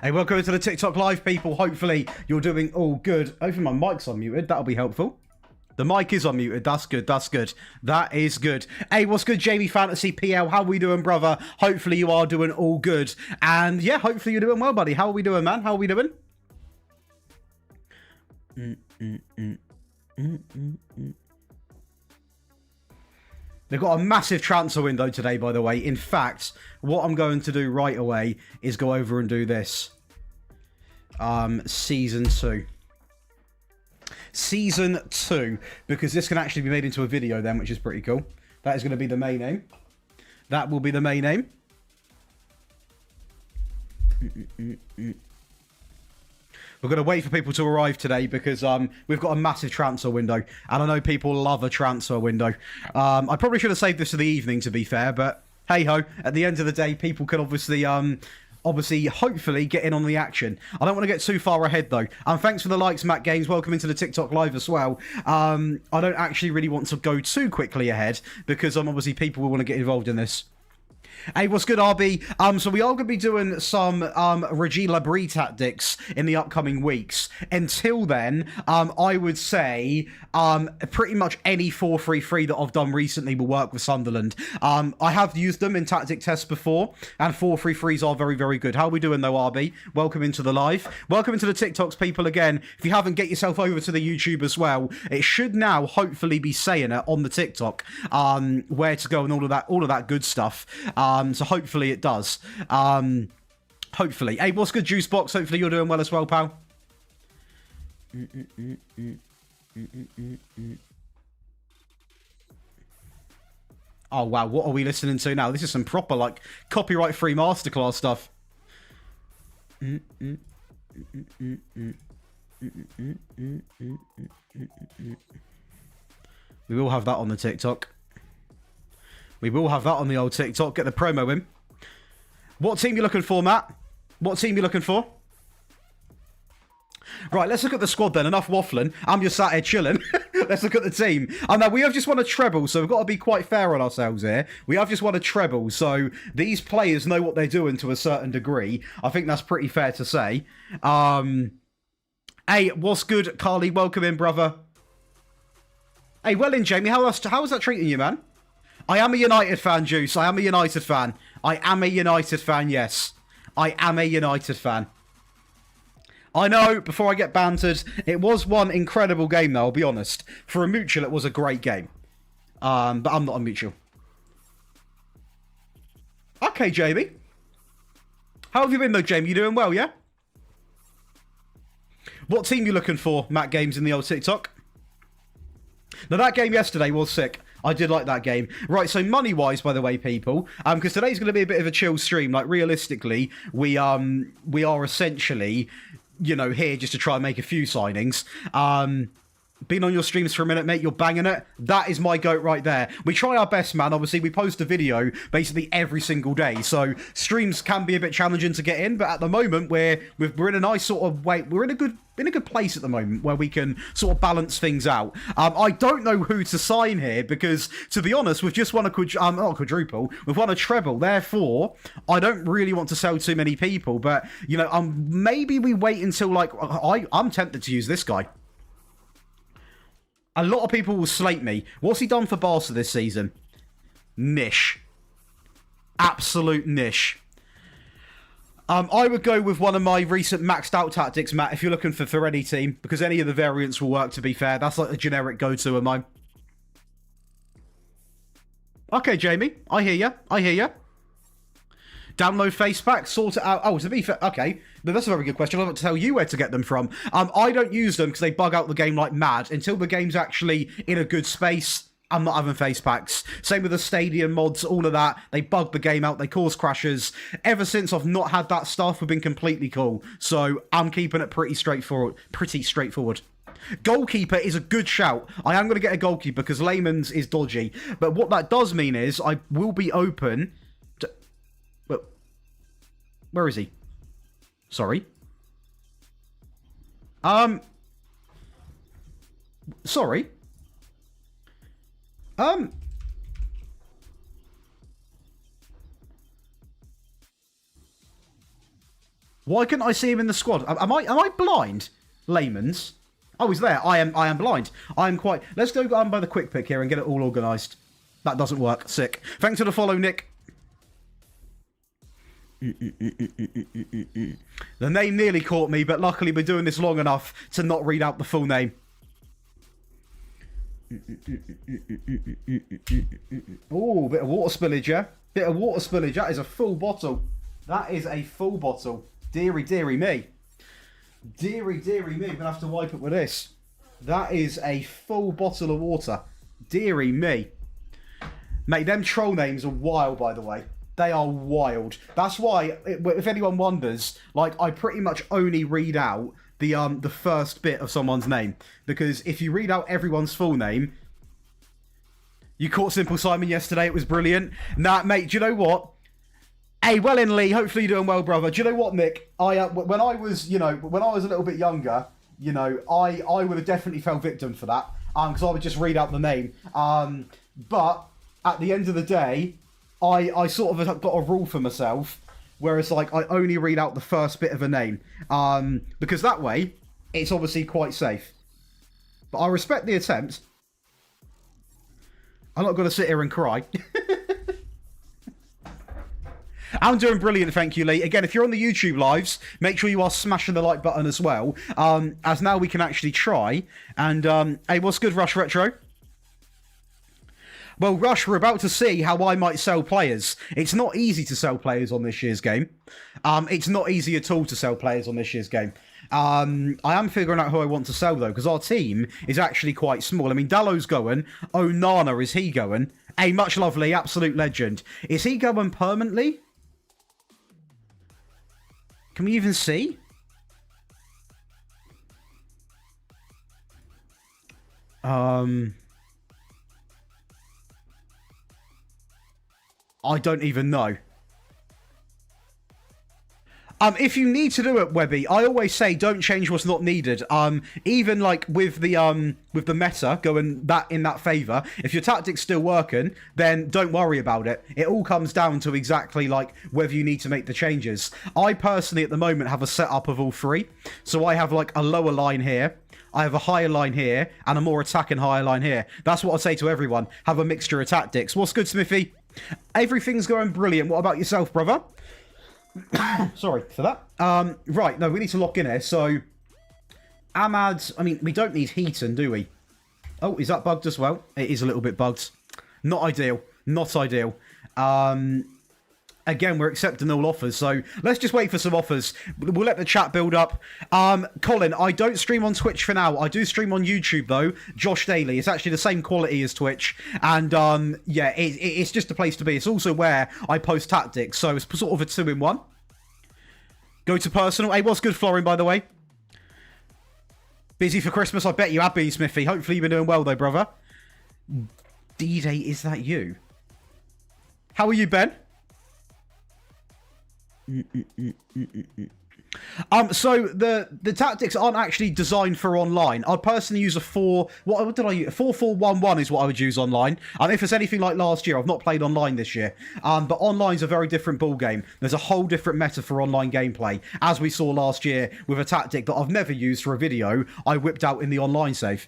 Hey, welcome to the TikTok Live, people. Hopefully, you're doing all good. Hopefully, my mic's unmuted. That'll be helpful. The mic is unmuted. That's good. That's good. That is good. Hey, what's good, Jamie Fantasy PL? How we doing, brother? Hopefully, you are doing all good. And yeah, hopefully, you're doing well, buddy. How are we doing, man? How are we doing? They've got a massive transfer window today, by the way. In fact, what I'm going to do right away is go over and do this. Season 2. Season 2. Because this can actually be made into a video then, which is pretty cool. That is going to be the main aim. That will be the main aim. We're going to wait for people to arrive today because we've got a massive transfer window. And I know people love a transfer window. I probably should have saved this for the evening, to be fair. But hey-ho, at the end of the day, people can obviously, hopefully get in on the action. I don't want to get too far ahead, though. Thanks for the likes, Matt Games. Welcome into the TikTok Live as well. I don't actually really want to go too quickly ahead because obviously people will want to get involved in this. Hey, what's good, RB? So we are going to be doing some Reggie Labrie tactics in the upcoming weeks. Until then, I would say pretty much any 4-3-3 that I've done recently will work with Sunderland. I have used them in tactic tests before, and 4-3-3s are very, very good. How are we doing, though, RB? Welcome into the live. Welcome into the TikToks, people, again. If you haven't, get yourself over to the YouTube as well. It should now hopefully be saying it on the TikTok where to go and all of that good stuff. So hopefully it does. Hopefully. Hey, what's good, Juicebox? Hopefully you're doing well as well, pal. Oh, wow. What are we listening to now? This is some proper, like, copyright-free masterclass stuff. We will have that on the TikTok. We will have that on the old TikTok. Get the promo in. What team you looking for, Matt? What team you looking for? Right, let's look at the squad then. Enough waffling. I'm just sat here chilling. Let's look at the team. Now, we have just won a treble, so we've got to be quite fair on ourselves here. We have just won a treble, so these players know what they're doing to a certain degree. I think that's pretty fair to say. Hey, what's good, Carly? Welcome in, brother. Hey, well in, Jamie. How is that treating you, man? I am a United fan, Juice. I am a United fan. I am a United fan, yes. I am a United fan. I know, before I get bantered, it was one incredible game, though, I'll be honest. For a mutual, it was a great game. But I'm not a mutual. Okay, Jamie. How have you been, though, Jamie? You doing well, yeah? What team you looking for, Matt Games, in the old TikTok? Now, that game yesterday was sick. I did like that game. Right, so money-wise, by the way, people, because today's going to be a bit of a chill stream. Like, realistically, we are essentially, you know, here just to try and make a few signings. Been on your streams for a minute, mate. You're banging it. That is my goat right there. We try our best, man. Obviously, we post a video basically every single day, so streams can be a bit challenging to get in. But at the moment, we're in a nice sort of way. We're in a good place at the moment where we can sort of balance things out. I don't know who to sign here because, to be honest, we've just won a quadruple. We've won a treble. Therefore, I don't really want to sell too many people. But you know, maybe we wait until like I'm tempted to use this guy. A lot of people will slate me. What's he done for Barca this season? Niche. Absolute niche. I would go with one of my recent maxed out tactics, Matt, if you're looking for any team, because any of the variants will work, to be fair. That's like a generic go-to of mine. Okay, Jamie. I hear you. I hear you. Download face pack, sort it out. Oh, to be fair, okay. But that's a very good question. I'd like to tell you where to get them from. I don't use them because they bug out the game like mad. Until the game's actually in a good space, I'm not having face packs. Same with the stadium mods, all of that. They bug the game out. They cause crashes. Ever since I've not had that stuff, we've been completely cool. So I'm keeping it pretty straightforward. Goalkeeper is a good shout. I am going to get a goalkeeper because Layman's is dodgy. But what that does mean is I will be open to... Where is he? Sorry. Sorry. Why couldn't I see him in the squad? Am I blind? Layman's. Oh, he's there. I am blind. I am quite... Let's go by the quick pick here and get it all organised. That doesn't work. Sick. Thanks for the follow, Nick. The name nearly caught me, but luckily we're doing this long enough to not read out the full name. Oh, bit of water spillage, yeah? Bit of water spillage. That is a full bottle. That is a full bottle. Deary, deary me. Deary, deary me. I'm going to have to wipe it with this. That is a full bottle of water. Deary me. Mate, them troll names are wild, by the way. They are wild. That's why, if anyone wonders, like, I pretty much only read out the first bit of someone's name. Because if you read out everyone's full name... You caught Simple Simon yesterday. It was brilliant. Nah, mate, do you know what? Hey, well in Lee, hopefully you're doing well, brother. Do you know what, Nick? When I was a little bit younger, you know, I would have definitely fell victim for that, because I would just read out the name. But at the end of the day, I sort of got a rule for myself, whereas like I only read out the first bit of a name, because that way it's obviously quite safe. But I respect the attempt. I'm not going to sit here and cry. I'm doing brilliant, thank you, Lee. Again, if you're on the YouTube lives, make sure you are smashing the like button as well, as now we can actually try. And, hey, what's good, Rush Retro? Well, Rush, we're about to see how I might sell players. It's not easy to sell players on this year's game. It's not easy at all to sell players on this year's game. I am figuring out who I want to sell, though, because our team is actually quite small. I mean, Dallo's going. Onana, is he going? Hey, much lovely, absolute legend. Is he going permanently? Can we even see? I don't even know. If you need to do it, Webby, I always say don't change what's not needed. Even like with the meta going in that favour, if your tactic's still working, then don't worry about it. It all comes down to exactly like whether you need to make the changes. I personally at the moment have a setup of all three. So I have like a lower line here, I have a higher line here, and a more attacking higher line here. That's what I say to everyone. Have a mixture of tactics. What's good, Smithy? Everything's going brilliant. What about yourself, brother? Sorry for that. Right, no, we need to lock in here. So, Ahmad, I mean, we don't need Heaton, do we? Oh, is that bugged as well? It is a little bit bugged. Not ideal. Not ideal. Again, we're accepting all offers, so let's just wait for some offers. We'll let the chat build up. Colin, I don't stream on Twitch for now. I do stream on YouTube, though. Josh Daly. It's actually the same quality as Twitch. And, yeah, it's just a place to be. It's also where I post tactics, so it's sort of a 2-in-1. Go to personal. Hey, what's good, Florin, by the way? Busy for Christmas? I bet you have been, Smithy. Hopefully you've been doing well, though, brother. D-Day, is that you? How are you, Ben? So the tactics aren't actually designed for online. I'd personally use a 4-4-1-1 is what I would use online. If it's anything like last year, I've not played online this year. But online's a very different ball game. There's a whole different meta for online gameplay, as we saw last year with a tactic that I've never used for a video I whipped out in the online save.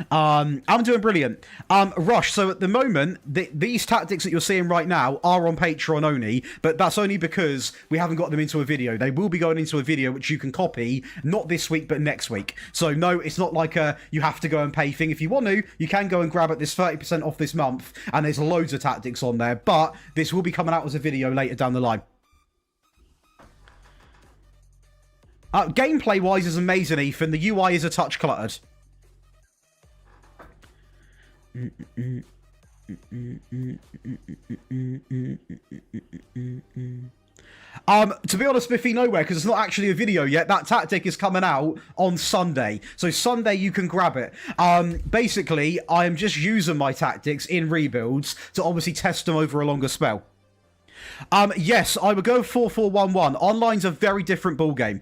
I'm doing brilliant. Rush, so at the moment, these tactics that you're seeing right now are on Patreon only, but that's only because we haven't got them into a video. They will be going into a video which you can copy, not this week, but next week. So no, it's not like you have to go and pay thing. If you want to, you can go and grab it. There's 30% off this month, and there's loads of tactics on there, but this will be coming out as a video later down the line. Gameplay-wise is amazing, Ethan. The UI is a touch cluttered. To be honest, Biffy, nowhere, because it's not actually a video yet. That tactic is coming out on Sunday. So Sunday you can grab it. Basically, I am just using my tactics in rebuilds to obviously test them over a longer spell. Yes, I would go 4-4-1-1. Online's a very different ball game.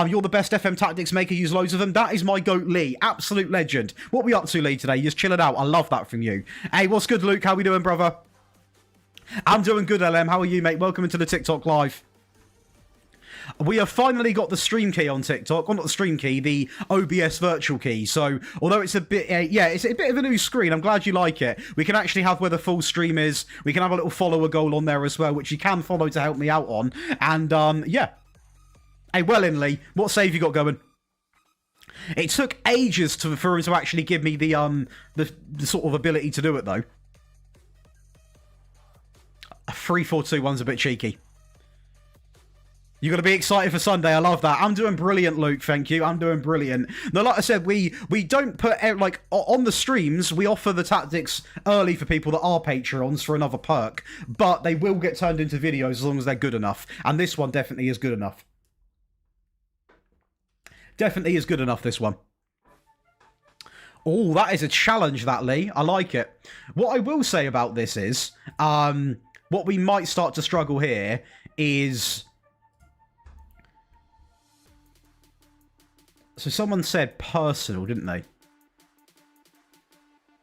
You're the best FM tactics maker, use loads of them. That is my goat, Lee. Absolute legend. What we up to, Lee, today? You're just chilling out. I love that from you. Hey, what's good, Luke? How we doing, brother? I'm doing good, LM. How are you, mate? Welcome into the TikTok live. We have finally got the stream key on TikTok. Well, not the stream key, the OBS virtual key. So, although it's a bit, it's a bit of a new screen. I'm glad you like it. We can actually have where the full stream is. We can have a little follower goal on there as well, which you can follow to help me out on. And, yeah. Hey, well in, Lee. What save you got going? It took ages for him to actually give me the sort of ability to do it, though. A 3-4-2-1's a bit cheeky. You're going to be excited for Sunday. I love that. I'm doing brilliant, Luke. Thank you. I'm doing brilliant. Now, like I said, we don't put, like, on the streams, we offer the tactics early for people that are Patreons for another perk, but they will get turned into videos as long as they're good enough. And this one definitely is good enough. Definitely is good enough, this one. Oh, that is a challenge, that, Lee. I like it. What I will say about this is, what we might start to struggle here is... So someone said personal, didn't they?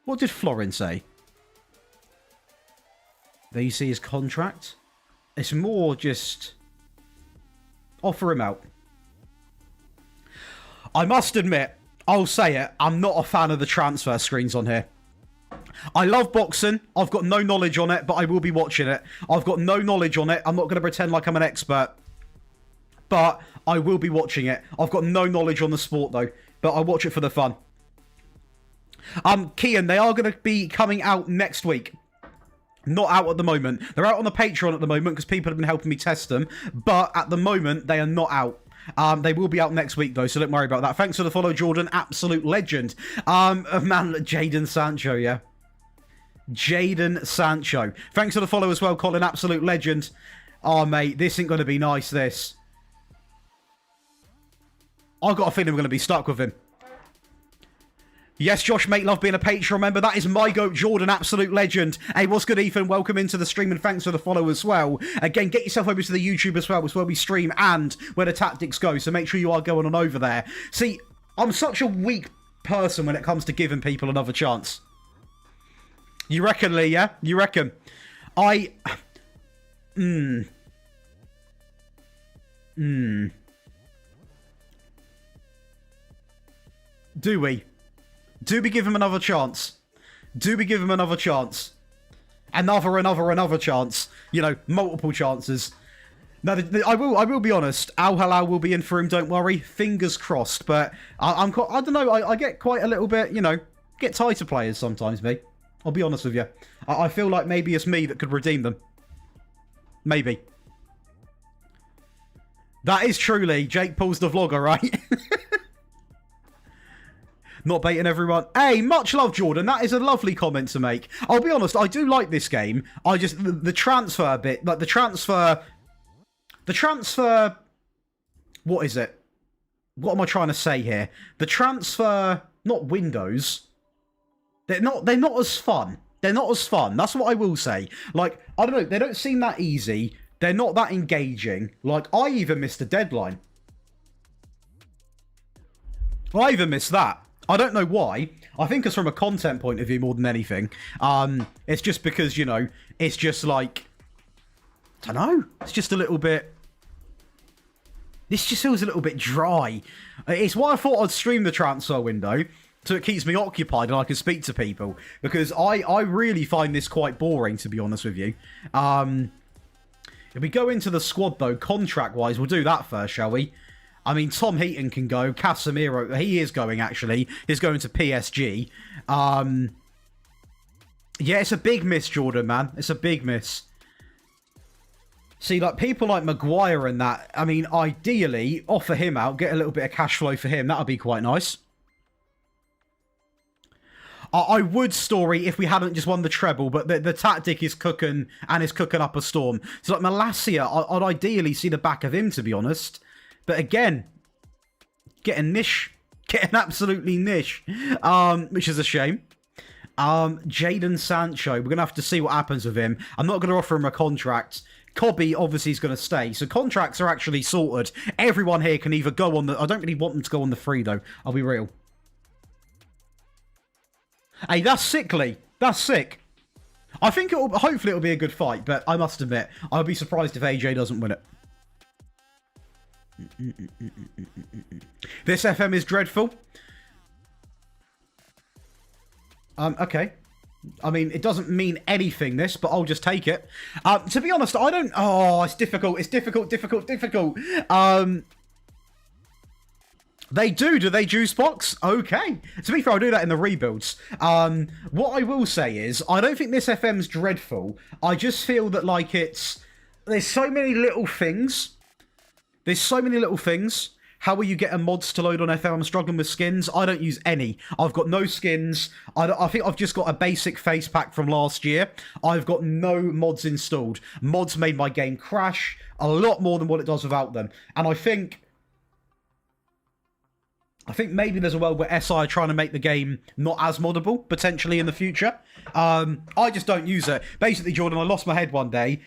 What did Florin say? There you see his contract. It's more just... offer him out. I must admit, I'll say it, I'm not a fan of the transfer screens on here. I love boxing. I've got no knowledge on it, but I will be watching it. I've got no knowledge on it. I'm not going to pretend like I'm an expert. But I will be watching it. I've got no knowledge on the sport, though. But I watch it for the fun. Kian, they are going to be coming out next week. Not out at the moment. They're out on the Patreon at the moment because people have been helping me test them. But at the moment, they are not out. They will be out next week, though, so don't worry about that. Thanks for the follow, Jordan. Absolute legend. Man, Jadon Sancho, yeah. Jadon Sancho. Thanks for the follow as well, Colin. Absolute legend. Oh, mate, this ain't going to be nice, this. I've got a feeling we're going to be stuck with him. Yes, Josh, mate, love being a Patreon member. That is my goat, Jordan, absolute legend. Hey, what's good, Ethan? Welcome into the stream, and thanks for the follow as well. Again, get yourself over to the YouTube as well. It's where we stream and where the tactics go, so make sure you are going on over there. See, I'm such a weak person when it comes to giving people another chance. You reckon, Lee, yeah? You reckon? Do we? Do we give him another chance? Do we give him another chance? Another chance. You know, multiple chances. No, I will be honest. Al Halal will be in for him, don't worry. Fingers crossed. But I don't know, I get quite a little bit, you know, get tight to players sometimes, me. I'll be honest with you. I feel like maybe it's me that could redeem them. Maybe. That is truly Jake Paul's the vlogger, right? Not baiting everyone. Hey, much love, Jordan. That is a lovely comment to make. I'll be honest, I do like this game. I just, the transfer bit, like the transfer, what is it? What am I trying to say here? The transfer, not windows. They're not as fun. They're not as fun. That's what I will say. Like, I don't know, they don't seem that easy. They're not that engaging. Like, I even missed a deadline. I even missed that. I don't know why. I think it's from a content point of view more than anything. It's just because, you know, it's just like... I don't know. It's just a little bit... This just feels a little bit dry. It's why I thought I'd stream the transfer window, so it keeps me occupied and I can speak to people. Because I really find this quite boring, to be honest with you. If we go into the squad, though, contract-wise, we'll do that first, shall we? I mean, Tom Heaton can go. Casemiro, he is going, actually. He's going to PSG. Yeah, it's a big miss, Jordan, man. It's a big miss. See, like, people like Maguire and that, I mean, ideally, offer him out, get a little bit of cash flow for him. That would be quite nice. I would story if we hadn't just won the treble, but the tactic is cooking, and is cooking up a storm. So, like, Malacia, I'd ideally see the back of him, to be honest. But again, getting niche. Getting absolutely niche. Which is a shame. Jadon Sancho. We're going to have to see what happens with him. I'm not going to offer him a contract. Cobby obviously is going to stay. So contracts are actually sorted. Everyone here can either go on the... I don't really want them to go on the free, though. I'll be real. Hey, that's sickly. That's sick. I think hopefully it'll be a good fight. But I must admit, I'll be surprised if AJ doesn't win it. This FM is dreadful. Okay. I mean, it doesn't mean anything, this, but I'll just take it. To be honest, I don't... Oh, it's difficult. It's difficult. They do. Do they juice box? Okay. To be fair, I'll do that in the rebuilds. What I will say is, I don't think this FM's dreadful. I just feel that, like, it's... There's so many little things. How will you get mods to load on FM? I'm struggling with skins. I don't use any. I've got no skins. I think I've just got a basic face pack from last year. I've got no mods installed. Mods made my game crash a lot more than what it does without them. And I think maybe there's a world where SI are trying to make the game not as moddable, potentially in the future. I just don't use it. Basically, Jordan, I lost my head one day.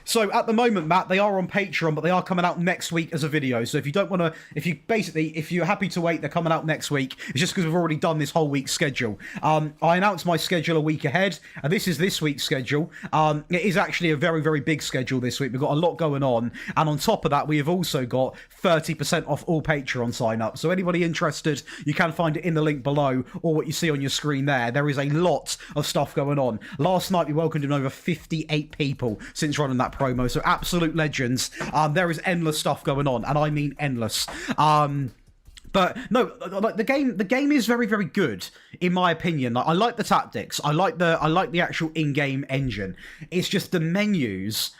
So at the moment, Matt, they are on Patreon, but they are coming out next week as a video. So if you don't want to, if you're happy to wait, they're coming out next week. It's just because we've already done this whole week's schedule. I announced my schedule a week ahead, and this is this week's schedule. It is actually a very, very big schedule this week. We've got a lot going on. And on top of that, we have also got 30% off all Patreon sign-ups. So anybody interested, you can find it in the link below or what you see on your screen there. There is a lot of stuff going on. Last night, we welcomed in over 58 people since running that promo, so absolute legends. There is endless stuff going on, and I mean endless. But no, like the game is very, very good in my opinion. Like, I like the tactics, I like the actual in-game engine. It's just the menus,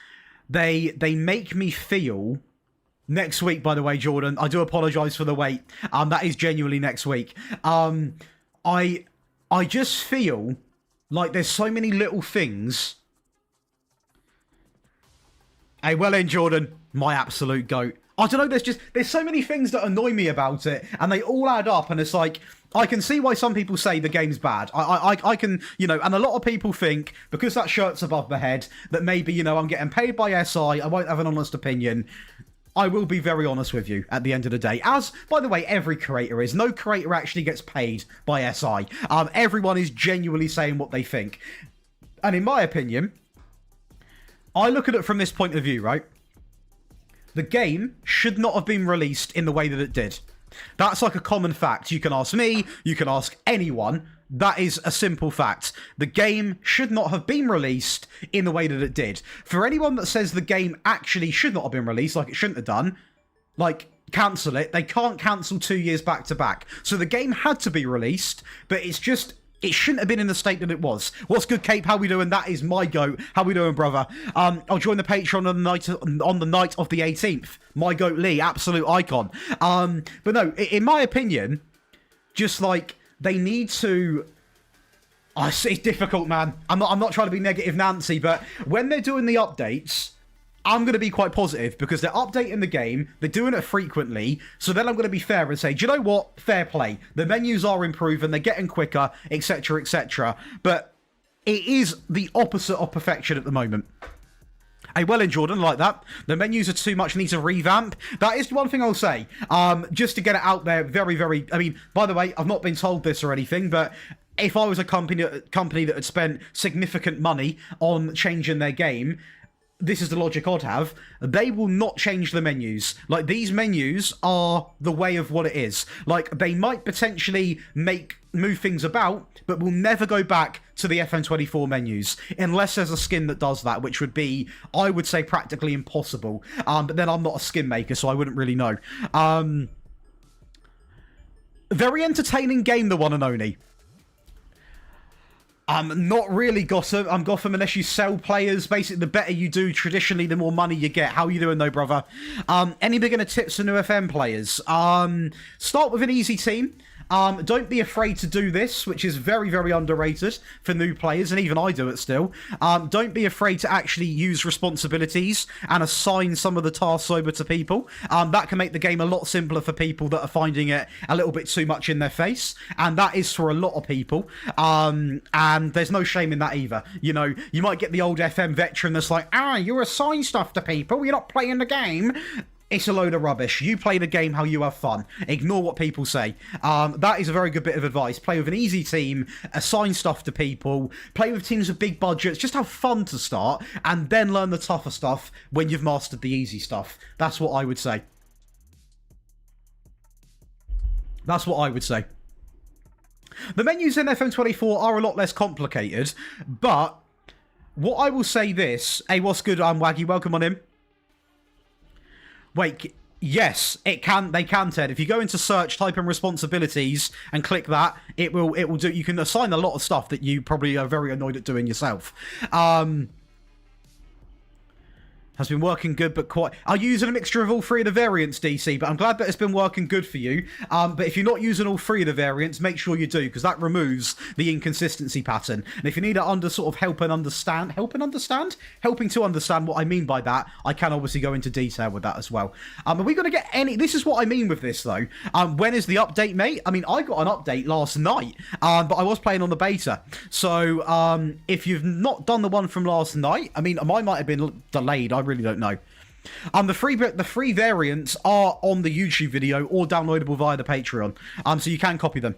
they make me feel. Next week, by the way, Jordan, I do apologise for the wait. That is genuinely next week. I just feel like there's so many little things. Hey, well in, Jordan, my absolute goat. I don't know, there's so many things that annoy me about it, and they all add up, and it's like, I can see why some people say the game's bad. I can, you know, and a lot of people think, because that shirt's above my head, that maybe, you know, I'm getting paid by SI, I won't have an honest opinion. I will be very honest with you at the end of the day. As, by the way, every creator is. No creator actually gets paid by SI. Everyone is genuinely saying what they think. And in my opinion, I look at it from this point of view, right? The game should not have been released in the way that it did. That's like a common fact. You can ask me, you can ask anyone. That is a simple fact. The game should not have been released in the way that it did. For anyone that says the game actually should not have been released, like it shouldn't have done, like, cancel it. They can't cancel 2 years back to back. So the game had to be released, but it's just... It shouldn't have been in the state that it was. What's good, Cape? How we doing? That is my goat. How we doing, brother? I'll join the Patreon on the night of the 18th. My goat Lee, absolute icon. But no, in my opinion, just like they need to. It's difficult, man. I'm not trying to be negative Nancy, but when they're doing the updates, I'm going to be quite positive because they're updating the game, they're doing it frequently, so then I'm going to be fair and say, do you know what? Fair play. The menus are improving, they're getting quicker, etc., etc. But it is the opposite of perfection at the moment. Hey, well in, Jordan, like that. The menus are too much, need to revamp. That is one thing I'll say. Just to get it out there, very, very... I mean, by the way, I've not been told this or anything, but... If I was a company that had spent significant money on changing their game... This is the logic I'd have. They will not change the menus. Like, these menus are the way of what it is. Like, they might potentially move things about, but will never go back to the FM24 menus unless there's a skin that does that, which would be, I would say, practically impossible. But then I'm not a skin maker, so I wouldn't really know. Very entertaining game, the one and only. Not really Gotham. I'm Gotham unless you sell players. Basically, the better you do, traditionally, the more money you get. How you doing, though, brother? Any beginner tips for new FM players? Start with an easy team. Don't be afraid to do this, which is very, very underrated for new players, and even I do it still. Don't be afraid to actually use responsibilities and assign some of the tasks over to people. That can make the game a lot simpler for people that are finding it a little bit too much in their face, and that is for a lot of people. And there's no shame in that either. You know, you might get the old FM veteran that's like, you assign stuff to people, you're not playing the game. it's a load of rubbish. You play the game how you have fun. Ignore what people say. That is a very good bit of advice. Play with an easy team, assign stuff to people, play with teams with big budgets, just have fun to start, and then learn the tougher stuff when you've mastered the easy stuff. That's what I would say. That's what I would say. The menus in FM24 are a lot less complicated, but what I will say this... Hey, what's good? I'm Waggy. Welcome on in. Wait, yes, it can. They can, Ted. If you go into search, type in responsibilities, and click that, it will do. You can assign a lot of stuff that you probably are very annoyed at doing yourself. Has been working good, but quite... Are you using a mixture of all three of the variants, DC? But I'm glad that it's been working good for you. But if you're not using all three of the variants, make sure you do, because that removes the inconsistency pattern. And if you need to helping to understand what I mean by that, I can obviously go into detail with that as well. Are we going to get any... This is what I mean with this, though. When is the update, mate? I mean, I got an update last night, but I was playing on the beta. So, if you've not done the one from last night, I mean, mine might have been delayed. I really don't know. The free variants are on the YouTube video or downloadable via the Patreon. So you can copy them.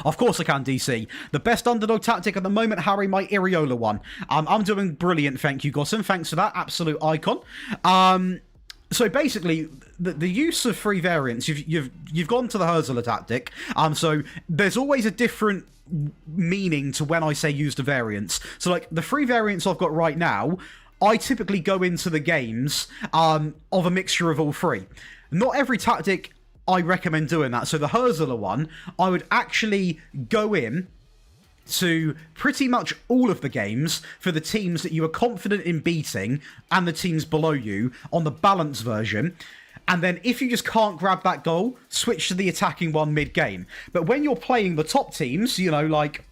Of course I can, DC. The best underdog tactic at the moment, Harry, my Iriola one. I'm doing brilliant, thank you, Gossam. Thanks for that, absolute icon. So basically, the use of free variants, you've gone to the Hurtler tactic. So there's always a different meaning to when I say use the variants. So like the free variants I've got right now, I typically go into the games of a mixture of all three. Not every tactic I recommend doing that. So the Hurtler one, I would actually go in to pretty much all of the games for the teams that you are confident in beating and the teams below you on the balance version. And then if you just can't grab that goal, switch to the attacking one mid-game. But when you're playing the top teams, you know, like...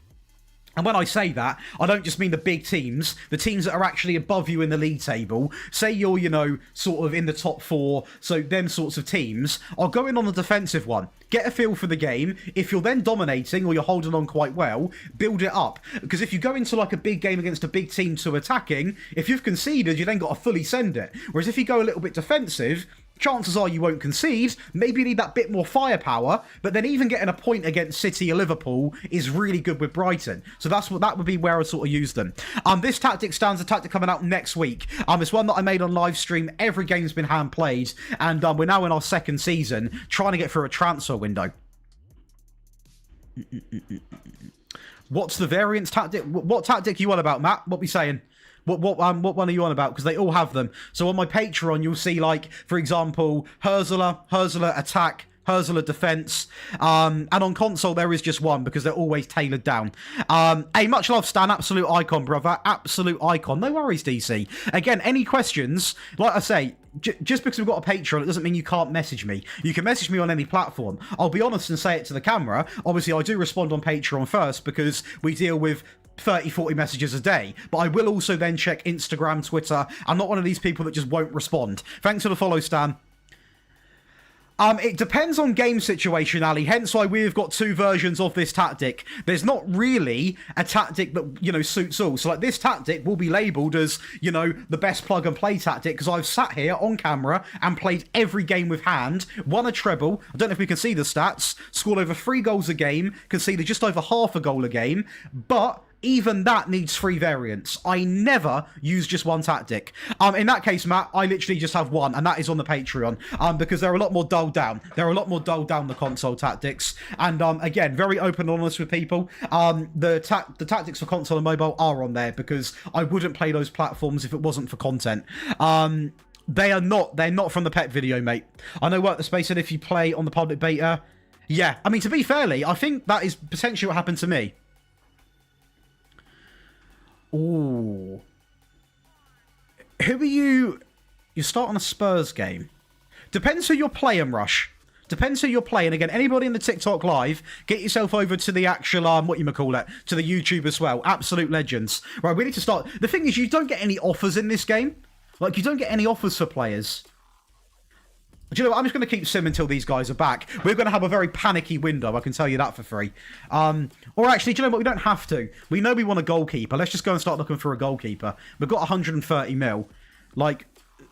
And when I say that, I don't just mean the big teams, the teams that are actually above you in the league table. Say you're, you know, sort of in the top four, so them sorts of teams. I'll go in on the defensive one, get a feel for the game. If you're then dominating or you're holding on quite well, build it up. Because if you go into like a big game against a big team to attacking, if you've conceded, you then got to fully send it. Whereas if you go a little bit defensive, chances are you won't concede. Maybe you need that bit more firepower, but then even getting a point against City or Liverpool is really good with Brighton. So that would be where I sort of use them. This tactic stands a tactic coming out next week. It's one that I made on live stream. Every game's been hand played, and we're now in our second season, trying to get through a transfer window. What's the variance tactic? What tactic you on about, Matt? What we saying? What one are you on about? Because they all have them. So on my Patreon, you'll see, like, for example, Hurtler attack, Hurtler defense, and on console there is just one because they're always tailored down. Hey, much love, Stan, absolute icon, brother, absolute icon. No worries, DC. Again, any questions? Like I say, just because we've got a Patreon, it doesn't mean you can't message me. You can message me on any platform. I'll be honest and say it to the camera. Obviously, I do respond on Patreon first because we deal with 30-40 messages a day, but I will also then check Instagram, Twitter. I'm not one of these people that just won't respond. Thanks for the follow, Stan. It depends on game situation, Ali, hence why we've got two versions of this tactic. There's not really a tactic that, you know, suits all. So, like, this tactic will be labelled as, you know, the best plug-and-play tactic, because I've sat here on camera and played every game with hand, won a treble, I don't know if we can see the stats, scored over 3 goals a game, conceded just over half a goal a game, but... even that needs 3 variants. I never use just one tactic. In that case, Matt, I literally just have one, and that is on the Patreon, because they're a lot more dulled down. They're a lot more dulled down, the console tactics. And, again, very open and honest with people. The tactics for console and mobile are on there, because I wouldn't play those platforms if it wasn't for content. They're not from the pet video, mate. I know Work the Space said if you play on the public beta. Yeah, I mean, to be fairly, I think that is potentially what happened to me. Ooh. Who are you? You start on a Spurs game. Depends who you're playing, Rush. Depends who you're playing. Again, anybody in the TikTok live, get yourself over to the actual, to the YouTube as well. Absolute legends. Right, we need to start. The thing is, you don't get any offers in this game. Like, you don't get any offers for players. Do you know what? I'm just going to keep sim until these guys are back. We're going to have a very panicky window, I can tell you that for free. Or actually, do you know what? We don't have to. We know we want a goalkeeper. Let's just go and start looking for a goalkeeper. We've got 130 mil. Like,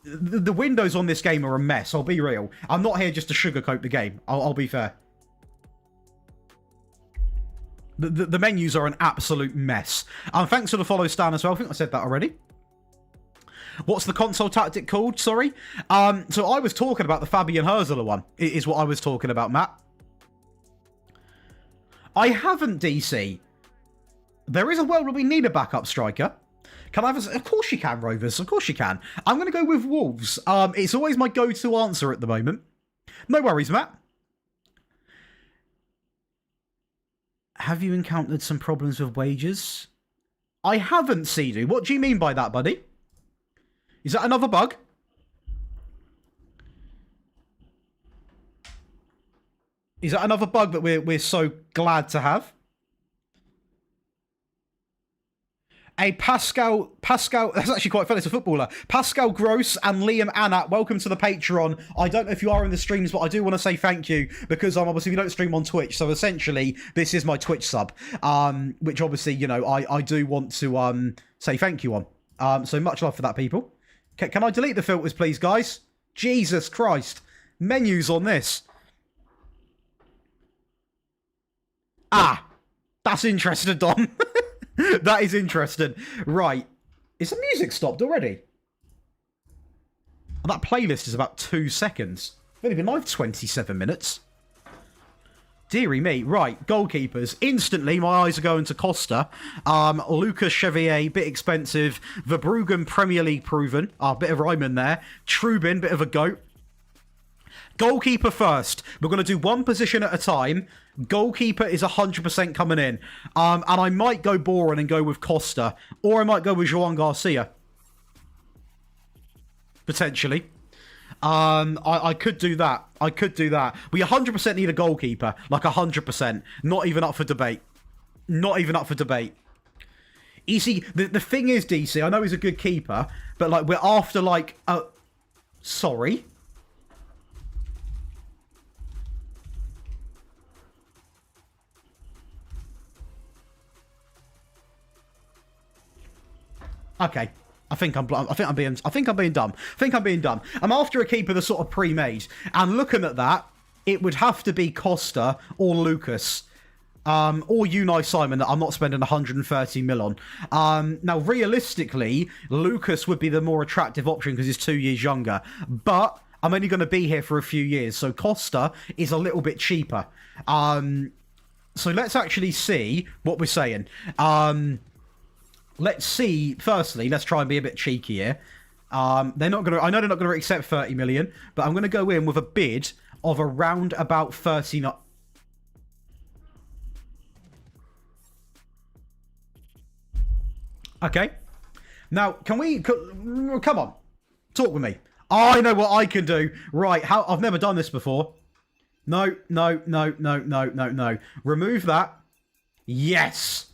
the windows on this game are a mess. I'll be real. I'm not here just to sugarcoat the game. I'll be fair. The menus are an absolute mess. Thanks for the follow, Stan, as well. I think I said that already. What's the console tactic called? Sorry. So I was talking about the Fabian Hürzeler one, is what I was talking about, Matt. I haven't, DC. There is a world where we need a backup striker. Can I have a... Of course you can, Rovers. Of course you can. I'm going to go with Wolves. It's always my go-to answer at the moment. No worries, Matt. Have you encountered some problems with wages? I haven't, Seedoo. What do you mean by that, buddy? Is that another bug? Is that another bug that we're so glad to have? A Pascal, that's actually quite funny, it's a footballer. Pascal Gross and Liam Annat, welcome to the Patreon. I don't know if you are in the streams, but I do want to say thank you, because obviously we don't stream on Twitch, so essentially this is my Twitch sub, which obviously, you know, I do want to say thank you on. So much love for that, people. Can I delete the filters, please, guys? Jesus Christ. Menus on this. Ah, that's interesting, Dom. That is interesting. Right. Is the music stopped already? That playlist is about 2 seconds. I've only been live 27 minutes. Deary me. Right. Goalkeepers. Instantly, my eyes are going to Costa. Lucas Chevier, bit expensive. Verbruggen, Premier League proven. Bit of rhyme in there. Trubin, bit of a goat. Goalkeeper first. We're going to do one position at a time. Goalkeeper is 100% coming in. And I might go boring and go with Costa. Or I might go with Joan Garcia. Potentially. I could do that. I could do that. We 100% need a goalkeeper. Like 100%. Not even up for debate. Not even up for debate. You see, the thing is, DC, I know he's a good keeper. But like, we're after like... sorry? Okay, I think I'm being dumb. I think I'm being dumb. I'm after a keeper that's sort of pre-made, and looking at that, it would have to be Costa or Lucas, or Unai Simon that I'm not spending 130 mil on. Now, realistically, Lucas would be the more attractive option because he's 2 years younger, but I'm only going to be here for a few years, so Costa is a little bit cheaper. So let's actually see what we're saying. Let's see. Firstly, let's try and be a bit cheeky here. They're not going to. I know they're not going to accept 30 million, but I'm going to go in with a bid of around about 39. Okay. Now, can we? Come on, talk with me. I know what I can do. Right? How? I've never done this before. No. Remove that. Yes.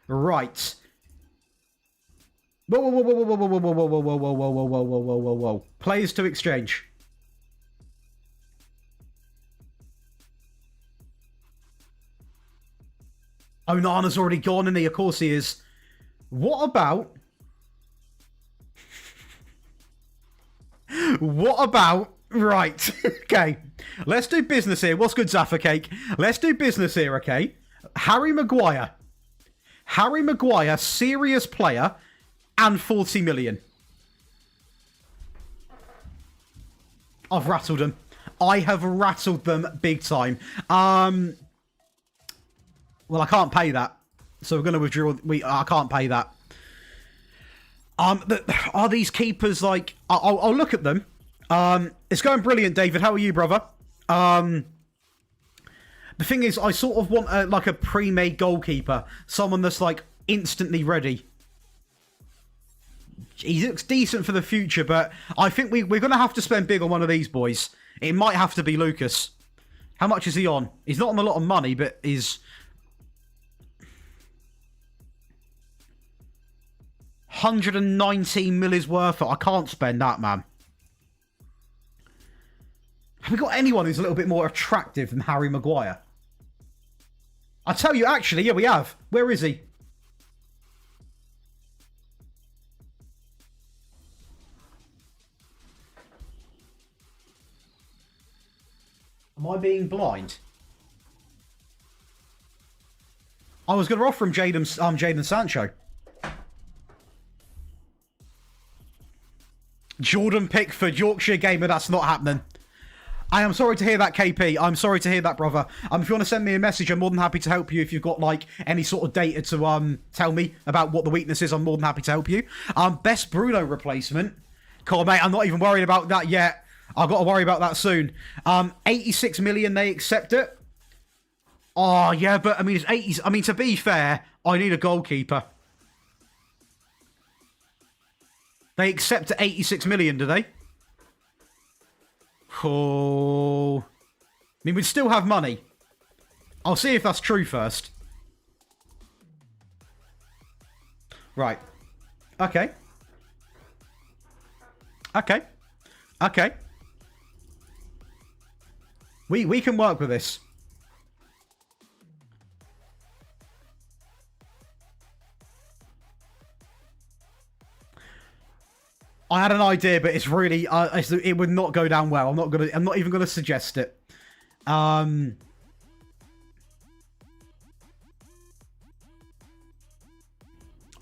Right. Whoa. Players to exchange. Onana's already gone, and he, of course he is. What about... What about... Right. Okay. Let's do business here. What's good, Zaffa Cake? Let's do business here, okay? Harry Maguire. Harry Maguire, serious player... and 40 million. I've rattled them. I have rattled them big time. Well, I can't pay that. So we're going to withdraw. I can't pay that. Are these keepers like... I'll look at them. It's going brilliant, David. How are you, brother? The thing is, I sort of want like a pre-made goalkeeper. Someone that's like instantly ready. He looks decent for the future, but I think we're going to have to spend big on one of these boys. It might have to be Lucas. How much is he on? He's not on a lot of money, but he's... 119 mil is worth it. I can't spend that, man. Have we got anyone who's a little bit more attractive than Harry Maguire? I tell you, actually, yeah, we have. Where is he? Am I being blind? I was going to offer him Jadon Sancho. Jordan Pickford, Yorkshire gamer, that's not happening. I am sorry to hear that, KP. I'm sorry to hear that, brother. If you want to send me a message, I'm more than happy to help you. If you've got, like, any sort of data to tell me about what the weakness is, I'm more than happy to help you. Best Bruno replacement. Cool, mate, I'm not even worried about that yet. I've got to worry about that soon. 86 million, they accept it. Oh, yeah, but, I mean, it's 80... I mean, to be fair, I need a goalkeeper. They accept at 86 million, do they? Oh. I mean, we'd still have money. I'll see if that's true first. Right. Okay. Okay. Okay. We can work with this. I had an idea, but it's really it would not go down well. I'm not even gonna suggest it. I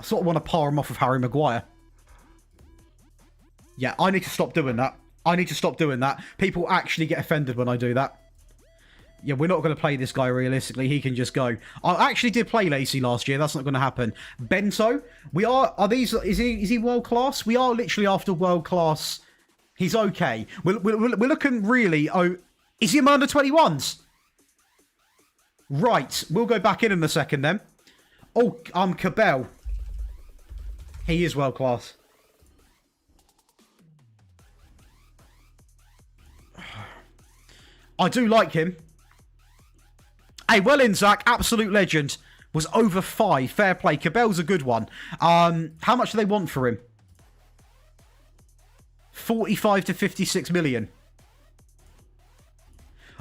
sort of want to par him off with Harry Maguire. Yeah, I need to stop doing that. I need to stop doing that. People actually get offended when I do that. Yeah, we're not going to play this guy realistically. He can just go. I actually did play Lacey last year. That's not going to happen. Bento, is he world class? We are literally after world class. He's okay. We're looking really... Oh, is he among the 21s? Right, we'll go back in a second then. Oh, Cabell. He is world class. I do like him. Hey, well in, Zach. Absolute legend. Was over 5. Fair play. Cabell's a good one. How much do they want for him? 45 to 56 million.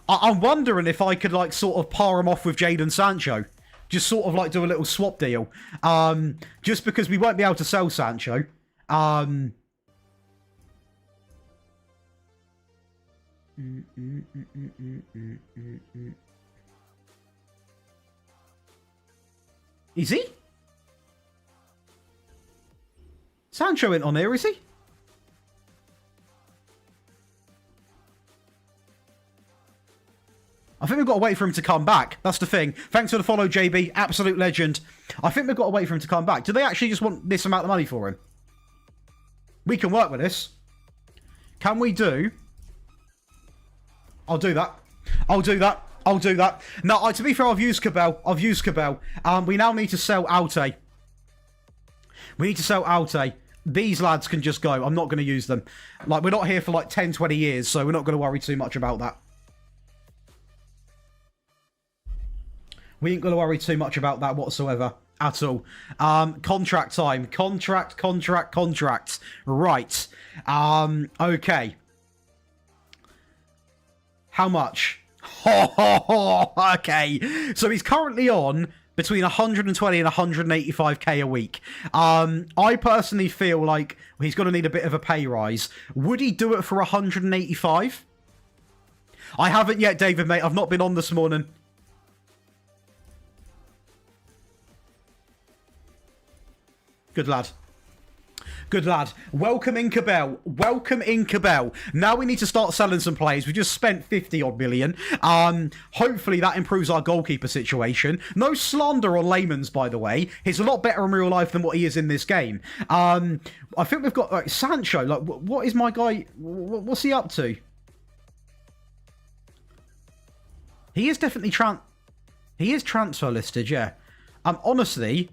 I'm wondering if I could, like, sort of par him off with Jadon Sancho. Just sort of, like, do a little swap deal. Just because we won't be able to sell Sancho. Is he? Sancho ain't on there, is he? I think we've got to wait for him to come back. That's the thing. Thanks for the follow, JB. Absolute legend. I think we've got to wait for him to come back. Do they actually just want this amount of money for him? We can work with this. Can we do... I'll do that. I'll do that. I'll do that. No, to be fair, I've used Cabell. We now need to sell Alte. We need to sell Alte. These lads can just go. I'm not going to use them. Like, we're not here for like 10, 20 years, so we're not going to worry too much about that. We ain't going to worry too much about that whatsoever. At all. Contract time. Contract. Right. Okay. How much? Okay. So he's currently on between 120 and 185k a week. I personally feel like he's going to need a bit of a pay rise. Would he do it for 185? I haven't yet, David, mate. I've not been on this morning. Good lad. Good lad. Welcome in, Cabell. Welcome in, Cabell. Now we need to start selling some players. We just spent 50-odd million. Hopefully that improves our goalkeeper situation. No slander on Layman's, by the way. He's a lot better in real life than what he is in this game. I think we've got like Sancho. Like, what is my guy? What's he up to? He is definitely He is transfer listed, yeah. Honestly...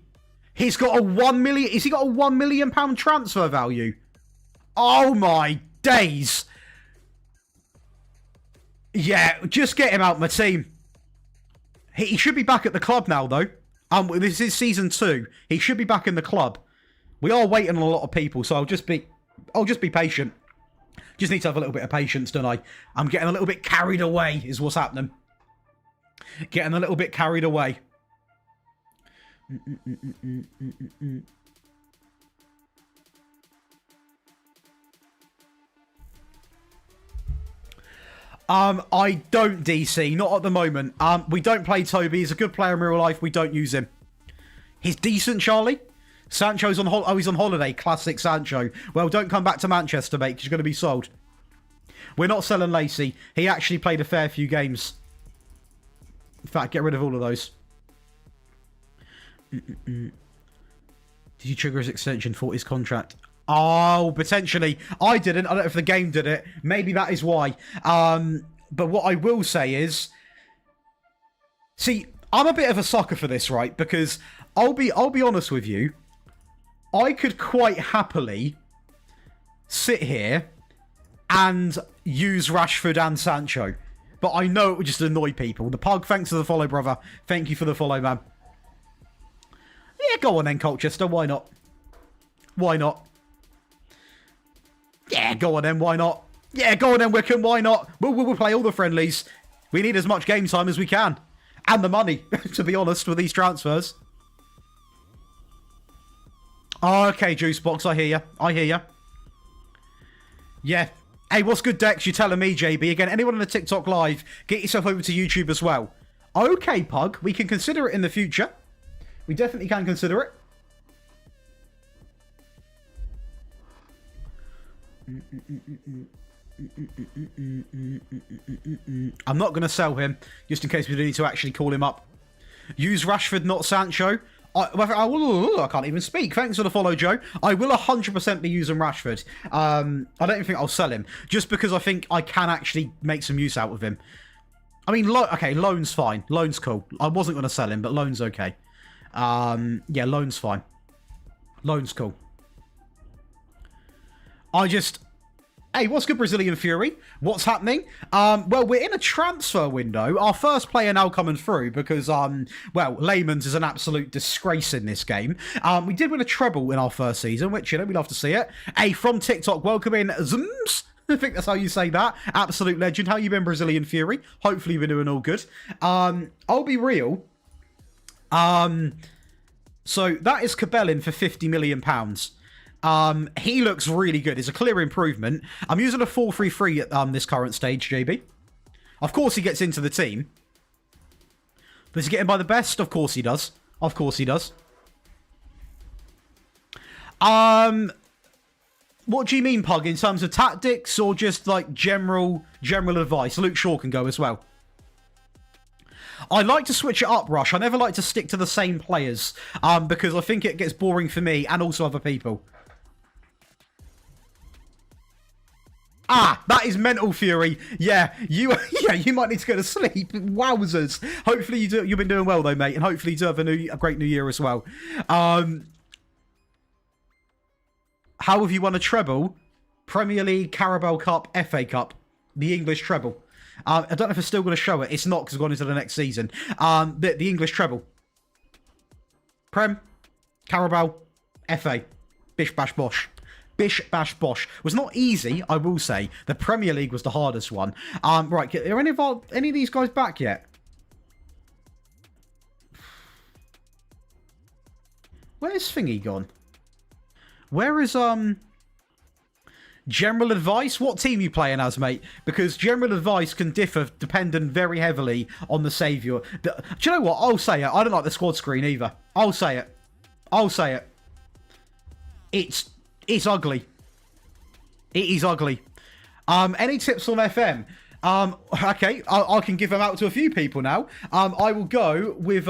He's got a 1 million... Has he got a £1 million transfer value? Oh, my days. Yeah, just get him out of my team. He should be back at the club now, though. This is season 2. He should be back in the club. We are waiting on a lot of people, so I'll just be patient. Just need to have a little bit of patience, don't I? I'm getting a little bit carried away, is what's happening. Getting a little bit carried away. I don't, DC. Not at the moment. We don't play Toby. He's a good player in real life. We don't use him. He's decent, Charlie. Sancho's on he's on holiday. Classic Sancho. Well, don't come back to Manchester, mate, because you're going to be sold. We're not selling Lacey. He actually played a fair few games. In fact, get rid of all of those. Did you trigger his extension for his contract? Oh, potentially. I didn't. I don't know if the game did it. Maybe that is why. But what I will say is... See, I'm a bit of a sucker for this, right? Because I'll be honest with you. I could quite happily sit here and use Rashford and Sancho. But I know it would just annoy people. The Pug, thanks for the follow, brother. Thank you for the follow, man. Yeah, go on then, Colchester. Why not? Why not? Yeah, go on then. Why not? Yeah, go on then, Wickham. Why not? We'll play all the friendlies. We need as much game time as we can. And the money, to be honest, with these transfers. Oh, okay, Juicebox. I hear you. I hear you. Yeah. Hey, what's good, Dex? You're telling me, JB. Again, anyone on the TikTok live, get yourself over to YouTube as well. Okay, Pug. We can consider it in the future. We definitely can consider it. I'm not going to sell him, just in case we need to actually call him up. Use Rashford, not Sancho. I can't even speak. Thanks for the follow, Joe. I will 100% be using Rashford. I don't even think I'll sell him, just because I think I can actually make some use out of him. I mean, okay, loan's fine. Loan's cool. I wasn't going to sell him, but loan's okay. Yeah, loan's fine. Loan's cool. Hey, what's good, Brazilian Fury? What's happening? Well, we're in a transfer window. Our first player now coming through because, well, Layman's is an absolute disgrace in this game. We did win a treble in our first season, which, you know, we love to see it. Hey, from TikTok, welcome in Zooms. I think that's how you say that. Absolute legend. How you been, Brazilian Fury? Hopefully you've been doing all good. I'll be real. So that is Cabellin for £50 million. He looks really good. It's a clear improvement. I'm using a 4-3-3 at this current stage, JB. Of course he gets into the team. Does he get in by the best? Of course he does. Of course he does. What do you mean, Pug? In terms of tactics or just like general advice? Luke Shaw can go as well. I like to switch it up, Rush. I never like to stick to the same players because I think it gets boring for me and also other people. Ah, that is mental, Fury. Yeah, you might need to go to sleep. Wowzers. Hopefully you've been doing well though, mate, and hopefully you do have a great new year as well. How have you won a treble? Premier League, Carabao Cup, FA Cup, the English treble. I don't know if it's still going to show it. It's not because it's gone into the next season. The English treble. Prem, Carabao, FA, Bish Bash Bosh. Bish Bash Bosh. Was not easy, I will say. The Premier League was the hardest one. Right, are any of these guys back yet? Where's Thingy gone? Where is general advice? What team you playing as, mate? Because general advice can differ dependent very heavily on the saviour. Do you know what? I'll say it. I don't like the squad screen either. I'll say it. I'll say it. It's ugly. It is ugly. Any tips on FM? Okay, I can give them out to a few people now. I will go with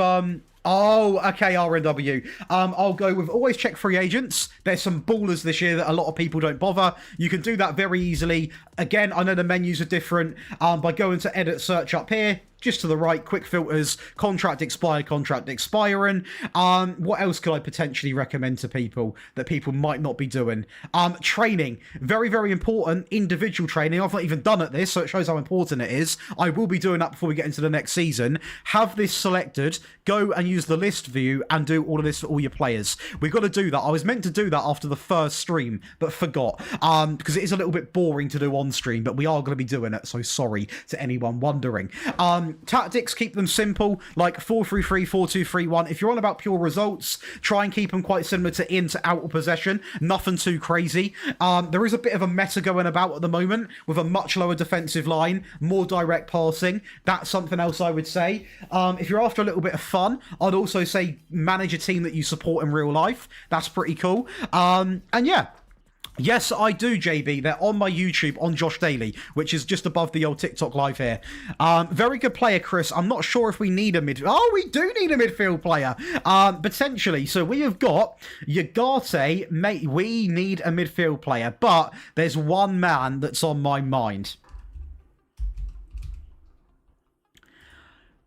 oh, okay, RNW. I'll go with always check free agents. There's some ballers this year that a lot of people don't bother. You can do that very easily. Again, I know the menus are different. By going to edit search up here, just to the right, quick filters, contract expired, contract expiring. What else could I potentially recommend to people that people might not be doing? Training, very, very important. Individual training. I've not even done at this, so it shows how important it is. I will be doing that before we get into the next season. Have this selected, go and use the list view and do all of this for all your players. We've got to do that. I was meant to do that after the first stream, but forgot. Because it is a little bit boring to do on stream, but we are going to be doing it, so sorry to anyone wondering. Tactics, keep them simple, like 4-3-3, 4-2-3-1. If you're on about pure results, try and keep them quite similar to in to out of possession. Nothing too crazy. There is a bit of a meta going about at the moment with a much lower defensive line, more direct passing. That's something else I would say. If you're after a little bit of fun, I'd also say manage a team that you support in real life. That's pretty cool. And yeah. Yes, I do, JB. They're on my YouTube on Josh Daly, which is just above the old TikTok live here. Very good player, Chris. I'm not sure if we need a midfield. Oh, we do need a midfield player. Potentially. So we have got Yagate, mate. We need a midfield player, but there's one man that's on my mind.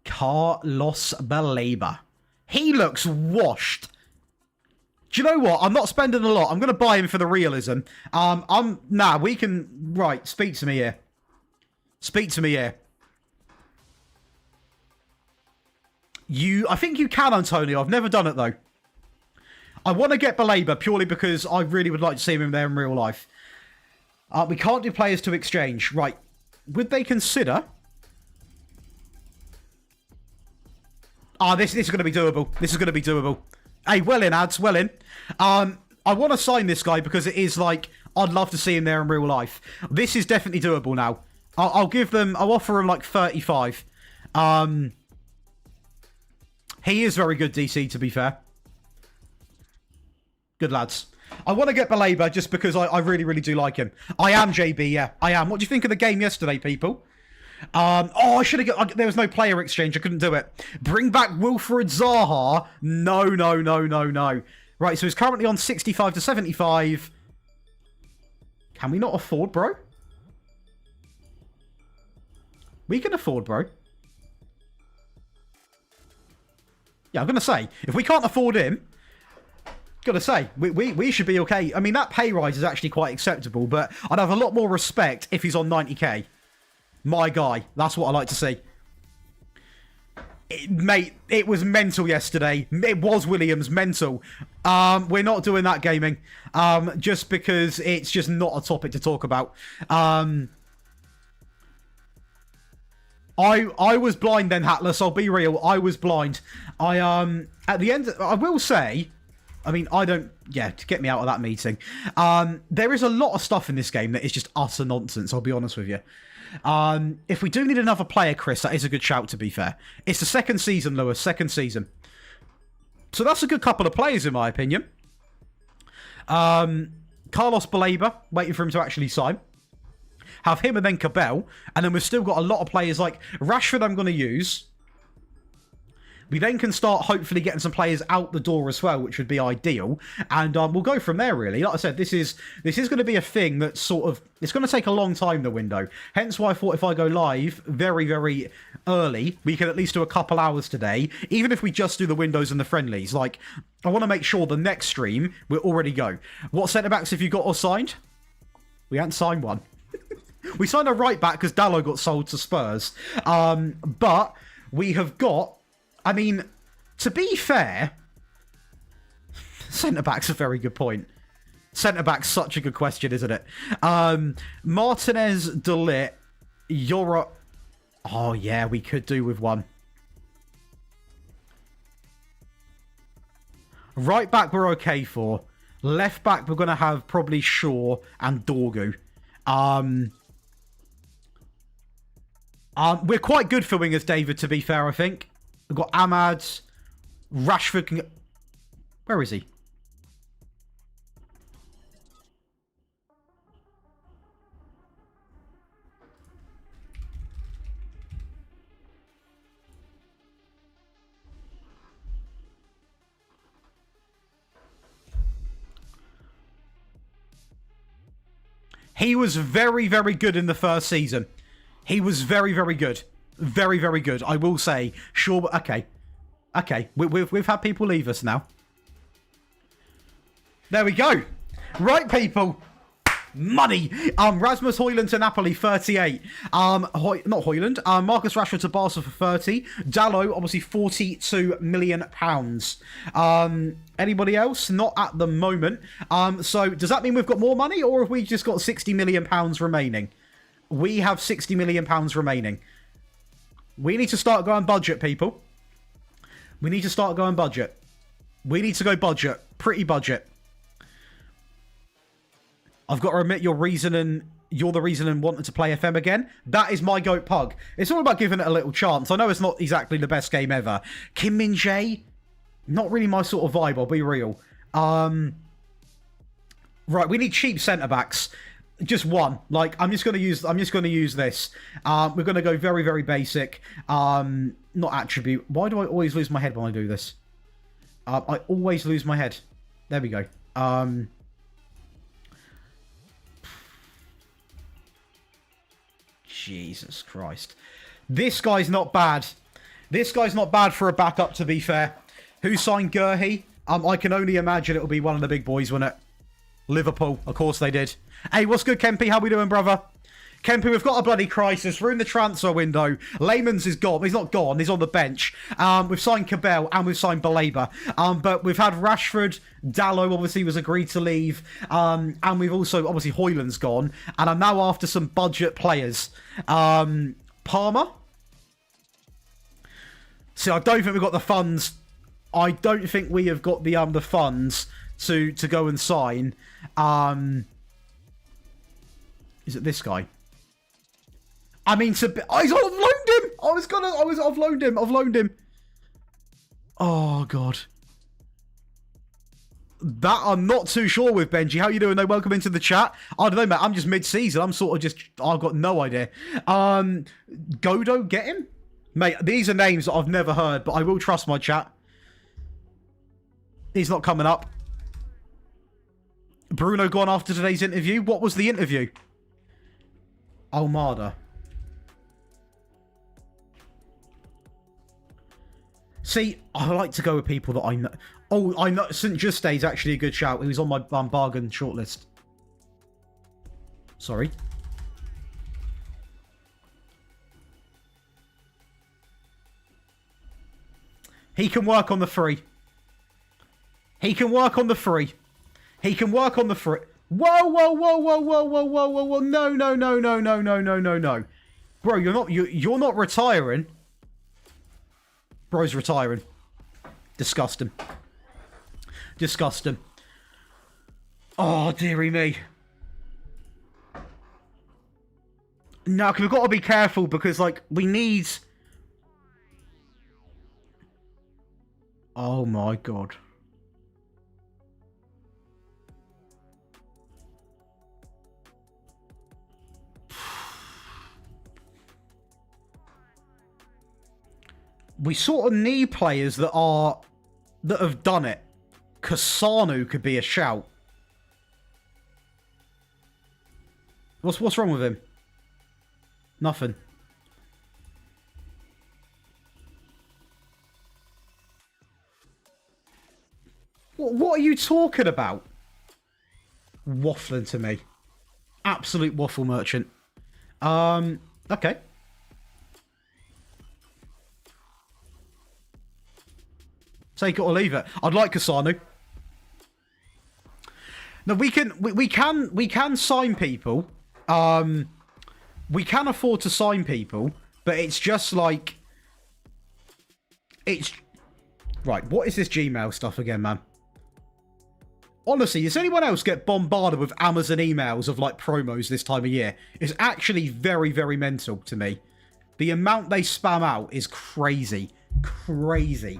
Carlos Baleba. He looks washed. Do you know what? I'm not spending a lot. I'm going to buy him for the realism. Nah, we can... Right, speak to me here. Speak to me here. I think you can, Antonio. I've never done it, though. I want to get Baleba purely because I really would like to see him there in real life. We can't do players to exchange. Right. Would they consider... This is going to be doable. This is going to be doable. Hey, well in, ads, well in. I want to sign this guy because it is like, I'd love to see him there in real life. This is definitely doable now. I'll offer him like 35. He is very good, DC, to be fair. Good lads. I want to get Baleba just because I really, really do like him. I am, JB, yeah, I am. What do you think of the game yesterday, people? I should have got... There was no player exchange. I couldn't do it. Bring back Wilfred Zaha. No, no, no, no, no. Right, so he's currently on 65 to 75. Can we not afford, bro? We can afford, bro. Yeah, I'm going to say, if we can't afford him, gotta say, we should be okay. I mean, that pay rise is actually quite acceptable, but I'd have a lot more respect if he's on 90k. My guy. That's what I like to see. Mate, it was mental yesterday. It was Williams, mental. We're not doing that gaming. Just because it's just not a topic to talk about. I was blind then, Hatless. I'll be real. I was blind. At the end, I will say... I mean, to get me out of that meeting. There is a lot of stuff in this game that is just utter nonsense, I'll be honest with you. If we do need another player, Chris, that is a good shout, to be fair. It's the second season, Lewis, second season. So that's a good couple of players, in my opinion. Carlos Baleba, waiting for him to actually sign. Have him and then Cabell. And then we've still got a lot of players like Rashford I'm going to use. We then can start hopefully getting some players out the door as well, which would be ideal. And we'll go from there, really. Like I said, this is going to be a thing that's sort of... It's going to take a long time, the window. Hence why I thought if I go live very, very early, we can at least do a couple hours today. Even if we just do the windows and the friendlies. Like, I want to make sure the next stream, we'll already go. What centre-backs have you got or signed? We haven't signed one. We signed a right-back because Dallo got sold to Spurs. But we have got... I mean, to be fair, centre-back's a very good point. Centre-back's such a good question, isn't it? Martinez, Delit, Yora... Oh, yeah, we could do with one. Right back we're okay for. Left back we're going to have probably Shaw and Dorgu. We're quite good for wingers, David, to be fair, I think. We've got Ahmad, Rashford can... Where is he? He was very, very good in the first season. He was very, very good. Very, very good. I will say. Sure. Okay. Okay. We've had people leave us now. There we go. Right, people. Money. Rasmus Højlund to Napoli, 38. Not Højlund. Marcus Rashford to Barca for 30. Dallo, obviously, £42 million. Anybody else? Not at the moment. So does that mean we've got more money, or have we just got £60 million remaining? We have £60 million remaining. We need to start going budget, people. We need to start going budget. We need to go budget. Pretty budget. I've got to admit, you're the reason in wanting to play FM again. That is my goat pug. It's all about giving it a little chance. I know it's not exactly the best game ever. Kim Min Jae, not really my sort of vibe, I'll be real. Right, we need cheap centre backs. Just one. Like, I'm just gonna use this. We're gonna go very, very basic. Not attribute. Why do I always lose my head when I do this? I always lose my head. There we go. Jesus Christ. This guy's not bad. This guy's not bad for a backup, to be fair. Who signed Gurhey? I can only imagine it'll be one of the big boys, won't it? Liverpool. Of course they did. Hey, what's good, Kempy? How we doing, brother? Kempy, we've got a bloody crisis. We're in the transfer window. Layman's is gone. He's not gone. He's on the bench. We've signed Cabell and we've signed Baleba. But we've had Rashford. Dallo obviously was agreed to leave. And we've also, obviously, Hoyland's gone. And I'm now after some budget players. Palmer. See, I don't think we've got the funds. I don't think we have got the funds to go and sign. Is it this guy? I mean, I've loaned him. I've loaned him. Oh God. That I'm not too sure with, Benji. How you doing though? Welcome into the chat. I don't know, mate. I'm just mid-season. I'm sort of just, I've got no idea. Godo, get him? Mate, these are names that I've never heard, but I will trust my chat. He's not coming up. Bruno gone after today's interview. What was the interview? Almada. See, I like to go with people that I know. Oh, I know. St. Just's actually a good shout. He was on my bargain shortlist. Sorry. He can work on the free. He can work on the free. He can work on the free. Whoa, whoa, whoa, whoa, whoa, whoa, whoa, whoa, whoa. No, no, no, no, no, no, no, no, no. Bro, you're not retiring. Bro's retiring. Disgusting. Disgusting. Oh, dearie me. No, because we've got to be careful because, like, we need... Oh, my God. We sort of need players that have done it. Kasanu could be a shout. What's wrong with him? Nothing. What are you talking about? Waffling to me. Absolute waffle merchant. Okay. Take it or leave it. I'd like Kasanu. No, we can sign people. We can afford to sign people, but it's just like it's right. What is this Gmail stuff again, man? Honestly, does anyone else get bombarded with Amazon emails of like promos this time of year? It's actually very, very mental to me. The amount they spam out is crazy. Crazy.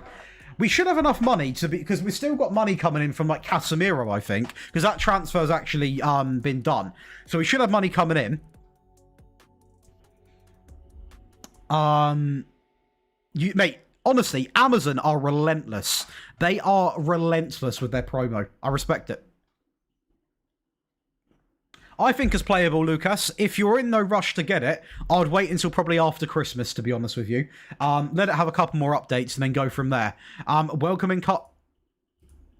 We should have enough money to be, because we've still got money coming in from like Casemiro, I think, because that transfer's actually been done. So we should have money coming in. Mate, honestly, Amazon are relentless. They are relentless with their promo. I respect it. I think it's playable, Lucas. If you're in no rush to get it, I'd wait until probably after Christmas, to be honest with you. Let it have a couple more updates and then go from there. Welcoming cut.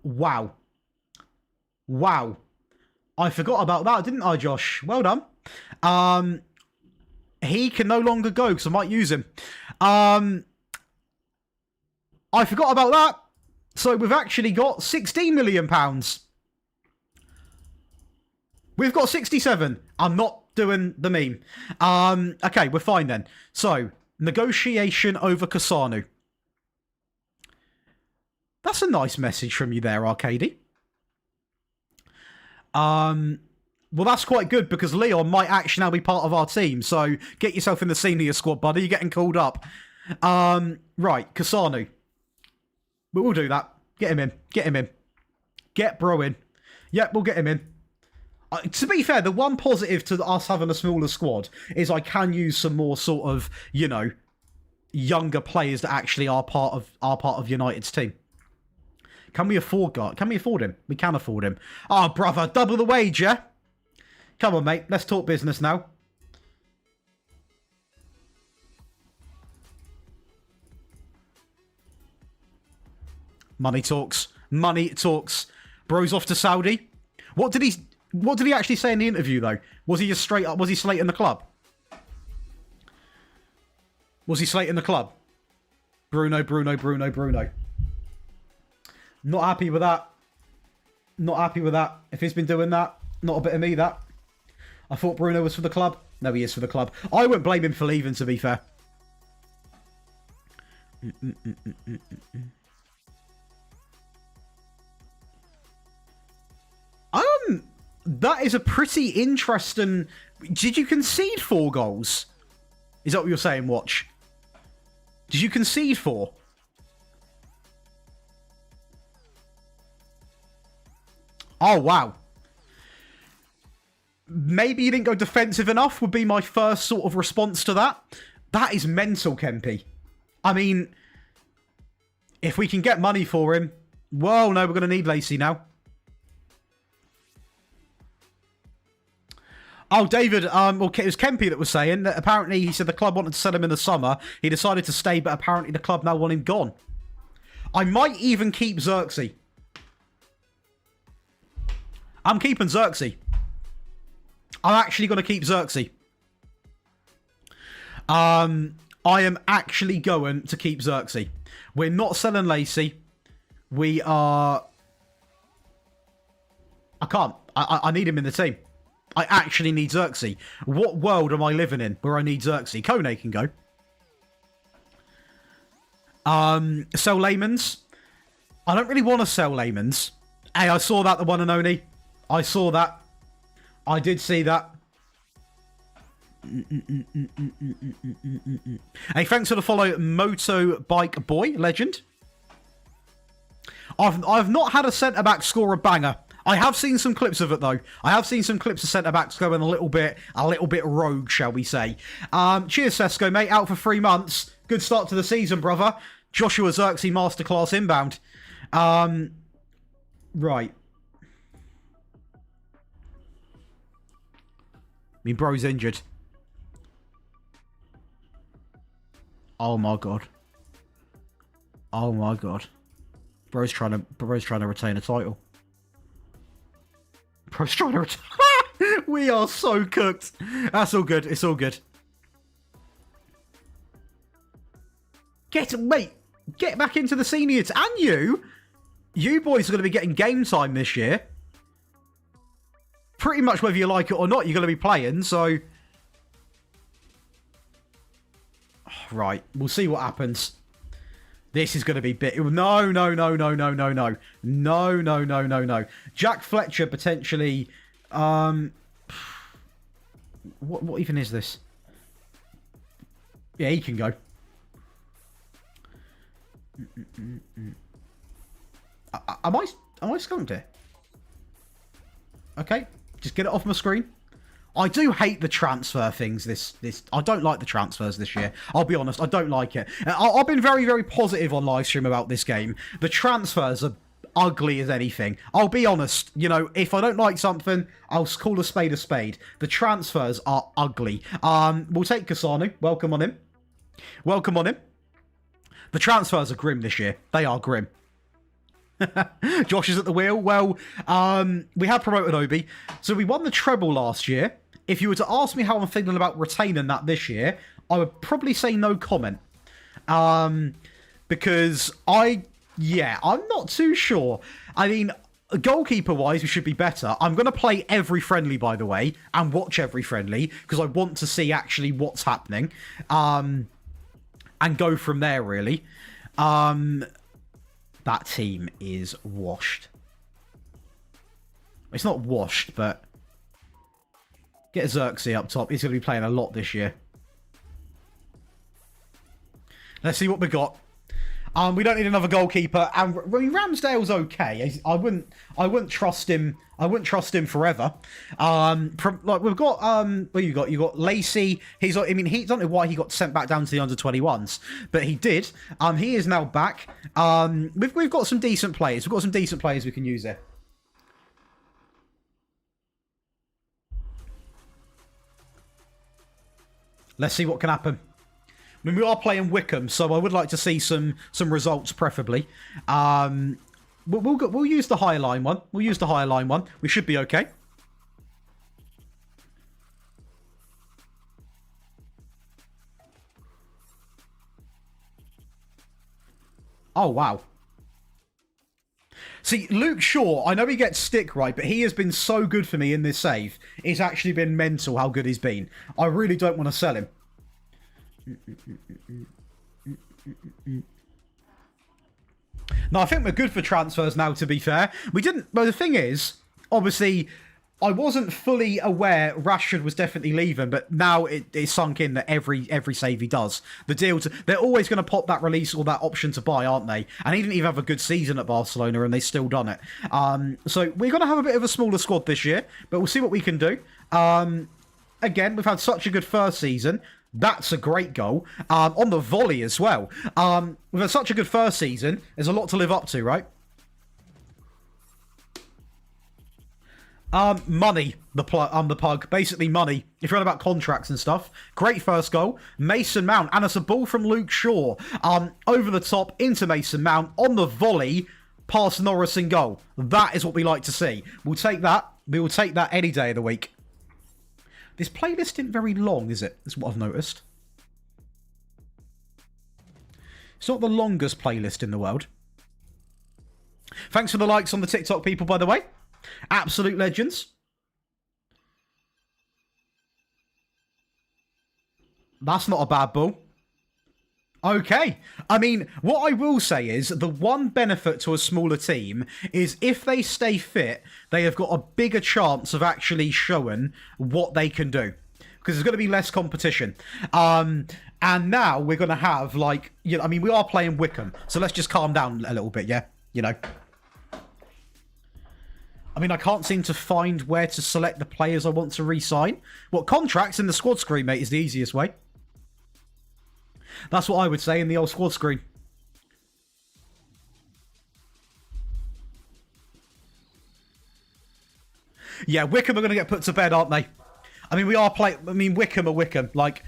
Wow. Wow. I forgot about that, didn't I, Josh? Well done. He can no longer go because I might use him. I forgot about that. So we've actually got £16 million. We've got 67. I'm not doing the meme. Okay, we're fine then. So, Negotiation over Cassano. That's a nice message from you there, Arcady. Well, that's quite good because Leon might actually now be part of our team. So get yourself in the senior squad, buddy. You're getting called up. Right, Cassano. But we'll do that. Get him in. Get him in. Get bro in. Yep, we'll get him in. To be fair, the one positive to us having a smaller squad is I can use some more sort of, you know, younger players that actually are part of United's team. Can we afford God? Can we afford him? We can afford him. Oh, brother, double the wage, yeah? Come on, mate. Let's talk business now. Money talks. Money talks. Bro's off to Saudi. What did he actually say in the interview, though? Was he just straight up? Was he slating the club? Was he slating the club? Bruno. Not happy with that. Not happy with that. If he's been doing that, not a bit of me, that. I thought Bruno was for the club. No, he is for the club. I wouldn't blame him for leaving, to be fair. That is a pretty interesting... Did you concede 4 goals? Is that what you're saying, Watch? Did you concede 4? Oh, wow. Maybe you didn't go defensive enough would be my first sort of response to that. That is mental, Kempy. I mean, if we can get money for him... Well, no, we're going to need Lacey now. Oh, David, well, it was Kempy that was saying that apparently he said the club wanted to sell him in the summer. He decided to stay, but apparently the club now want him gone. I might even keep Xerxes. I'm keeping Xerxes. I'm actually going to keep Xerxes. I am actually going to keep Xerxes. We're not selling Lacey. We are... I can't. I need him in the team. I actually need Xerxes. What world am I living in where I need Xerxes? Kone can go. Sell Layman's. I don't really want to sell Layman's. Hey, I saw that, the one and only. I saw that. I did see that. Hey, thanks for the follow, Moto Bike Boy, legend. I've not had a centre-back score a banger. I have seen some clips of it, though. I have seen some clips of centre-backs going a little bit rogue, shall we say. Cheers, Sesko, mate. Out for 3 months. Good start to the season, brother. Joshua Xerxes Masterclass inbound. Right. I mean, bro's injured. Oh, my God. Oh, my God. Bro's trying to retain a title. Bro's trying to retain... We are so cooked. That's all good. It's all good. Mate, get back into the seniors. And you boys are going to be getting game time this year. Pretty much whether you like it or not, you're going to be playing, so... Right, we'll see what happens. This is going to be bit... No. No. Jack Fletcher potentially... What even is this? Yeah, he can go. Am I skunked here? Okay, just get it off my screen. I do hate the transfer things. I don't like the transfers this year. I'll be honest, I don't like it. I've been very, very positive on livestream about this game. The transfers are ugly as anything. I'll be honest. You know, if I don't like something, I'll call a spade a spade. The transfers are ugly. We'll take Cassano. Welcome on him. Welcome on him. The transfers are grim this year. They are grim. Josh is at the wheel. Well, we have promoted Obi. So we won the treble last year. If you were to ask me how I'm feeling about retaining that this year, I would probably say no comment. Because I'm not too sure. I mean, goalkeeper-wise, we should be better. I'm going to play every friendly, by the way, and watch every friendly, because I want to see actually what's happening. and go from there, really. That team is washed. It's not washed, but get Xerxes up top. He's going to be playing a lot this year. Let's see what we got. We don't need another goalkeeper, and Ramsdale's okay. I wouldn't trust him. I wouldn't trust him forever. We've got what you got? You got Lacey. He don't know why he got sent back down to the under-21s, but he did. He is now back. We've got some decent players. We've got some decent players we can use here. Let's see what can happen. I mean, we are playing Wickham, so I would like to see some results, preferably. We'll use the higher line one. We'll use the higher line one. We should be okay. Oh, wow. See, Luke Shaw, I know he gets stick right, but he has been so good for me in this save. It's actually been mental how good he's been. I really don't want to sell him. No, I think we're good for transfers now, to be fair. We didn't... Well, the thing is, obviously, I wasn't fully aware Rashford was definitely leaving, but now it's sunk in that every save he does. They're always going to pop that release or that option to buy, aren't they? And he didn't even have a good season at Barcelona, and they still done it. So we're going to have a bit of a smaller squad this year, but we'll see what we can do. Again, we've had such a good first season. That's a great goal. On the volley as well. We've had such a good first season. There's a lot to live up to, right? Money, the pug. Basically money. If you're on about contracts and stuff. Great first goal. Mason Mount. And it's a ball from Luke Shaw. Over the top into Mason Mount. On the volley. Past Norris in goal. That is what we like to see. We'll take that. We will take that any day of the week. This playlist isn't very long, is it? That's what I've noticed. It's not the longest playlist in the world. Thanks for the likes on the TikTok, people, by the way. Absolute legends. That's not a bad ball. Okay. I mean, what I will say is the one benefit to a smaller team is if they stay fit, they have got a bigger chance of actually showing what they can do. Because there's going to be less competition. And now we're going to have, like, you know, I mean, we are playing Wickham. So let's just calm down a little bit, yeah? You know. I mean, I can't seem to find where to select the players I want to re-sign. What, contracts in the squad screen, mate, is the easiest way. That's what I would say in the old squad screen. Yeah, Wickham are going to get put to bed, aren't they? I mean, Wickham are Wickham. Like,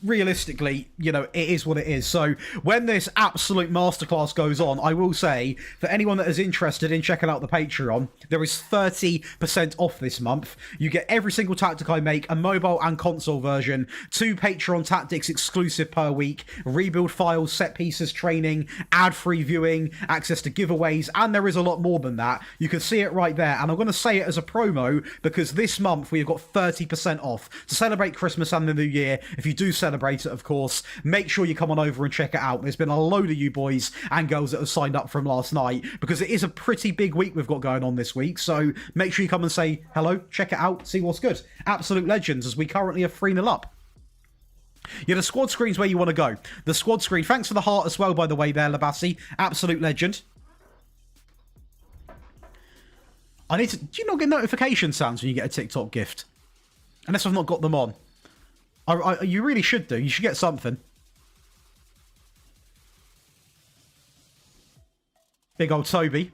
realistically, you know, it is what it is. So when this absolute masterclass goes on, I will say, for anyone that is interested in checking out the Patreon, there is 30% off this month. You get every single tactic I make, a mobile and console version, 2 Patreon tactics exclusive per week, rebuild files, set pieces, training, ad-free viewing, access to giveaways, and there is a lot more than that. You can see it right there, and I'm going to say it as a promo because this month we have got 30% off to celebrate Christmas and the New Year. If you do celebrate it, of course, make sure you come on over and check it out. There's been a load of you boys and girls that have signed up from last night because it is a pretty big week we've got going on this week, so make sure you come and say hello, check it out, see what's good. Absolute legends, as we currently are 3-0 up. Yeah, the squad screen's where you want to go. The squad screen. Thanks for the heart as well, by the way, there, Labassi. Absolute legend. I need to... Do you not get notification sounds when you get a TikTok gift? Unless I've not got them on. You really should do. You should get something. Big old Toby.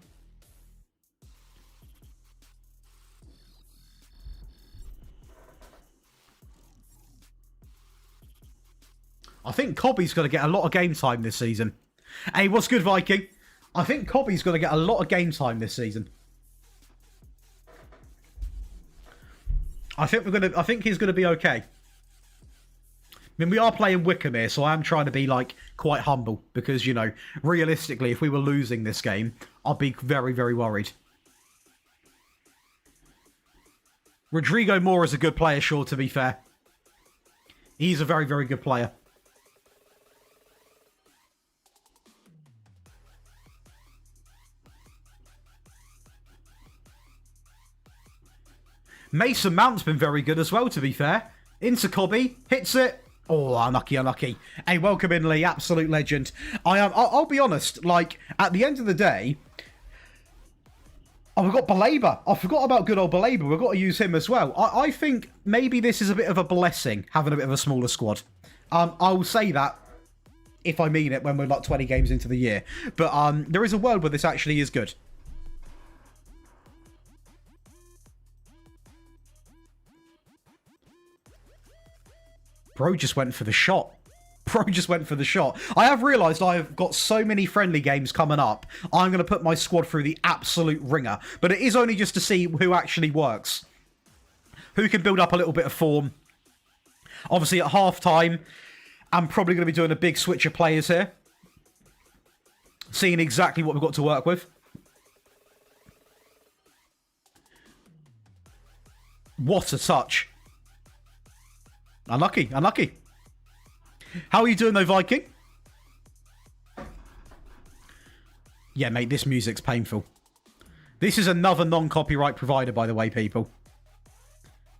I think Cobby's going to get a lot of game time this season. Hey, what's good, Viking? I think Cobby's going to get a lot of game time this season. I think he's going to be okay. I mean, we are playing Wickham here, so I am trying to be, like, quite humble. Because, you know, realistically, if we were losing this game, I'd be very, very worried. Rodrigo Moore is a good player, sure, to be fair. He's a very, very good player. Mason Mount's been very good as well, to be fair. Into Cobby, hits it. Oh, unlucky, unlucky. Hey, welcome in, Lee. Absolute legend. I'll be honest, like, at the end of the day, oh, we've got Belaber. I forgot about good old Belaber. We've got to use him as well. I think maybe this is a bit of a blessing, having a bit of a smaller squad. I'll say that if I mean it when we're like 20 games into the year. But there is a world where this actually is good. Bro just went for the shot. Bro just went for the shot. I have realised I've got so many friendly games coming up. I'm going to put my squad through the absolute ringer. But it is only just to see who actually works. Who can build up a little bit of form. Obviously, at half-time, I'm probably going to be doing a big switch of players here. Seeing exactly what we've got to work with. What a touch. Unlucky, unlucky. How are you doing though, Viking? Yeah, mate, this music's painful. This is another non-copyright provider, by the way, people.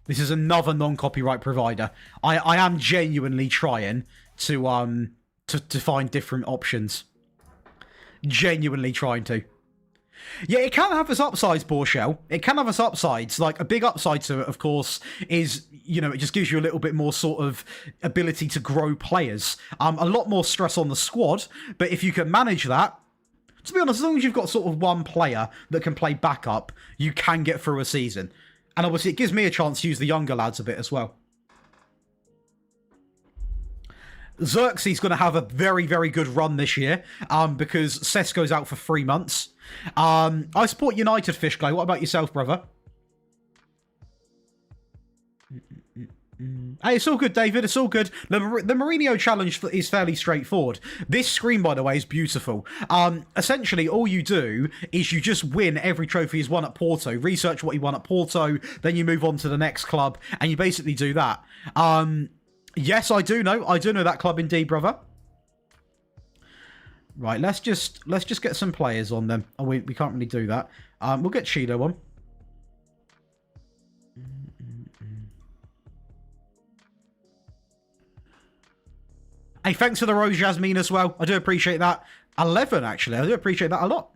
This is another non-copyright provider. I am genuinely trying to find different options. Genuinely trying to. Yeah, it can have its upsides, Borshell. It can have its upsides. Like, a big upside to it, of course, is, you know, it just gives you a little bit more sort of ability to grow players. A lot more stress on the squad, but if you can manage that, to be honest, as long as you've got sort of one player that can play backup, you can get through a season. And obviously, it gives me a chance to use the younger lads a bit as well. Xerxes going to have a very, very good run this year because Sesko's out for 3 months. I support United, Fishglow. What about yourself, brother? Hey, it's all good, David. It's all good. The Mourinho challenge is fairly straightforward. This screen, by the way, is beautiful. Essentially, all you do is you just win every trophy he's won at Porto. Research what he won at Porto, then you move on to the next club, and you basically do that. Yes, I do know. I do know that club indeed, brother. Right, let's just get some players on them. Oh, we can't really do that. We'll get Cheeto on. Hey, thanks for the rose, Jasmine, as well. I do appreciate that. 11, actually. I do appreciate that a lot.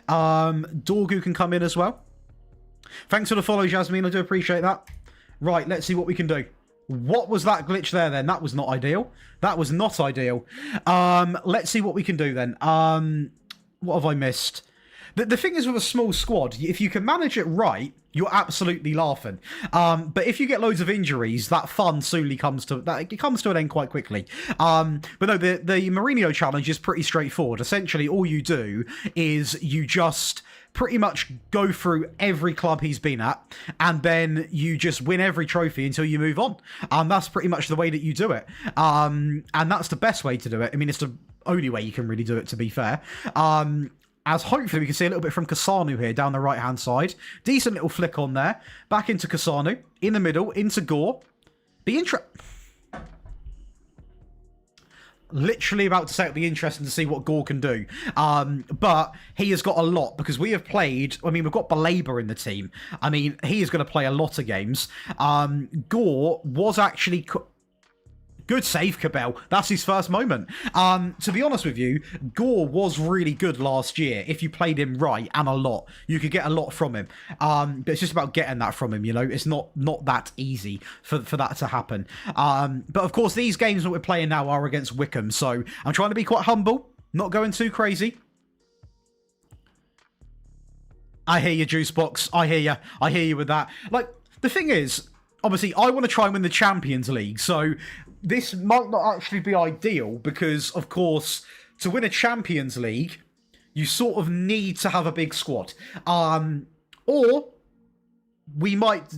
Dorgu can come in as well. Thanks for the follow, Jasmine. I do appreciate that. Right, let's see what we can do. What was that glitch there then? That was not ideal. That was not ideal. Let's see what we can do then. What have I missed? The thing is with a small squad, if you can manage it right, you're absolutely laughing. But if you get loads of injuries, that fun soonly comes to an end quite quickly. But no, the Mourinho challenge is pretty straightforward. Essentially, all you do is you just pretty much go through every club he's been at, and then you just win every trophy until you move on. That's pretty much the way that you do it. And that's the best way to do it. I mean, it's the only way you can really do it, to be fair. As hopefully we can see a little bit from Kasanu here down the right-hand side. Decent little flick on there. Back into Kasanu. In the middle, into Gore. Literally about to say it'll be interesting to see what Gore can do. But he has got a lot because we have played... I mean, we've got Belaber in the team. I mean, he is going to play a lot of games. Gore was actually... Good save, Cabell. That's his first moment. To be honest with you, Gore was really good last year. If you played him right and a lot, you could get a lot from him. But it's just about getting that from him, you know? It's not that easy for that to happen. But of course, these games that we're playing now are against Wickham, so I'm trying to be quite humble, not going too crazy. I hear you, Juicebox. I hear you. I hear you with that. Like, the thing is, obviously, I want to try and win the Champions League, so... This might not actually be ideal because, of course, to win a Champions League, you sort of need to have a big squad. Or we might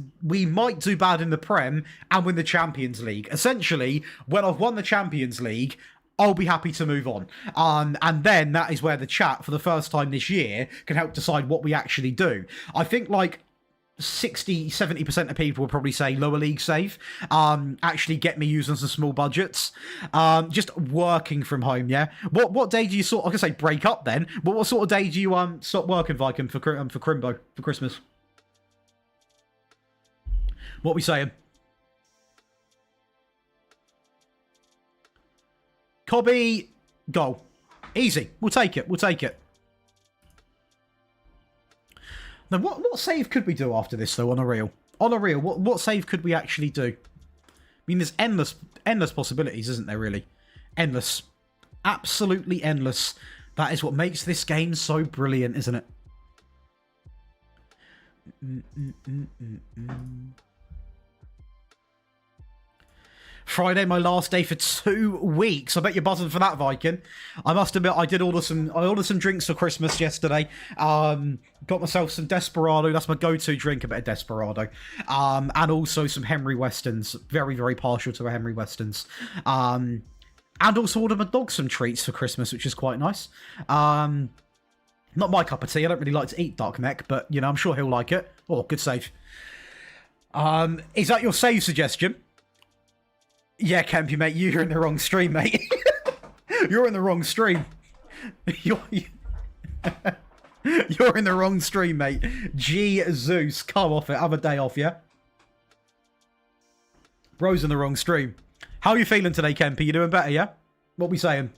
do bad in the Prem and win the Champions League. Essentially, when I've won the Champions League, I'll be happy to move on. And then that is where the chat, for the first time this year, can help decide what we actually do. I think, like, 60-70% of people will probably say lower league save. Actually get me using some small budgets. Just working from home, yeah. What day do you I can say break up then? But what sort of day do you stop working, Viking, for Crimbo for Christmas? What we saying? Cobby, goal. Easy. We'll take it. We'll take it. Now, what save could we do after this, though, on a reel? On a reel, what save could we actually do? I mean, there's endless possibilities, isn't there, really? Endless. Absolutely endless. That is what makes this game so brilliant, isn't it? Friday, my last day for 2 weeks. I bet you're buzzing for that, Viking. I must admit, I ordered some drinks for Christmas yesterday. Got myself some Desperado. That's my go-to drink, a bit of Desperado. And also some Henry Westons. Very, very partial to a Henry Westons. And also ordered my dog some treats for Christmas, which is quite nice. Not my cup of tea. I don't really like to eat dark neck, but, you know, I'm sure he'll like it. Oh, good save. Is that your save suggestion? Yeah, Kempy, mate, you're in the wrong stream, mate. You're in the wrong stream. You're in the wrong stream, mate. Jesus, come off it. Have a day off, yeah? Bro's in the wrong stream. How are you feeling today, Kempy? You doing better, yeah? What we saying?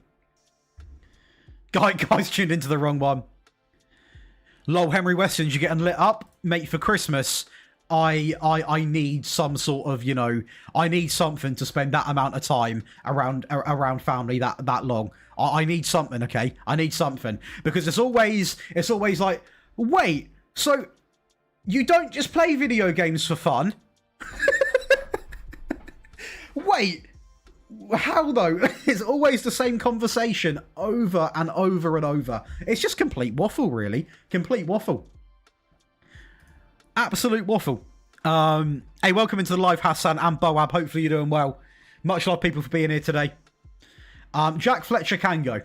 Guys tuned into the wrong one. Lol, Henry Westons, you getting lit up? Mate, for Christmas, I need some sort of, you know, I need something to spend that amount of time around family that long. I need something, okay? I need something. Because it's always like, wait, so you don't just play video games for fun? Wait, how though? It's always the same conversation over and over and over. It's just complete waffle, really. Complete waffle. Absolute waffle. Hey, welcome into the live, Hassan and Boab. Hopefully you're doing well. Much love, people, for being here today. Jack Fletcher can go.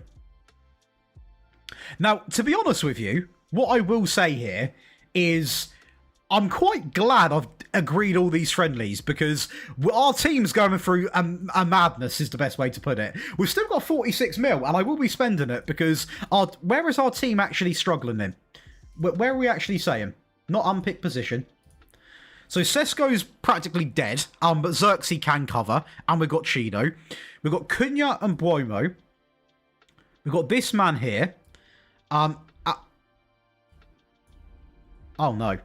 Now, to be honest with you, what I will say here is I'm quite glad I've agreed all these friendlies, because our team's going through a madness, is the best way to put it. We've still got 46 mil, and I will be spending it, because where is our team actually struggling in? Where are we actually saying? Not unpicked position. So Sesko's practically dead, but Xerxes can cover, and we've got Chido. We've got Cunha and Buomo. We've got this man here. Oh no.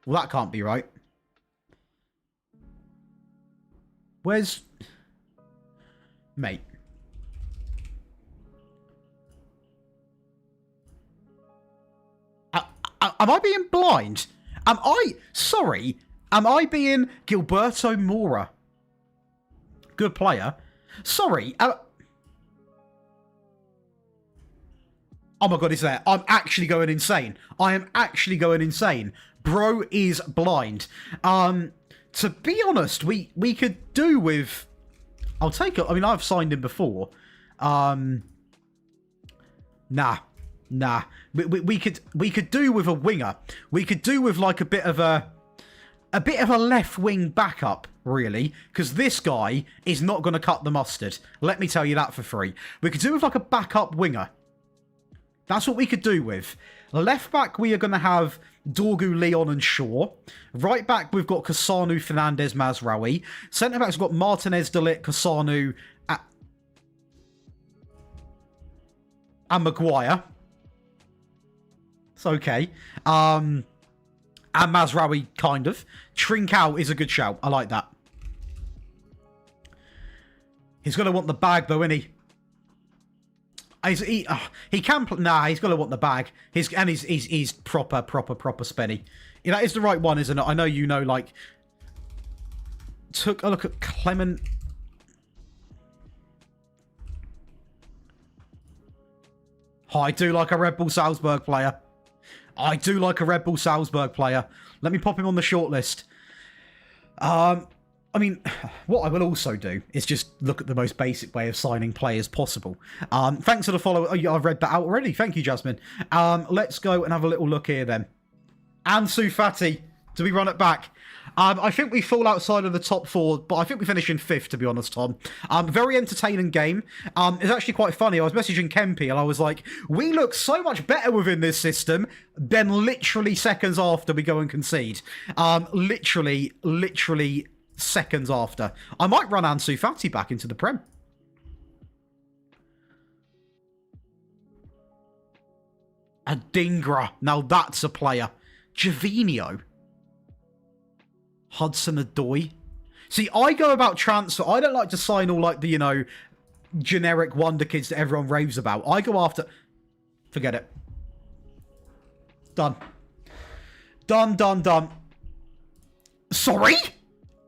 Well, that can't be right. Where's... Mate. Am I being blind? Sorry, am I being Gilberto Mora? Good player. Sorry. Oh my god, it's there. I'm actually going insane. I am actually going insane. Bro is blind. To be honest, we could do with... I'll take it. I mean, I've signed him before. Nah. We could do with a winger. We could do with like a bit of a left wing backup, really, because this guy is not going to cut the mustard. Let me tell you that for free. We could do with like a backup winger. That's what we could do with. Left back, we are going to have Dorgu, Leon, and Shaw. Right back, we've got Kasanu, Fernandez, Mazraoui. Centre backs, we've got Martinez, Delit, Kasanu, and Maguire. It's okay. And Mazraoui, kind of. Trincao is a good shout. I like that. He's going to want the bag, though, isn't he? He can... Nah, he's going to want the bag. He's proper spenny. Yeah, that is the right one, isn't it? I know you know, like... Took a look at Clement... Oh, I do like a Red Bull Salzburg player. I do like a Red Bull Salzburg player. Let me pop him on the shortlist. I mean, what I will also do is just look at the most basic way of signing players possible. Thanks for the follow. Oh, yeah, I've read that out already. Thank you, Jasmine. Let's go and have a little look here then. Ansu Fati. Do we run it back? I think we fall outside of the top 4, but I think we finish in 5th, to be honest, Tom. Very entertaining game. It's actually quite funny. I was messaging Kempy, and I was like, we look so much better within this system. Then literally seconds after, we go and concede. Literally seconds after. I might run Ansu Fati back into the Prem. Adingra. Now that's a player. Javinho. Hudson-Odoi. See, I go about transfer. I don't like to sign all like the, you know, generic wonder kids that everyone raves about. I go after... Forget it. Done. Done. Sorry?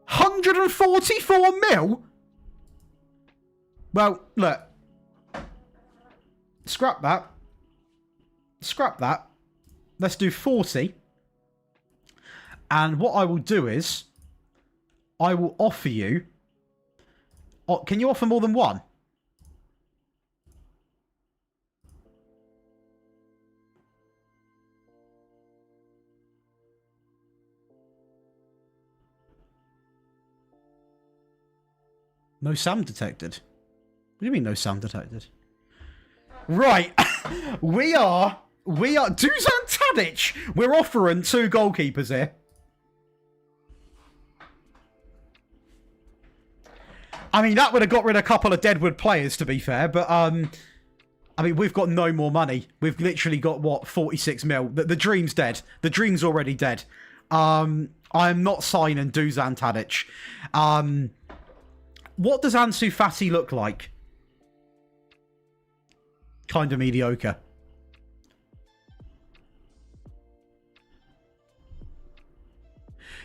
144 mil? Well, look. Scrap that. Let's do 40. And what I will do is, I will offer you... Oh, can you offer more than one? No sound detected. What do you mean no sound detected? Right. We are Dusan Tadic. We're offering 2 goalkeepers here. I mean, that would have got rid of a couple of Deadwood players, to be fair. But, I mean, we've got no more money. We've literally got, what, 46 mil. The dream's dead. The dream's already dead. I am not signing Dusan Tadic. What does Ansu Fati look like? Kind of mediocre.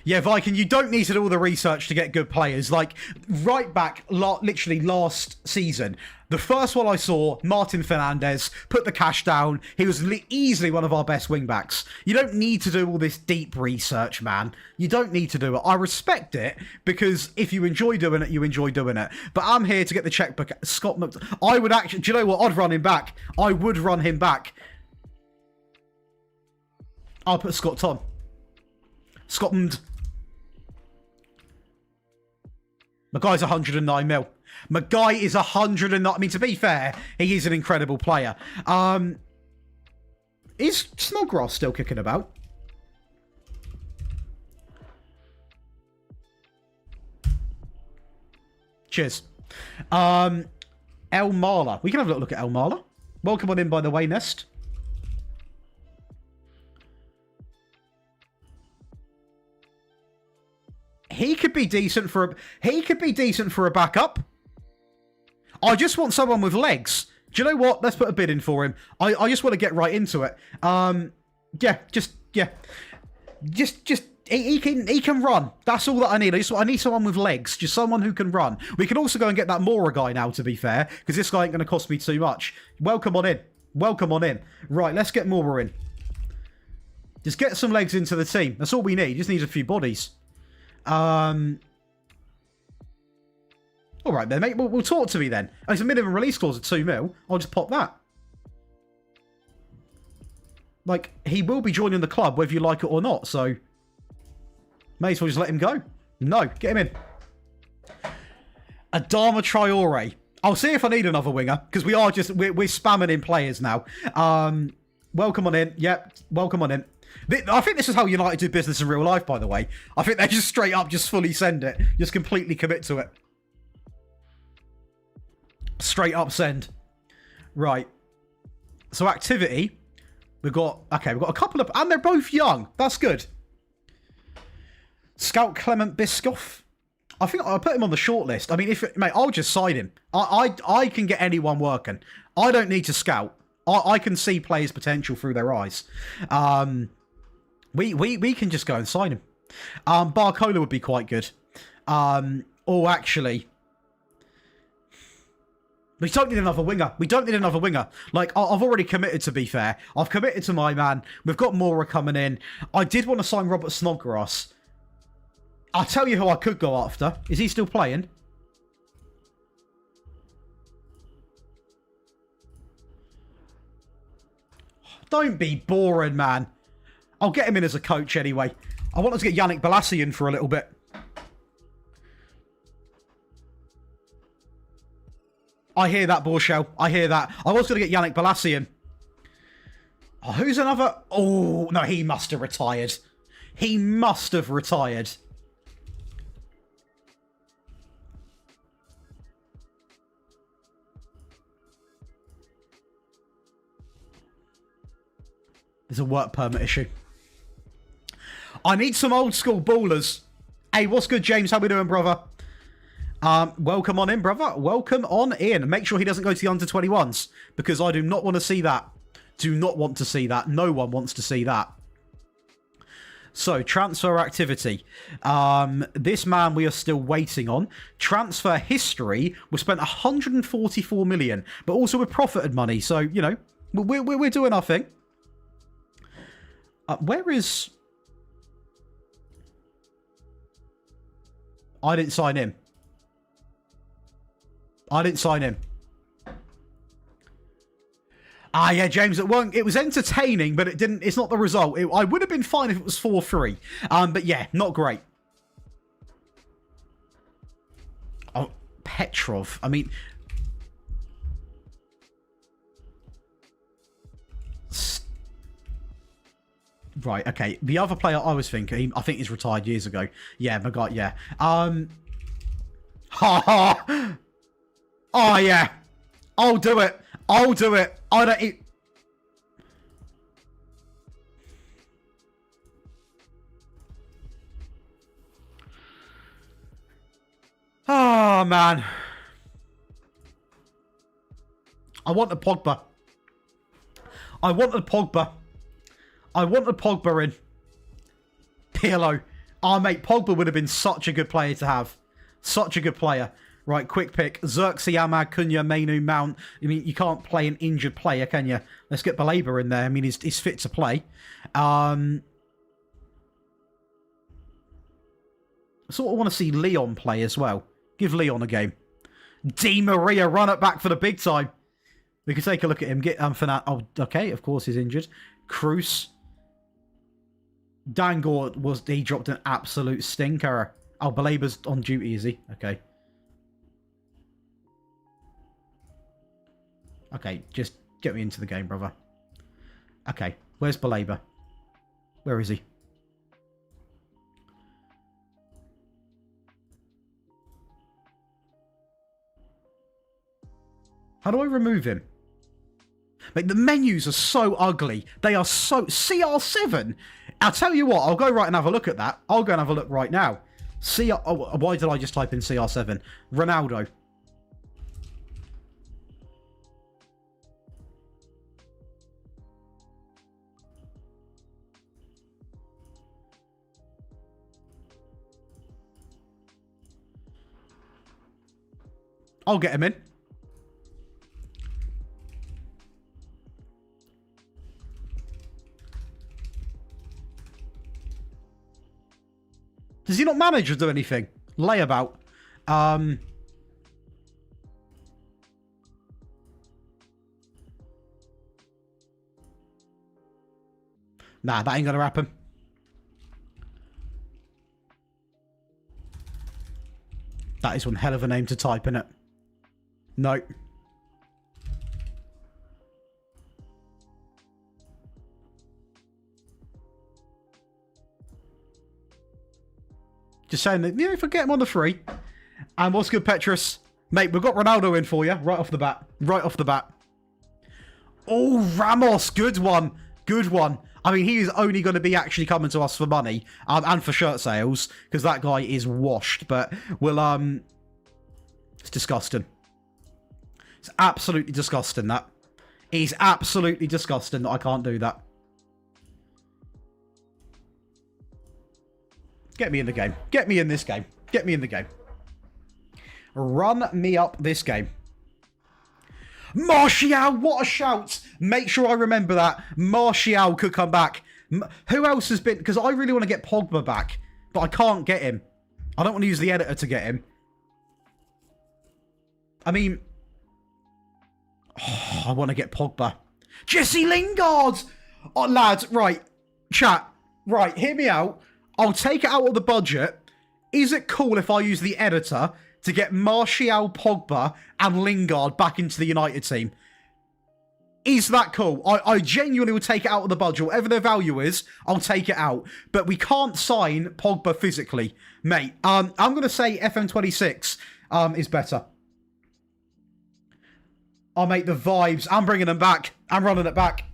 Yeah, Viking, you don't need to do all the research to get good players. Like, right back, literally last season, the first one I saw, Martin Fernandez, put the cash down. He was easily one of our best wing-backs. You don't need to do all this deep research, man. You don't need to do it. I respect it, because if you enjoy doing it, you enjoy doing it. But I'm here to get the checkbook. Scott I would actually... Do you know what? I'd run him back. I would run him back. I'll put Scott Tom. Scotland. My guy's 109 mil. My guy is 109. I mean, to be fair, he is an incredible player. Is Snodgrass still kicking about? Cheers. El Marla. We can have a little look at El Marla. Welcome on in, by the way, Nest. He could be decent for a backup. I just want someone with legs. Do you know what? Let's put a bid in for him. I just want to get right into it. He can run. That's all that I need. I need someone with legs. Just someone who can run. We can also go and get that Mora guy now, to be fair, because this guy ain't going to cost me too much. Welcome on in. Welcome on in. Right, let's get Mora in. Just get some legs into the team. That's all we need. Just need a few bodies. All right, then, mate. We'll talk to me then. Oh, it's a minimum release clause of 2 mil. I'll just pop that. Like, he will be joining the club whether you like it or not, so may as well just let him go. No, get him in. Adama Traore. I'll see if I need another winger, because we're spamming in players now. Welcome on in. Yep, welcome on in. I think this is how United do business in real life, by the way. I think they just straight up just fully send it. Just completely commit to it. Straight up send. Right. So activity. We've got a couple of... And they're both young. That's good. Scout Clement Biscoff. I think I'll put him on the shortlist. I mean, mate, I'll just sign him. I can get anyone working. I don't need to scout. I can see players' potential through their eyes. We can just go and sign him. Barcola would be quite good. Or actually... We don't need another winger. We don't need another winger. Like, I've already committed, to be fair. I've committed to my man. We've got Mora coming in. I did want to sign Robert Snodgrass. I'll tell you who I could go after. Is he still playing? Don't be boring, man. I'll get him in as a coach anyway. I wanted to get Yannick Bolasie in for a little bit. I hear that, Borshell. I hear that. I was going to get Yannick Bolasie in. Oh, who's another? Oh, no, he must have retired. He must have retired. There's a work permit issue. I need some old school ballers. Hey, what's good, James? How we doing, brother? Welcome on in, brother. Welcome on in. Make sure he doesn't go to the under-21s, because I do not want to see that. Do not want to see that. No one wants to see that. So, transfer activity. This man we are still waiting on. Transfer history, we spent 144 million, but also we profited money. So, you know, we're doing our thing. Where is... I didn't sign him. I didn't sign him. Ah, yeah, James, it was entertaining, but it's not the result. I would have been fine if it was 4-3. But yeah, not great. Oh, Petrov. I mean... Right, okay. The other player I was thinking, I think he's retired years ago. Yeah, my God, yeah. Ha ha! Oh, yeah. I'll do it. I'll do it. I don't eat... Oh, man. I want a Pogba. I want a Pogba. I want a Pogba in. PLO. Oh, mate, Pogba would have been such a good player to have. Such a good player. Right, quick pick. Xerxes, Ahmad, Cunha, Mainu, Mount. I mean, you can't play an injured player, can you? Let's get Baleba in there. I mean, he's fit to play. I sort of want to see Leon play as well. Give Leon a game. Di Maria, run it back for the big time. We can take a look at him. Get Fernand. Oh, okay, of course he's injured. Cruz. Dangor he dropped an absolute stinker. Oh, Baleba's on duty, is he? Okay. Okay, just get me into the game, brother. Okay, where's Baleba? Where is he? How do I remove him? Like, the menus are so ugly. They are so... CR7? I'll tell you what, I'll go right and have a look at that. I'll go and have a look right now. Oh, why did I just type in CR7? Ronaldo. I'll get him in. Does he not manage or do anything? Layabout. Nah, that ain't gonna happen. That is one hell of a name to type, innit? No. Just saying that, if I get him on the free. And what's good, Petrus? Mate, we've got Ronaldo in for you. Right off the bat. Right off the bat. Oh, Ramos. Good one. Good one. I mean, he is only going to be actually coming to us for money. And for shirt sales. Because that guy is washed. But we'll, it's disgusting. It's absolutely disgusting, that. It's absolutely disgusting that I can't do that. Get me in the game. Get me in this game. Get me in the game. Run me up this game. Martial, what a shout. Make sure I remember that. Martial could come back. Who else has been... Because I really want to get Pogba back. But I can't get him. I don't want to use the editor to get him. I mean... Oh, I want to get Pogba. Jesse Lingard! Oh, lads, right. Chat. Right, hear me out. I'll take it out of the budget. Is it cool if I use the editor to get Martial, Pogba, and Lingard back into the United team? Is that cool? I genuinely would take it out of the budget. Whatever their value is, I'll take it out. But we can't sign Pogba physically. Mate, I'm going to say FM26 is better. Oh, mate, the vibes. I'm bringing them back. I'm running it back.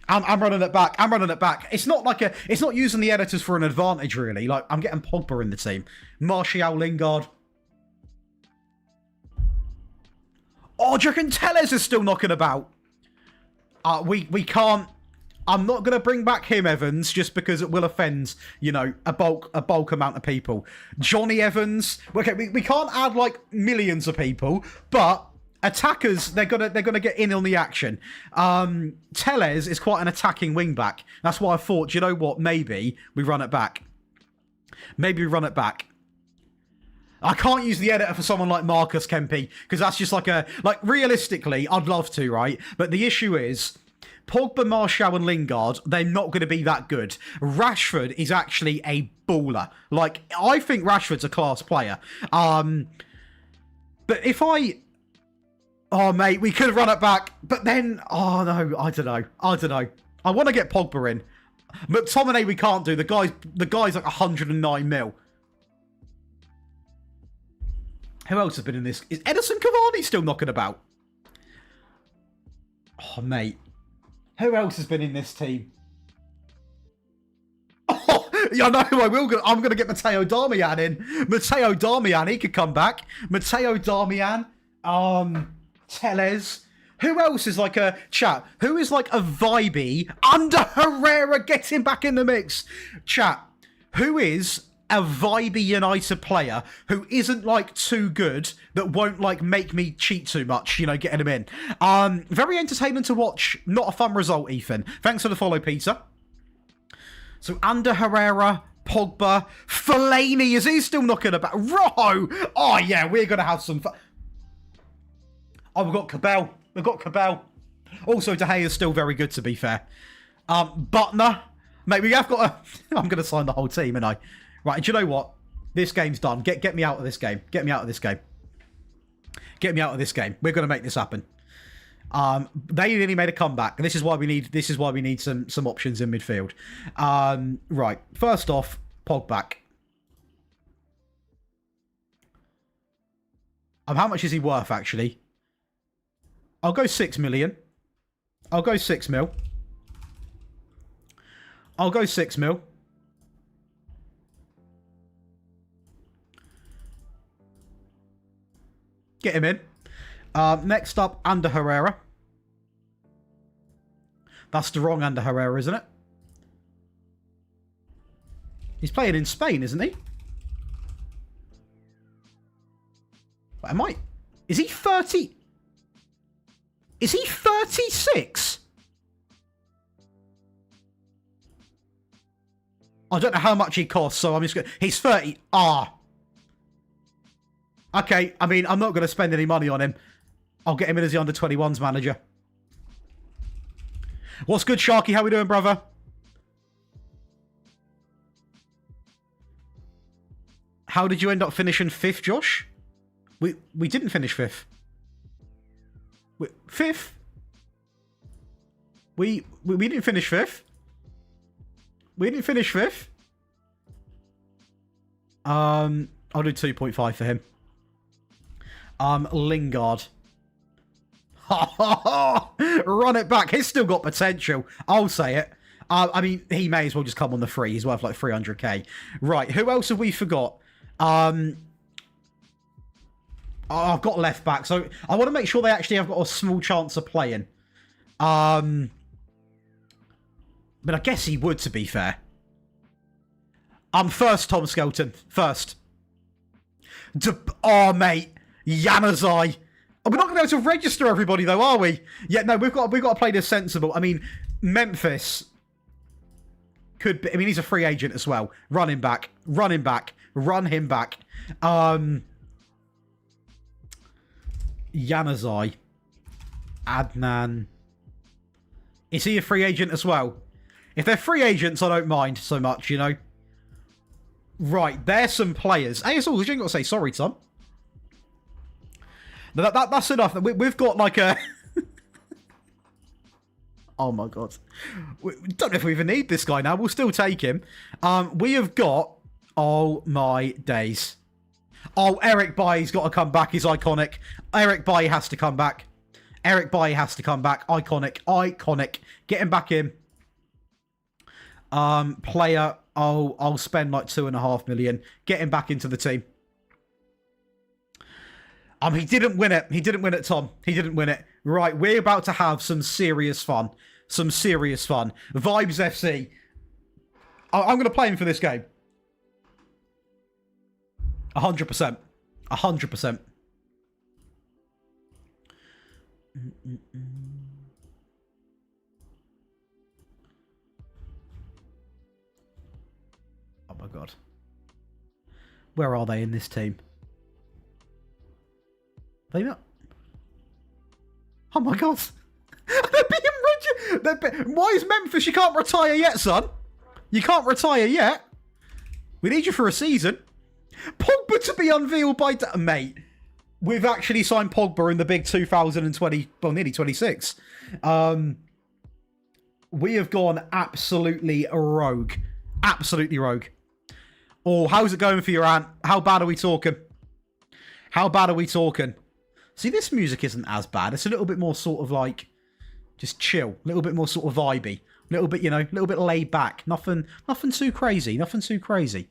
I'm running it back. I'm running it back. It's not like it's not using the editors for an advantage, really. Like, I'm getting Pogba in the team. Martial, Lingard. Oh, do you reckon Tellez is still knocking about? We can't. I'm not going to bring back him, Evans, just because it will offend, you know, a bulk amount of people. Johnny Evans. Okay, we can't add like millions of people, but attackers, they're gonna get in on the action. Tellez is quite an attacking wing back. That's why I thought, you know what? Maybe we run it back. Maybe we run it back. I can't use the editor for someone like Marcus Kempe, because that's just like realistically, I'd love to, right? But the issue is, Pogba, Martial, and Lingard, they're not going to be that good. Rashford is actually a baller. Like, I think Rashford's a class player. But if oh, mate, we could run it back. But then, oh, no, I don't know. I want to get Pogba in. McTominay we can't do. The guy's like 109 mil. Who else has been in this? Is Edison Cavani still knocking about? Oh, mate. Who else has been in this team? Oh, yeah, I know who I will. I'm going to get Matteo Darmian in. Matteo Darmian, he could come back. Matteo Darmian. Tellez. Who else is like a chat? Who is like a vibey? Under Herrera, get him back in the mix. Chat. Who is a vibey United player who isn't like too good, that won't like make me cheat too much, you know, getting him in. Very entertaining to watch. Not a fun result, Ethan. Thanks for the follow, Peter. So Under Herrera, Pogba, Fellaini, is he still knocking about? Rojo! Oh yeah, we're gonna have some fun. Oh, we've got Cabell. We've got Cabell. Also, De Gea is still very good, to be fair. Butner. Mate, we have got a... I'm going to sign the whole team, and I... Right, do you know what? This game's done. Get me out of this game. Get me out of this game. Get me out of this game. We're going to make this happen. They nearly made a comeback. This is why we need some options in midfield. Right. First off, Pogba. How much is he worth, actually? I'll go 6 million. I'll go 6 mil. I'll go 6 mil. Get him in. Next up, Under Herrera. That's the wrong Under Herrera, isn't it? He's playing in Spain, isn't he? What am I? Is he 30? Is he 36? I don't know how much he costs, so I'm just going to... He's 30. Ah. Okay, I mean, I'm not going to spend any money on him. I'll get him in as the under-21s manager. What's good, Sharky? How we doing, brother? How did you end up finishing 5th, Josh? We didn't finish 5th. 5th? We didn't finish 5th. We didn't finish 5th. I'll do 2.5 for him. Lingard. Run it back. He's still got potential. I'll say it. I mean, he may as well just come on the free. He's worth like 300k. Right, who else have we forgot? I've got left back, so I want to make sure they actually have got a small chance of playing. But I guess he would, to be fair. First, Tom Skelton. First. Oh, mate. Januzaj. We're not going to be able to register everybody, though, are we? Yeah, no, we've got to play this sensible. I mean, Memphis could be... I mean, he's a free agent as well. Run him back. Run him back. Run him back. Januzaj. Adnan. Is he a free agent as well? If they're free agents, I don't mind so much, you know. Right, there's some players. Hey, it's all. You ain't got to say sorry, Tom. No, that's enough. We've got like a... Oh my god. We don't know if we even need this guy now. We'll still take him. We have got... Oh my days. Oh, Eric Bailly's got to come back. He's iconic. Eric Bailly has to come back. Eric Bailly has to come back. Iconic. Iconic. Get him back in. Player. I'll spend like 2.5 million. Get him back into the team. He didn't win it. He didn't win it, Tom. He didn't win it. Right, we're about to have some serious fun. Some serious fun. Vibes FC. I'm going to play him for this game. 100%. 100%. Oh my god. Where are they in this team? They not? Oh my god. They're being rigid. Why is Memphis? You can't retire yet, son. You can't retire yet. We need you for a season. Pogba to be unveiled by... Mate, we've actually signed Pogba in the big 2020... Well, nearly 26. We have gone absolutely rogue. Absolutely rogue. Oh, how's it going for your aunt? How bad are we talking? How bad are we talking? See, this music isn't as bad. It's a little bit more sort of like... Just chill. A little bit more sort of vibey. A little bit, you know, a little bit laid back. Nothing too crazy. Nothing too crazy.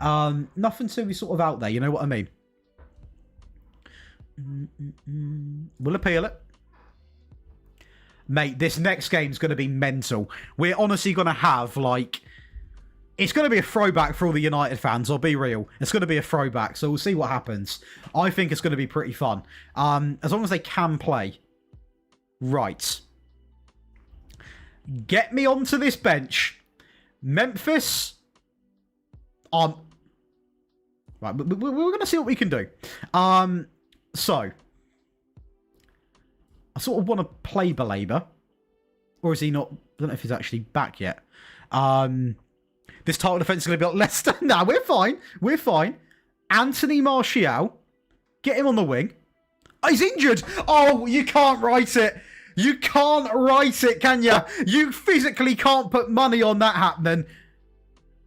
Nothing too sort of out there. You know what I mean? We'll appeal it. Mate, this next game's going to be mental. We're honestly going to have, like... It's going to be a throwback for all the United fans, I'll be real. It's going to be a throwback, so we'll see what happens. I think it's going to be pretty fun. As long as they can play. Right. Get me onto this bench. Memphis. Right, we're going to see what we can do. So. I sort of want to play Belabor. Or is he not? I don't know if he's actually back yet. This title defense is going to be like Leicester. Nah, we're fine. We're fine. Anthony Martial. Get him on the wing. Oh, he's injured. Oh, you can't write it. You can't write it, can you? You physically can't put money on that happening.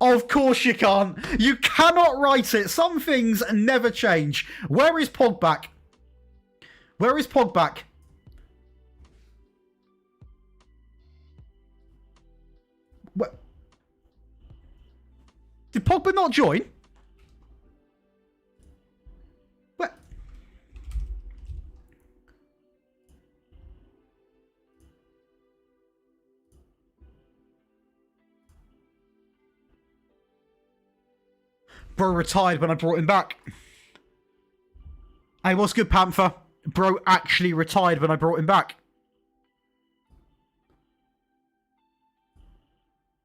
Of course you can't. You cannot write it. Some things never change. Where is Pogba? Where is Pogba? What? Did Pogba not join? What? Bro retired when I brought him back. Hey, what's good, Panther? Bro actually retired when I brought him back.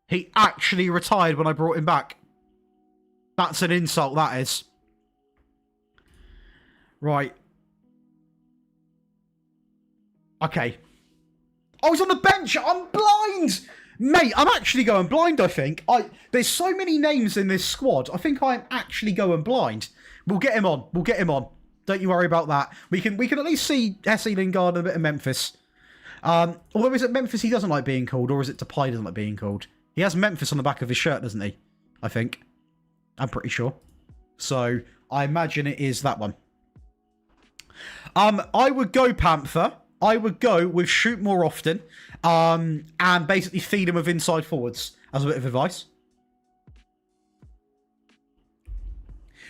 He actually retired when I brought him back. That's an insult, that is. Right. Okay. I was on the bench. I'm blind. Mate, I'm actually going blind, I think. There's so many names in this squad. I think I'm actually going blind. We'll get him on. We'll get him on. Don't you worry about that. We can at least see Hesse, Lingard, and a bit of Memphis. Although, is it Memphis he doesn't like being called, or is it Depay doesn't like being called? He has Memphis on the back of his shirt, doesn't he? I think. I'm pretty sure. So, I imagine it is that one. I would go Panther. I would go with shoot more often. And basically feed him with inside forwards as a bit of advice.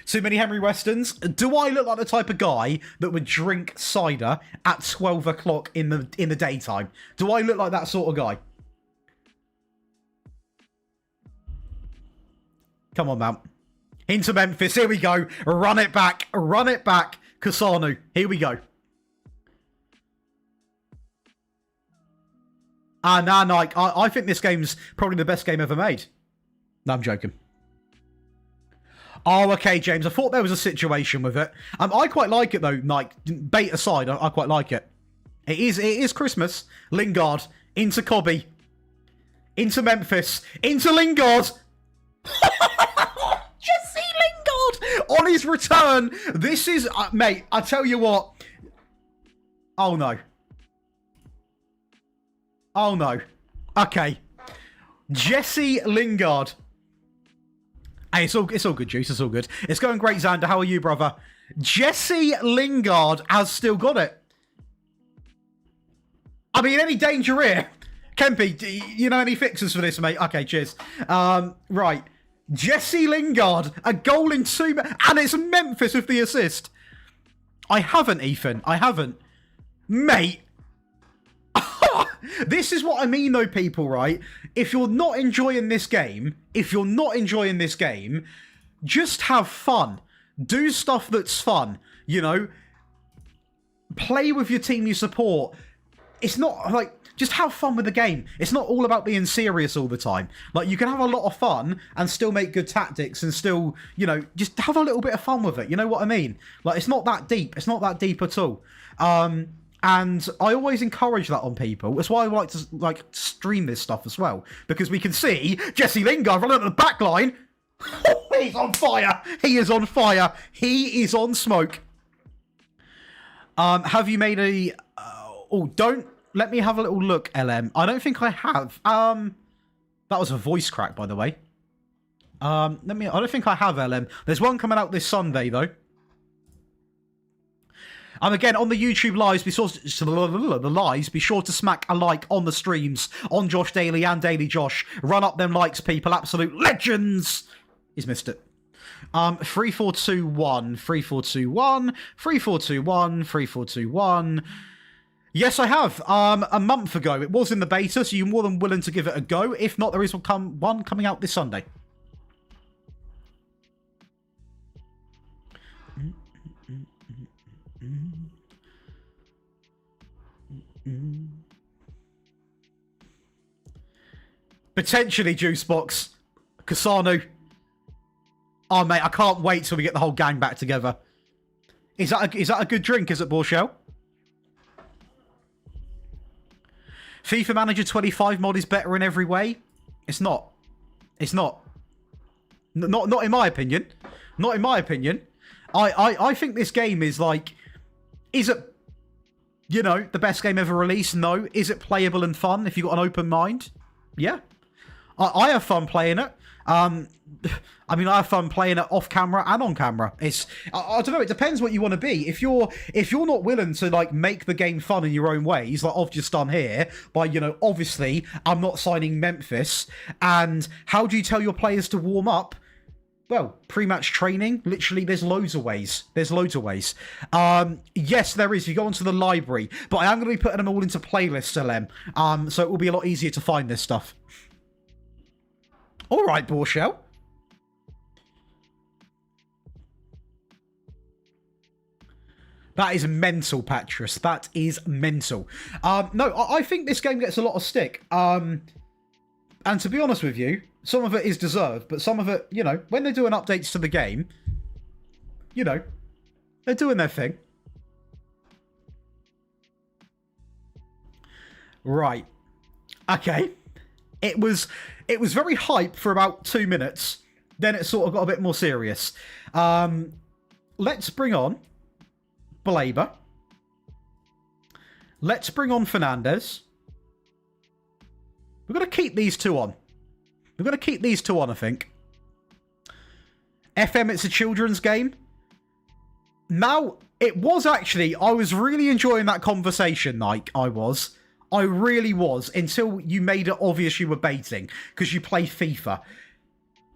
Too many Henry Westons. Do I look like the type of guy that would drink cider at 12 o'clock in the daytime? Do I look like that sort of guy? Come on, man. Into Memphis. Here we go. Run it back. Run it back. Kasanu. Here we go. No. I think this game's probably the best game ever made. No, I'm joking. Oh, okay, James. I thought there was a situation with it. I quite like it, though. Like, bait aside, I quite like it. It is Christmas. Lingard. Into Cobby. Into Memphis. Into Lingard. Just On his return, this is... mate, I tell you what. Oh, no. Oh, no. Okay. Jesse Lingard. Hey, it's all good, Juice. It's all good. It's going great, Xander. How are you, brother? Jesse Lingard has still got it. I mean, any danger here? Kempy, you know any fixes for this, mate? Okay, cheers. Right. Jesse Lingard, a goal in 2 and it's Memphis with the assist. I haven't, Ethan. I haven't. Mate. This is what I mean, though, people, right? If you're not enjoying this game, just have fun. Do stuff that's fun, you know? Play with your team you support. It's not, like, just have fun with the game. It's not all about being serious all the time. Like, you can have a lot of fun and still make good tactics and still, you know, just have a little bit of fun with it. You know what I mean? Like, it's not that deep. It's not that deep at all. And I always encourage that on people. That's why I like to stream this stuff as well. Because we can see Jesse Lingard running at the back line. He's on fire. He is on fire. He is on smoke. Have you made a... don't... Let me have a little look, LM. I don't think I have. That was a voice crack, by the way. I don't think I have, LM. There's one coming out this Sunday, though. Again, on the YouTube lives, be sure to smack a like on the streams, on Josh Daly and Daily Josh. Run up them likes, people. Absolute legends. He's missed it. 3421, 3421, 3421, 3421. Yes, I have. A month ago. It was in the beta, so you're more than willing to give it a go. If not, there is one coming out this Sunday. Potentially Juicebox. Kasanu. Oh, mate, I can't wait till we get the whole gang back together. Is that a good drink, is it, Borchell? FIFA Manager 25 mod is better in every way. It's not. It's not. Not in my opinion. Not in my opinion. I think this game is like... Is it, you know, the best game ever released? No. Is it playable and fun if you've got an open mind? Yeah. I have fun playing it. I mean, I have fun playing it off camera and on camera. I don't know. It depends what you want to be. If you're not willing to like make the game fun in your own ways, like I've just done here, by, you know, obviously I'm not signing Memphis. And how do you tell your players to warm up? Well, pre-match training. Literally, there's loads of ways. There's loads of ways. Yes, there is. You go onto the library, but I am going to be putting them all into playlists, LM. So it will be a lot easier to find this stuff. All right, Borchell. That is mental, Patras. That is mental. No, I think this game gets a lot of stick. And to be honest with you, some of it is deserved, but some of it, you know, when they're doing updates to the game, you know, they're doing their thing. Right. Okay. It was very hype for about 2 minutes. Then it sort of got a bit more serious. Let's bring on Blaber. Let's bring on Fernandez. We're going to keep these two on. We're going to keep these two on, I think. FM, it's a children's game. Now, it was actually... I was really enjoying that conversation, like, I really was, until you made it obvious you were baiting, because you play FIFA.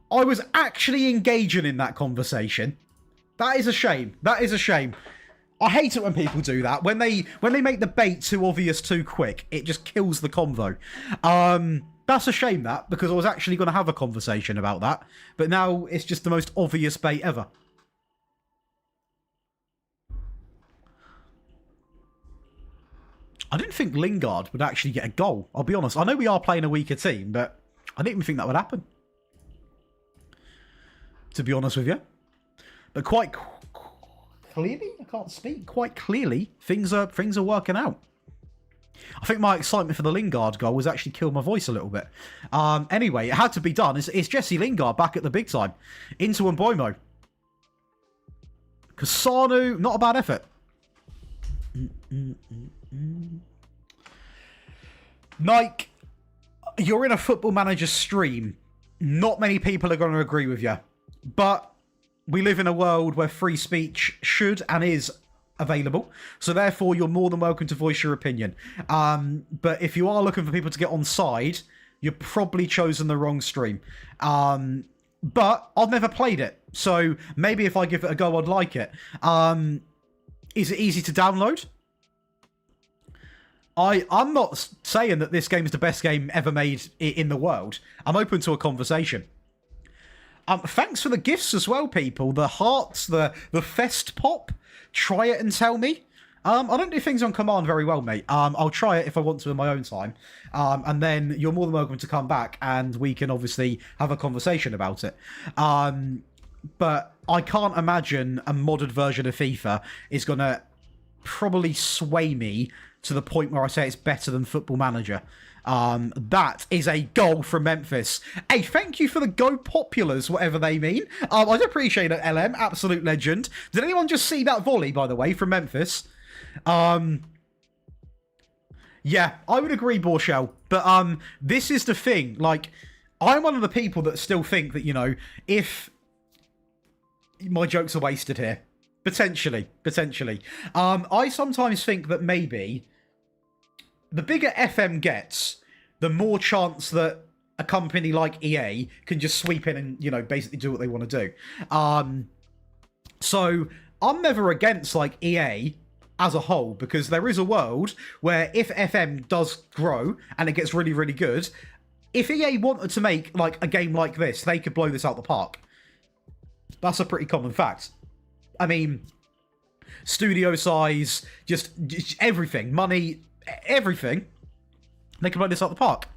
I was actually engaging in that conversation. That is a shame. That is a shame. I hate it when people do that. When they make the bait too obvious too quick, it just kills the convo. That's a shame, that, because I was actually going to have a conversation about that. But now it's just the most obvious bait ever. I didn't think Lingard would actually get a goal, I'll be honest. I know we are playing a weaker team, but I didn't even think that would happen. To be honest with you. But quite clearly, I can't speak, quite clearly, things are working out. I think my excitement for the Lingard goal was actually killed my voice a little bit. Anyway, it had to be done. It's Jesse Lingard back at the big time. Into Mboimo. Kasanu, not a bad effort. Nike, you're in a Football Manager stream. Not many people are going to agree with you. But we live in a world where free speech should and is available. So therefore, you're more than welcome to voice your opinion. But if you are looking for people to get on side, you've probably chosen the wrong stream. But I've never played it. So maybe if I give it a go, I'd like it. Is it easy to download? I'm not saying that this game is the best game ever made in the world. I'm open to a conversation. Thanks for the gifts as well, people. The hearts, the fest pop. Try it and tell me. I don't do things on command very well, mate. I'll try it if I want to in my own time. And then you're more than welcome to come back and we can obviously have a conversation about it. But I can't imagine a modded version of FIFA is going to probably sway me to the point where I say it's better than Football Manager. That is a goal from Memphis. Hey, thank you for the Go Populars, whatever they mean. I do appreciate it, LM. Absolute legend. Did anyone just see that volley, by the way, from Memphis? Yeah, I would agree, Borshell. But this is the thing. Like, I'm one of the people that still think that, you know, if... My jokes are wasted here. Potentially. I sometimes think that maybe the bigger FM gets, the more chance that a company like EA can just sweep in and, you know, basically do what they want to do. So I'm never against, like, EA as a whole, because there is a world where if FM does grow and it gets really, really good, if EA wanted to make, like, a game like this, they could blow this out the park. That's a pretty common fact. I mean, studio size, just everything, money, everything. They could blow this out the park.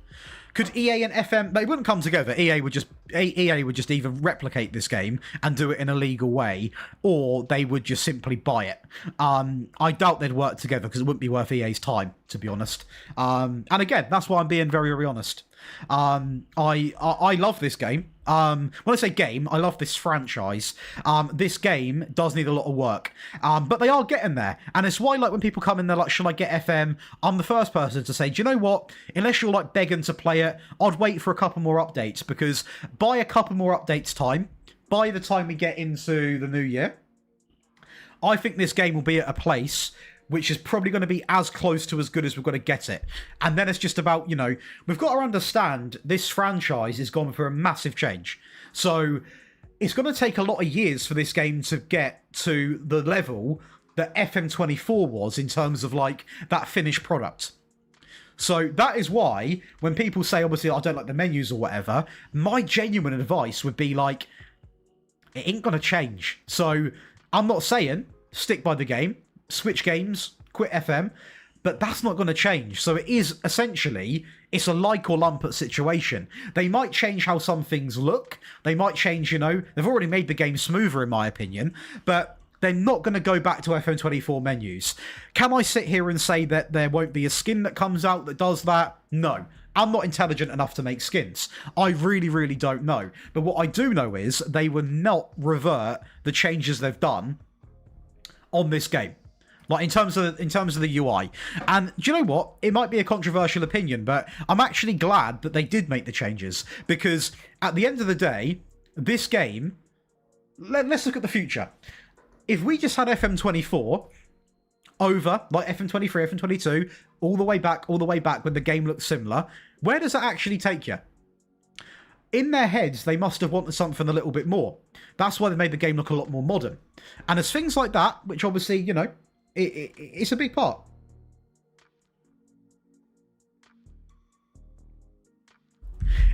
Could EA and FM... They wouldn't come together. EA would just either replicate this game and do it in a legal way, or they would just simply buy it. I doubt they'd work together because it wouldn't be worth EA's time, to be honest. And again, that's why I'm being very, very honest. I love this game. When I say game, I love this franchise. This game does need a lot of work. But they are getting there. And it's why, like, when people come in, they're like, should I get FM? I'm the first person to say, do you know what? Unless you're, like, begging to play it, I'd wait for a couple more updates, because by a couple more updates time, by the time we get into the new year, I think this game will be at a place which is probably going to be as close to as good as we're going to get it. And then it's just about, you know, we've got to understand this franchise is gone for a massive change. So it's going to take a lot of years for this game to get to the level that FM24 was in terms of, like, that finished product. So that is why when people say, obviously, I don't like the menus or whatever, my genuine advice would be, like, it ain't going to change. So I'm not saying stick by the game, switch games, quit FM, but that's not going to change. So it is essentially, it's a like or lump it situation. They might change how some things look. They might change, you know, they've already made the game smoother in my opinion, but they're not going to go back to FM24 menus. Can I sit here and say that there won't be a skin that comes out that does that? No. I'm not intelligent enough to make skins. I really, really don't know. But what I do know is they will not revert the changes they've done on this game. Like, in terms of the UI. And do you know what? It might be a controversial opinion, but I'm actually glad that they did make the changes. Because at the end of the day, this game... Let's look at the future. If we just had FM24 over, like FM23, FM22, all the way back when the game looked similar, where does that actually take you? In their heads, they must have wanted something a little bit more. That's why they made the game look a lot more modern. And there's things like that, which obviously, you know, it's a big part.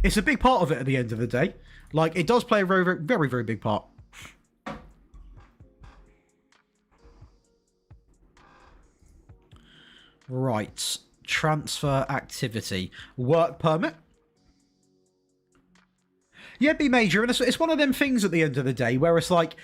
It's a big part of it at the end of the day. Like, it does play a very, very, very, very big part. Right. Transfer activity. Work permit. Yeah, be major. And it's one of them things at the end of the day where it's like,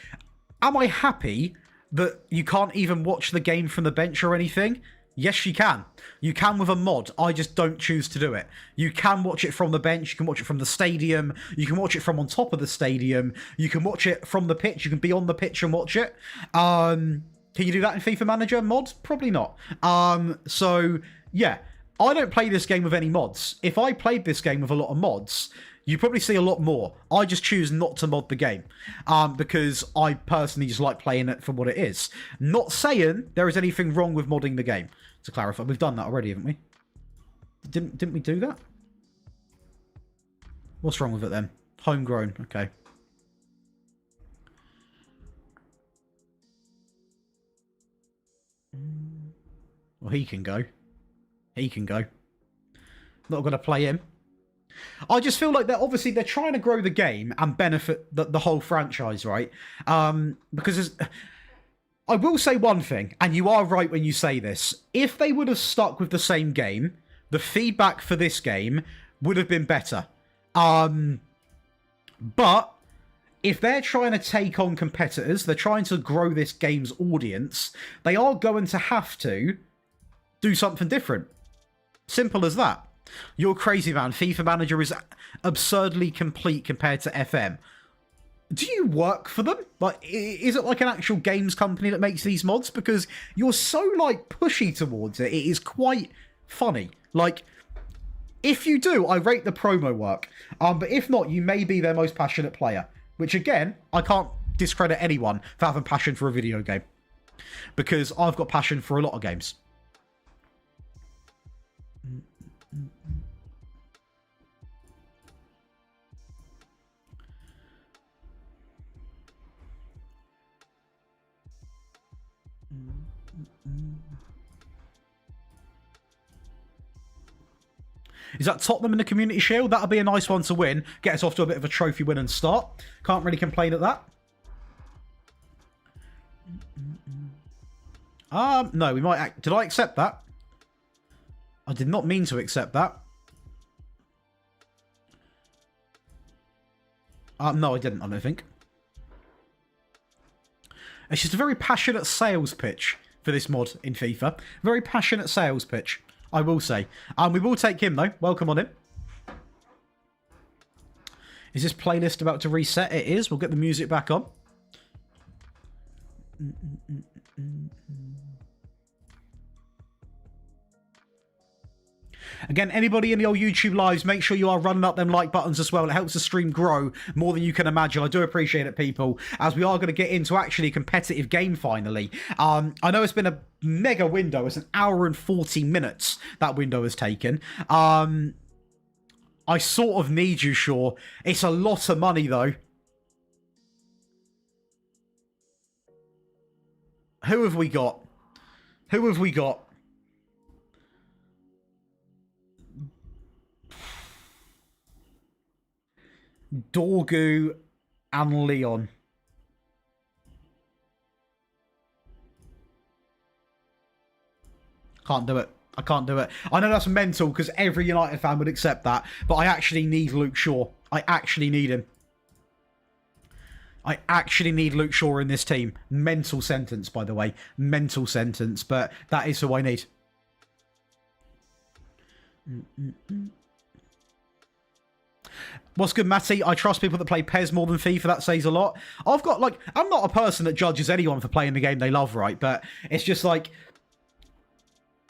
am I happy that you can't even watch the game from the bench or anything? Yes, you can. You can with a mod. I just don't choose to do it. You can watch it from the bench. You can watch it from the stadium. You can watch it from on top of the stadium. You can watch it from the pitch. You can be on the pitch and watch it. Can you do that in FIFA Manager mods? Probably not. So, yeah. I don't play this game with any mods. If I played this game with a lot of mods, you probably see a lot more. I just choose not to mod the game because I personally just like playing it for what it is. Not saying there is anything wrong with modding the game. To clarify, we've done that already, haven't we? Didn't we do that? What's wrong with it then? Homegrown. Okay. Well, he can go. He can go. Not going to play him. I just feel like they're trying to grow the game and benefit the whole franchise, right? Because I will say one thing, and you are right when you say this. If they would have stuck with the same game, the feedback for this game would have been better. But if they're trying to take on competitors, they're trying to grow this game's audience, they are going to have to do something different. Simple as that. You're crazy, man. FIFA Manager is absurdly complete compared to FM. Do you work for them? Like, is it like an actual games company that makes these mods? Because you're so, like, pushy towards it. It is quite funny. Like, if you do, I rate the promo work. But if not, you may be their most passionate player. Which, again, I can't discredit anyone for having passion for a video game. Because I've got passion for a lot of games. Is that Tottenham in the Community Shield? That'll be a nice one to win. Get us off to a bit of a trophy win and start. Can't really complain at that. No, we might... Did I accept that? I did not mean to accept that. No, I didn't, I don't think. It's just a very passionate sales pitch for this mod in FIFA. Very passionate sales pitch, I will say. We will take him, though. Welcome on in. Is this playlist about to reset? It is. We'll get the music back on. Again, anybody in the old YouTube lives, make sure you are running up them like buttons as well. It helps the stream grow more than you can imagine. I do appreciate it, people, as we are going to get into actually a competitive game finally. I know it's been a mega window. It's an hour and 40 minutes that window has taken. I sort of need you, Shaw. It's a lot of money, though. Who have we got? Who have we got? Dorgu and Leon. Can't do it. I can't do it. I know that's mental because every United fan would accept that, but I actually need Luke Shaw. I actually need him. I actually need Luke Shaw in this team. Mental sentence, by the way. Mental sentence, but that is who I need. What's good, Matty? I trust people that play PES more than FIFA. That says a lot. I'm not a person that judges anyone for playing the game they love, right? But it's just like,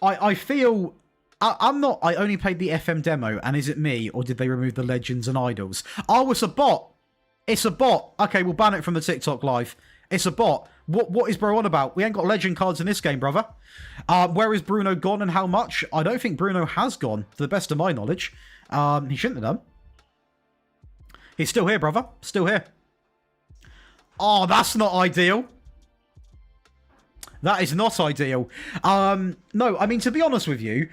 I feel... I only played the FM demo, and is it me, or did they remove the legends and idols? Oh, it's a bot. It's a bot. Okay, we'll ban it from the TikTok live. It's a bot. What is bro on about? We ain't got legend cards in this game, brother. Where is Bruno gone and how much? I don't think Bruno has gone, to the best of my knowledge. He shouldn't have done. He's still here, brother. Still here. Oh, that's not ideal. That is not ideal. No, I mean, to be honest with you,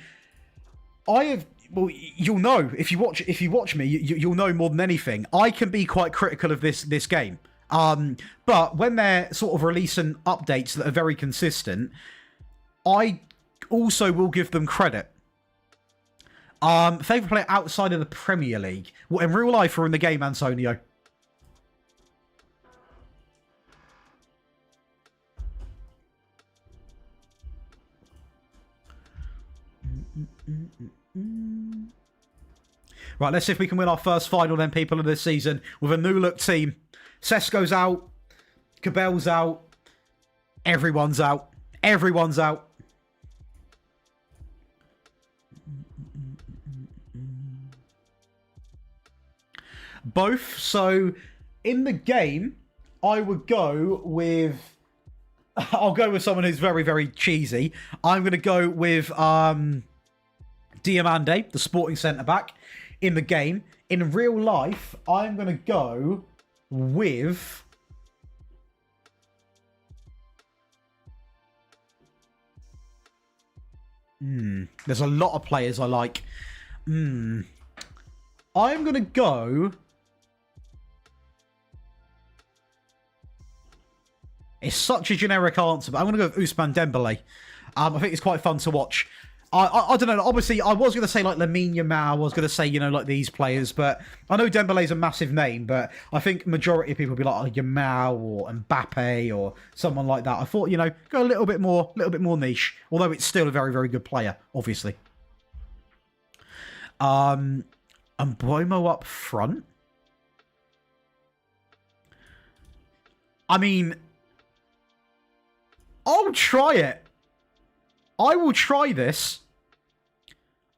well, you'll know if you watch me, you'll know more than anything. I can be quite critical of this game. But when they're sort of releasing updates that are very consistent, I also will give them credit. Favourite player outside of the Premier League? What, in real life or in the game, Antonio? Right, let's see if we can win our first final then, people, of this season with a new look team. Sesko's out. Cabell's out. Everyone's out. Everyone's out. Both. So, in the game, I would go with... I'll go with someone who's very, very cheesy. I'm going to go with Diamande, the Sporting centre-back, in the game. In real life, I'm going to go with... There's a lot of players I like. I'm going to go... It's such a generic answer, but I'm going to go with Ousmane Dembele. I think it's quite fun to watch. I don't know. Obviously, I was going to say like Lamine Yamal. I was going to say, you know, like these players. But I know Dembele's a massive name, but I think majority of people would be like Yamal or Mbappe or someone like that. I thought, you know, go a little bit more niche. Although it's still a very, very good player, obviously. And Mbeumo up front. I mean, I'll try it. I will try this.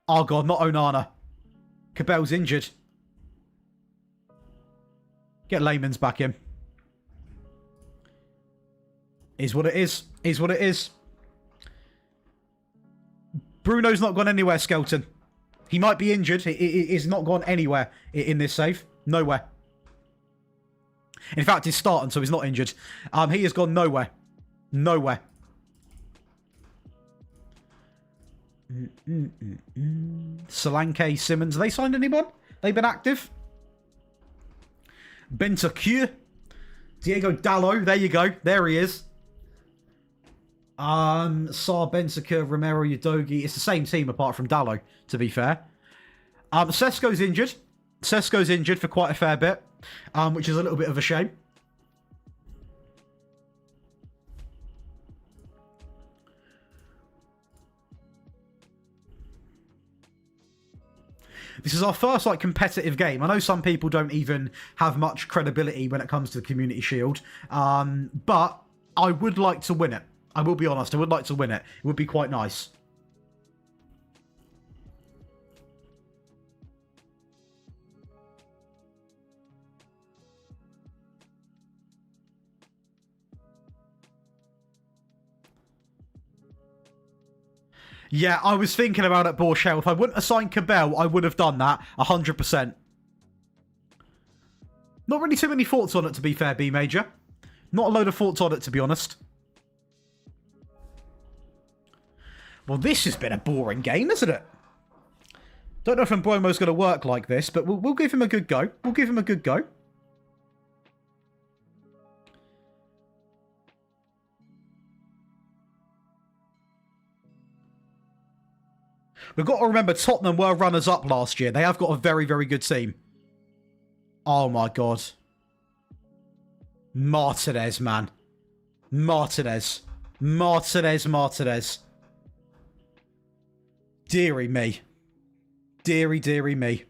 Oh, God, not Onana. Cabell's injured. Get Layman's back in. Is what it is. Is what it is. Bruno's not gone anywhere, Skelton. He might be injured. He's not gone anywhere in this save. Nowhere. In fact, he's starting, so he's not injured. He has gone nowhere. Nowhere. Solanke, Simmons. Have they signed anyone? They've been active. Bentancur. Diego Dallo. There you go. There he is. Sarr, Bentancur, Romero, Udogie. It's the same team apart from Dallo, to be fair. Sesko's injured. Sesko's injured for quite a fair bit, which is a little bit of a shame. This is our first, like, competitive game. I know some people don't even have much credibility when it comes to the Community Shield, but I would like to win it. I will be honest, I would like to win it. It would be quite nice. Yeah, I was thinking about it, Borchell. If I wouldn't have signed Cabell, I would have done that 100%. Not really too many thoughts on it, to be fair, B Major. Not a load of thoughts on it, to be honest. Well, this has been a boring game, isn't it? Don't know if Mbeumo's going to work like this, but we'll give him a good go. We'll give him a good go. We've got to remember, Tottenham were runners-up last year. They have got a very, very good team. Oh, my God. Martinez, man. Martinez. Martinez. Deary me. Deary me.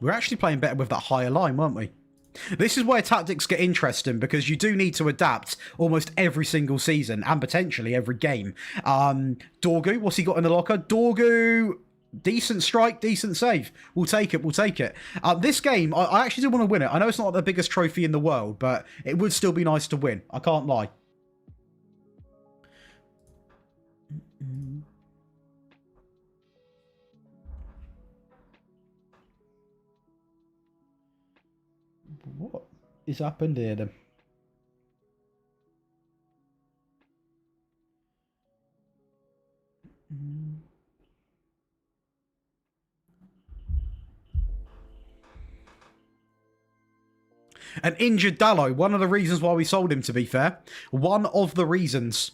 We're actually playing better with that higher line, weren't we? This is where tactics get interesting, because you do need to adapt almost every single season and potentially every game. Dorgu, what's he got in the locker? Dorgu, decent strike, decent save. We'll take it. This game, I actually do want to win it. I know it's not the biggest trophy in the world, but it would still be nice to win. I can't lie. What is happened here then? An injured Dallo. One of the reasons why we sold him, to be fair. One of the reasons.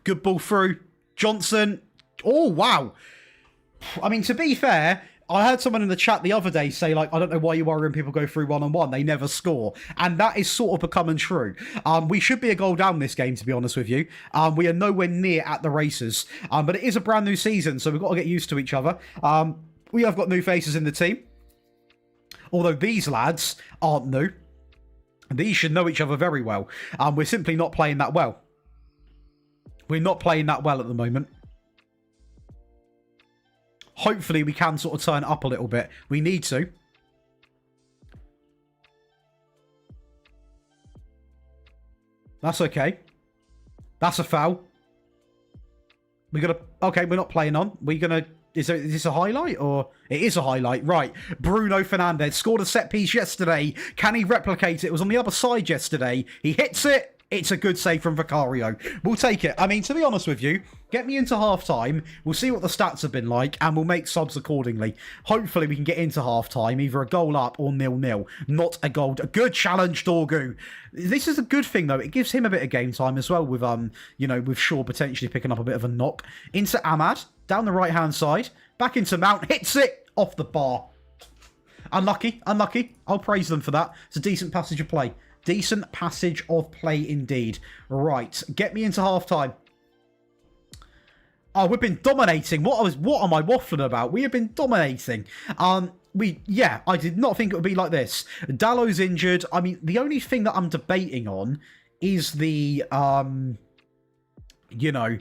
Good ball through. Johnson. Oh, wow. I mean, to be fair, I heard someone in the chat the other day say, like, I don't know why you worry when people go through one-on-one. They never score. And that is sort of becoming true. We should be a goal down this game, to be honest with you. We are nowhere near at the races. But it is a brand new season, so we've got to get used to each other. We have got new faces in the team. Although these lads aren't new. These should know each other very well. We're simply not playing that well. We're not playing that well at the moment. Hopefully we can sort of turn it up a little bit. We need to. That's okay. That's a foul. We're going to... Okay, we're not playing on. We're going to... Is this a highlight? Or... It is a highlight. Right. Bruno Fernandes scored a set piece yesterday. Can he replicate it? It was on the other side yesterday. He hits it. It's a good save from Vicario. We'll take it. I mean, to be honest with you, get me into half-time. We'll see what the stats have been like, and we'll make subs accordingly. Hopefully, we can get into half-time, either a goal up or 0-0. Not a goal. A good challenge, Dorgu. This is a good thing, though. It gives him a bit of game time as well, with, you know, with Shaw potentially picking up a bit of a knock. Into Ahmad, down the right-hand side. Back into Mount, hits it off the bar. Unlucky, unlucky. I'll praise them for that. It's a decent passage of play. Decent passage of play indeed. Right, get me into half-time. Oh, we've been dominating. What am I waffling about? We have been dominating. Yeah, I did not think it would be like this. Dallow's injured. I mean, the only thing that I'm debating on is the, you know,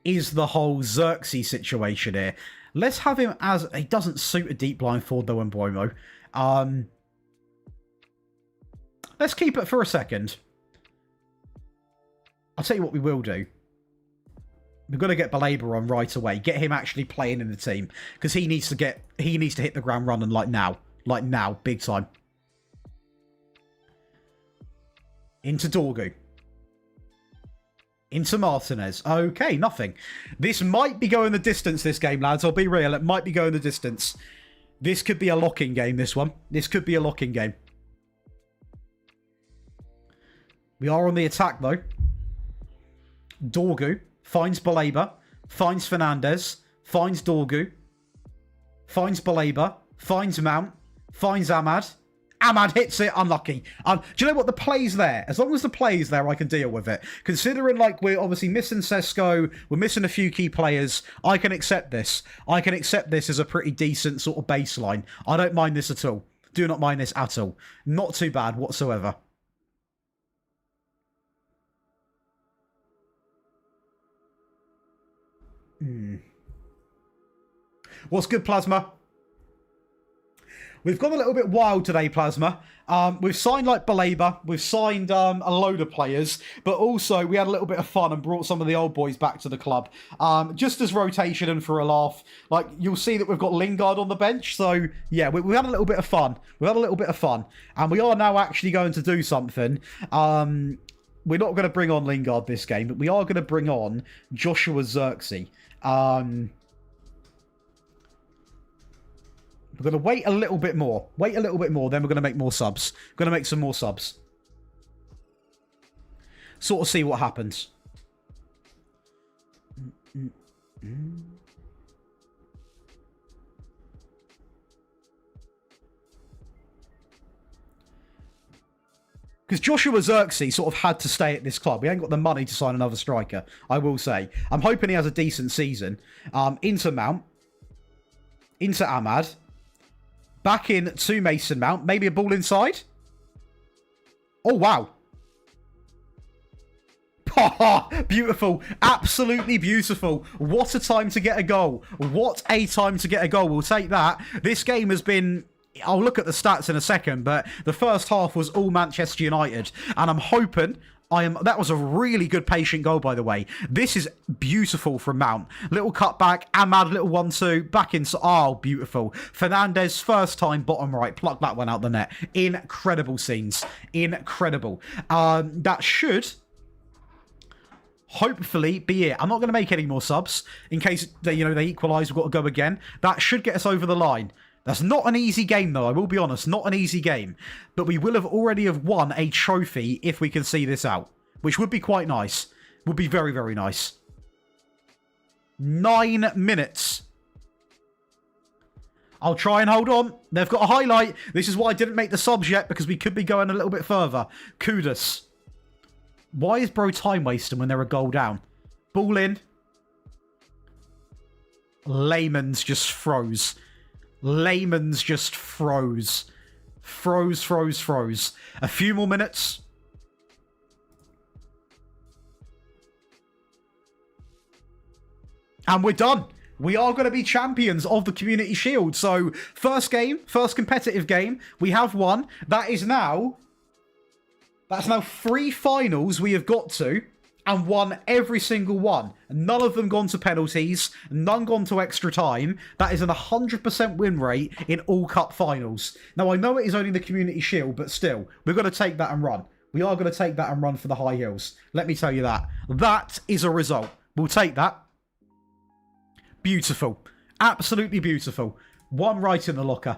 is the whole Xerxes situation here. Let's have him as... He doesn't suit a deep line forward, though, in Bromo. Let's keep it for a second. I'll tell you what we will do. We've got to get Baleba on right away. Get him actually playing in the team. Because he needs to hit the ground running like now. Like now. Big time. Into Dorgu. Into Martinez. Okay, nothing. This might be going the distance, this game, lads. I'll be real. It might be going the distance. This could be a locking game, this one. This could be a locking game. We are on the attack, though. Dorgu finds Baleba, finds Fernandes, finds Dorgu, finds Baleba, finds Mount, finds Ahmad. Ahmad hits it, unlucky. Do you know what? The play's there. As long as the play's there, I can deal with it. Considering, like, we're obviously missing Sesko, we're missing a few key players, I can accept this. I can accept this as a pretty decent sort of baseline. I don't mind this at all. Do not mind this at all. Not too bad whatsoever. What's good, Plasma? We've gone a little bit wild today, Plasma. We've signed like Baleba. We've signed a load of players. But also, we had a little bit of fun and brought some of the old boys back to the club. Just as rotation and for a laugh. Like, you'll see that we've got Lingard on the bench. So, yeah, we had a little bit of fun. We had a little bit of fun. And we are now actually going to do something. We're not going to bring on Lingard this game. But we are going to bring on Joshua Xerxes. We're going to wait a little bit more. Wait a little bit more, then we're going to make more subs. We're going to make some more subs. Sort of see what happens. Because Joshua Xerxes sort of had to stay at this club. We ain't got the money to sign another striker, I will say. I'm hoping he has a decent season. Into Mount. Into Ahmad. Back in to Mason Mount. Maybe a ball inside. Oh, wow. Beautiful. Absolutely beautiful. What a time to get a goal. What a time to get a goal. We'll take that. This game has been... I'll look at the stats in a second, but the first half was all Manchester United. And I'm hoping... That was a really good patient goal, by the way. This is beautiful from Mount. Little cutback, Ahmad, little 1-2, back in. Oh, beautiful. Fernandes, first time, bottom right. Pluck that one out the net. Incredible scenes. Incredible. That should hopefully be it. I'm not going to make any more subs in case they equalise. We've got to go again. That should get us over the line. That's not an easy game, though. I will be honest. Not an easy game. But we will have already won a trophy if we can see this out. Which would be quite nice. Would be very, very nice. 9 minutes. I'll try and hold on. They've got a highlight. This is why I didn't make the subs yet, because we could be going a little bit further. Kudus. Why is bro time wasting when they're a goal down? Ball in. Layman's just froze. Layman's just froze. Froze. A few more minutes. And we're done. We are going to be champions of the Community Shield. So, first game, first competitive game, we have won. That's now 3 finals we have got to, and won every single one. None of them gone to penalties, none gone to extra time. That is an 100% win rate in all cup finals. Now, I know it is only the Community Shield, but still, we're going to take that and run. We are going to take that and run for the high hills. Let me tell you that. That is a result. We'll take that. Beautiful. Absolutely beautiful. One right in the locker.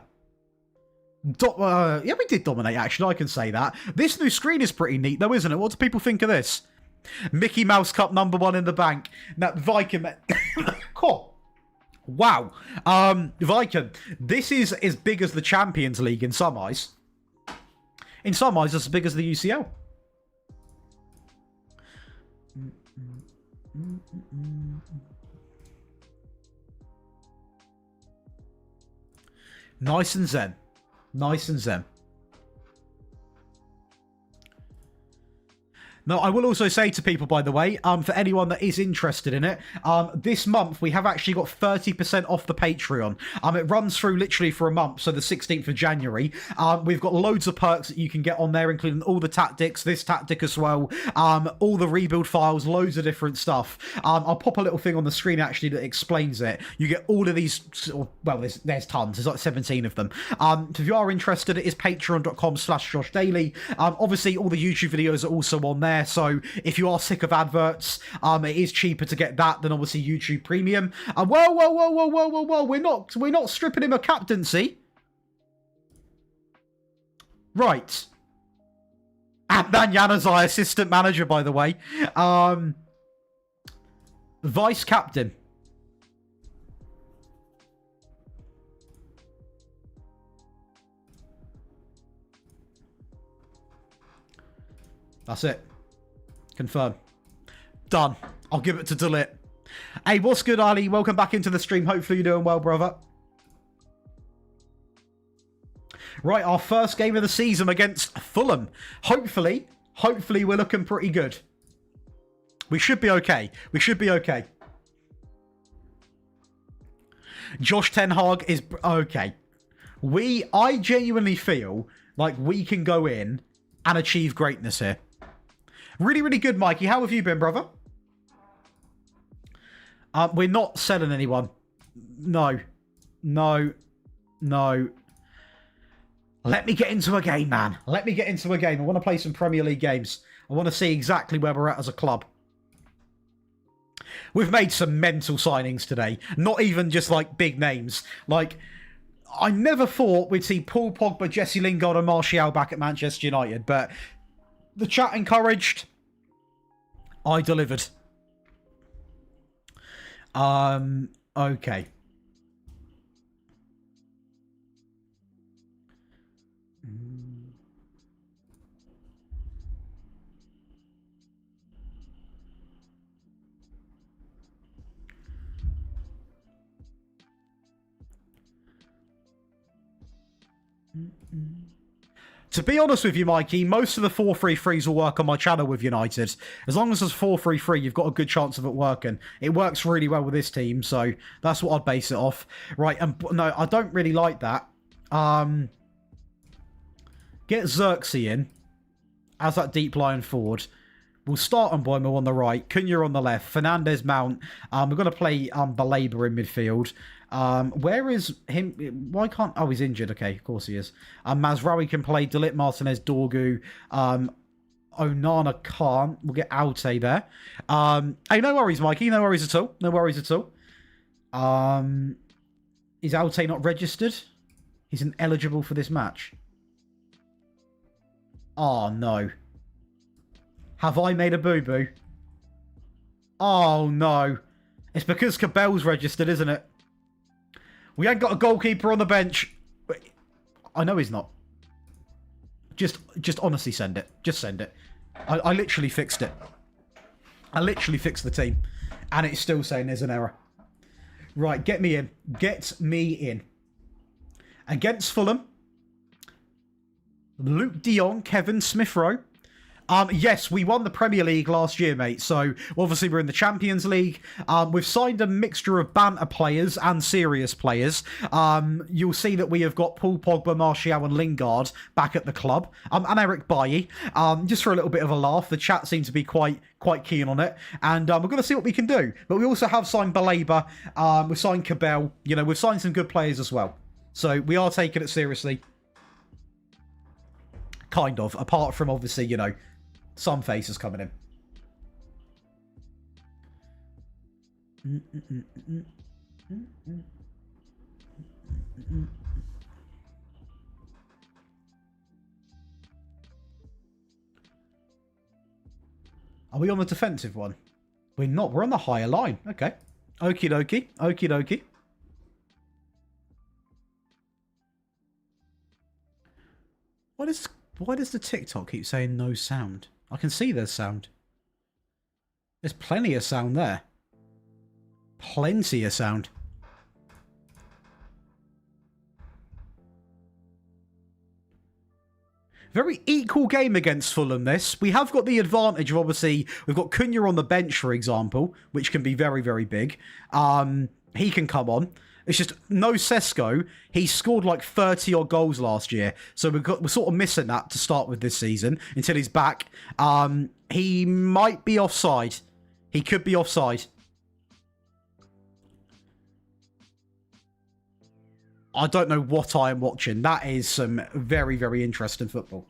Yeah, we did dominate, actually. I can say that. This new screen is pretty neat, though, isn't it? What do people think of this? Mickey Mouse Cup #1 in the bank. Now, Viking... cool. Wow. Viking, this is as big as the Champions League in some eyes. In some eyes, it's as big as the UCL. Nice and zen. Nice and zen. Now, I will also say to people, by the way, for anyone that is interested in it, this month we have actually got 30% off the Patreon. It runs through literally for a month, so the 16th of January. We've got loads of perks that you can get on there, including all the tactics, this tactic as well, all the rebuild files, loads of different stuff. I'll pop a little thing on the screen, actually, that explains it. You get all of these, well, there's tons. There's like 17 of them. So if you are interested, it is patreon.com/JoshDaily. Obviously, all the YouTube videos are also on there. So if you are sick of adverts, it is cheaper to get that than obviously YouTube Premium. Whoa! We're not stripping him of captaincy, right? And Dan Yanazai, assistant manager, by the way, vice captain. That's it. Confirm. Done. I'll give it to Delit. Hey, what's good, Ali? Welcome back into the stream. Hopefully you're doing well, brother. Right, our first game of the season against Fulham. Hopefully we're looking pretty good. We should be okay. We should be okay. Josh Ten Hag is okay. I genuinely feel like we can go in and achieve greatness here. Really, really good, Mikey. How have you been, brother? We're not selling anyone. No. Let me get into a game, man. Let me get into a game. I want to play some Premier League games. I want to see exactly where we're at as a club. We've made some mental signings today. Not even just, like, big names. Like, I never thought we'd see Paul Pogba, Jesse Lingard and Martial back at Manchester United, but the chat encouraged. I delivered. Okay. To be honest with you, Mikey, most of the 4-3-3s will work on my channel with United. As long as there's 4-3-3, you've got a good chance of it working. It works really well with this team, so that's what I'd base it off. Right, and no, I don't really like that. Get Xerxes in as that deep line forward. We'll start on Boimo on the right, Cunha on the left, Fernandez, Mount. We're going to play Baleba in midfield. Where is him? Why can't... Oh, he's injured. Okay, of course he is. Mazraoui can play. Delit, Martinez, Dorgu. Onana can't. We'll get Alte there. Hey, no worries, Mikey. No worries at all. No worries at all. Is Alte not registered? He's ineligible for this match. Oh, no. Have I made a boo-boo? Oh, no. It's because Cabell's registered, isn't it? We ain't got a goalkeeper on the bench. But I know he's not. Just honestly send it. Just send it. I literally fixed it. I literally fixed the team. And it's still saying there's an error. Right, get me in. Get me in. Against Fulham. Luke de Jong, Kevin Smith-Rowe. Yes, we won the Premier League last year, mate. So, obviously, we're in the Champions League. We've signed a mixture of banter players and serious players. You'll see that we have got Paul Pogba, Martial and Lingard back at the club. And Eric Bailly. Just for a little bit of a laugh. The chat seems to be quite keen on it. And we're going to see what we can do. But we also have signed Baleba. We've signed Cabell. You know, we've signed some good players as well. So, we are taking it seriously. Kind of. Apart from, obviously, you know, some faces coming in. Are we on the defensive one? We're not. We're on the higher line. Okay. Okie dokie. Okie dokie. Why does the TikTok keep saying no sound? I can see there's sound. There's plenty of sound there. Plenty of sound. Very equal game against Fulham, this. We have got the advantage of, obviously, we've got Cunha on the bench, for example, which can be very, very big. He can come on. It's just no Sesko. He scored like 30-odd goals last year. So we're sort of missing that to start with this season until he's back. He might be offside. He could be offside. I don't know what I am watching. That is some very, very interesting football.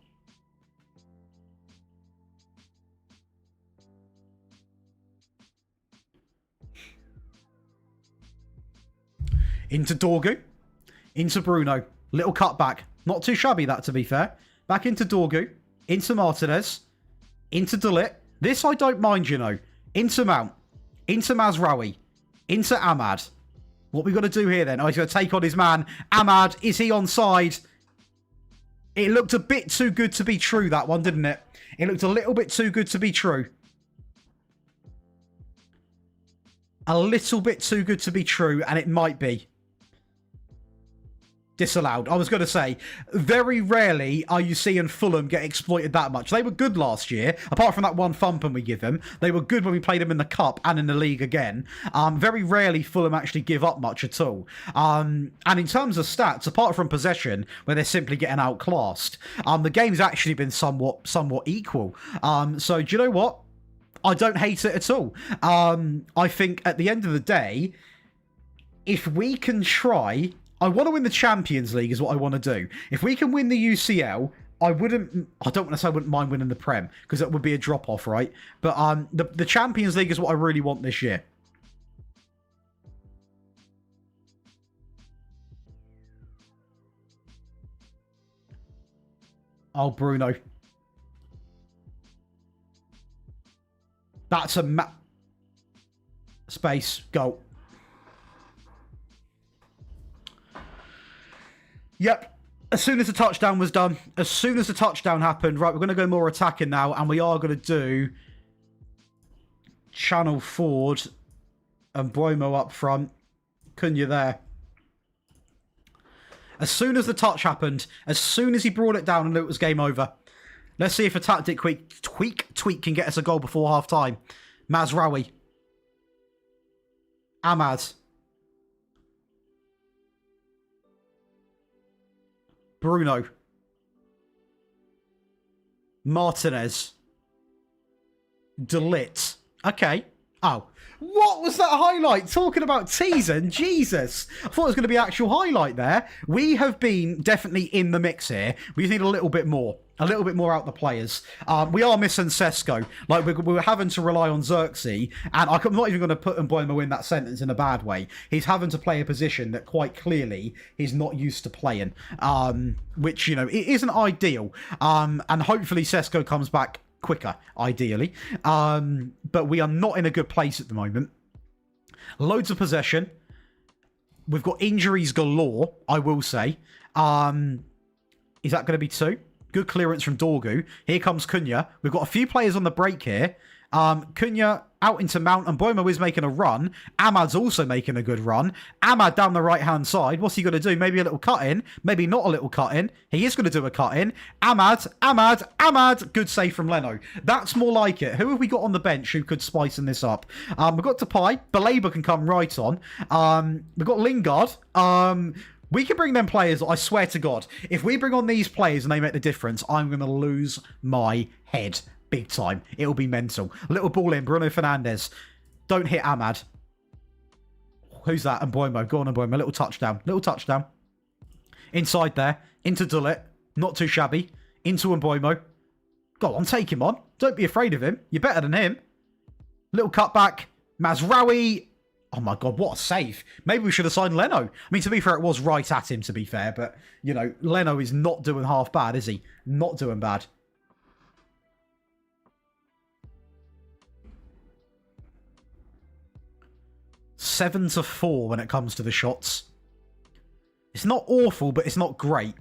Into Dorgu. Into Bruno. Little cutback. Not too shabby, that, to be fair. Back into Dorgu. Into Martinez. Into De Ligt. This I don't mind, you know. Into Mount. Into Mazraoui. Into Ahmad. What we got to do here, then? Oh, he's going to take on his man. Ahmad, is he onside? It looked a bit too good to be true, that one, didn't it? It looked a little bit too good to be true. A little bit too good to be true, and it might be. Disallowed. I was going to say, very rarely are you seeing Fulham get exploited that much. They were good last year, apart from that one thumping we give them. They were good when we played them in the Cup and in the League again. Very rarely Fulham actually give up much at all. And in terms of stats, apart from possession, where they're simply getting outclassed, the game's actually been somewhat equal. So do you know what? I don't hate it at all. I think at the end of the day, if we can try... I want to win the Champions League is what I want to do. If we can win the UCL, I don't want to say I wouldn't mind winning the Prem, because that would be a drop-off, right? But the Champions League is what I really want this year. Oh, Bruno. That's a space. Goal. Yep. As soon as the touchdown was done, as soon as the touchdown happened, right, we're going to go more attacking now, and we are going to do Channel Ford and Bromo up front. Cunha there. As soon as the touch happened, as soon as he brought it down, I knew it was game over. Let's see if a tactic tweak can get us a goal before half-time. Mazraoui. Ahmad. Bruno. Martinez. De Ligt. Okay. Oh. What was that highlight? Talking about teasing? Jesus. I thought it was going to be an actual highlight there. We have been definitely in the mix here. We just need a little bit more. A little bit more out the players. We are missing Sesko. Like, we're having to rely on Xerxes. And I'm not even going to put Mboimo in that sentence in a bad way. He's having to play a position that quite clearly he's not used to playing. Which, you know, it isn't ideal. And hopefully Sesko comes back quicker, ideally. But we are not in a good place at the moment. Loads of possession. We've got injuries galore, I will say. Is that going to be 2? Good clearance from Dorgu. Here comes Cunha. We've got a few players on the break here. Cunha out into Mount, and Boimo is making a run. Ahmad's also making a good run. Ahmad down the right-hand side. What's he going to do? Maybe a little cut-in. Maybe not a little cut-in. He is going to do a cut-in. Ahmad. Good save from Leno. That's more like it. Who have we got on the bench who could spice this up? We've got Depay. Baleba can come right on. We've got Lingard. We can bring them players, I swear to God. If we bring on these players and they make the difference, I'm going to lose my head. Big time. It'll be mental. Little ball in. Bruno Fernandes. Don't hit Ahmad. Who's that? And Boimo. Go on, and Boimo. Little touchdown. Little touchdown. Inside there. Into Dullet. Not too shabby. Into Mboimo. Go on, take him on. Don't be afraid of him. You're better than him. Little cutback. Mazraoui. Oh my God, what a save. Maybe we should have signed Leno. I mean, to be fair, it was right at him, to be fair. But, you know, Leno is not doing half bad, is he? Not doing bad. Seven to 4 when it comes to the shots. It's not awful, but it's not great.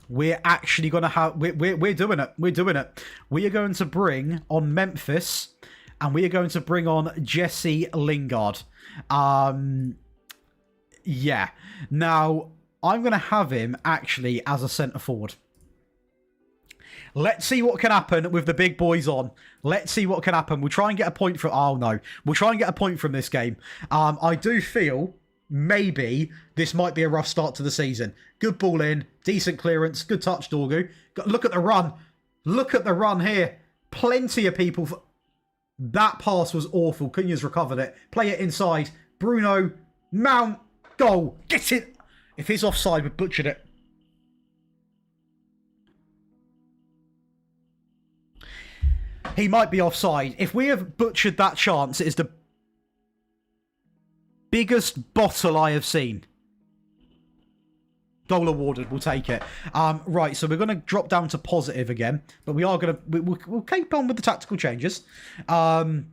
We're actually going to have... We're doing it. We're doing it. We are going to bring on Memphis. And we are going to bring on Jesse Lingard. Yeah. Now, I'm going to have him actually as a centre forward. Let's see what can happen with the big boys on. Let's see what can happen. We'll try and get a point from... Oh, no. We'll try and get a point from this game. I do feel maybe this might be a rough start to the season. Good ball in. Decent clearance. Good touch, Dorgu. Look at the run. Look at the run here. Plenty of people... That pass was awful. Cunha's recovered it. Play it inside. Bruno. Mount. Goal. Get it. If he's offside, we've butchered it. He might be offside. If we have butchered that chance, it is the biggest bottle I have seen. Goal awarded. We'll take it. Right, so we're going to drop down to positive again. But we are going to... We'll keep on with the tactical changes. They're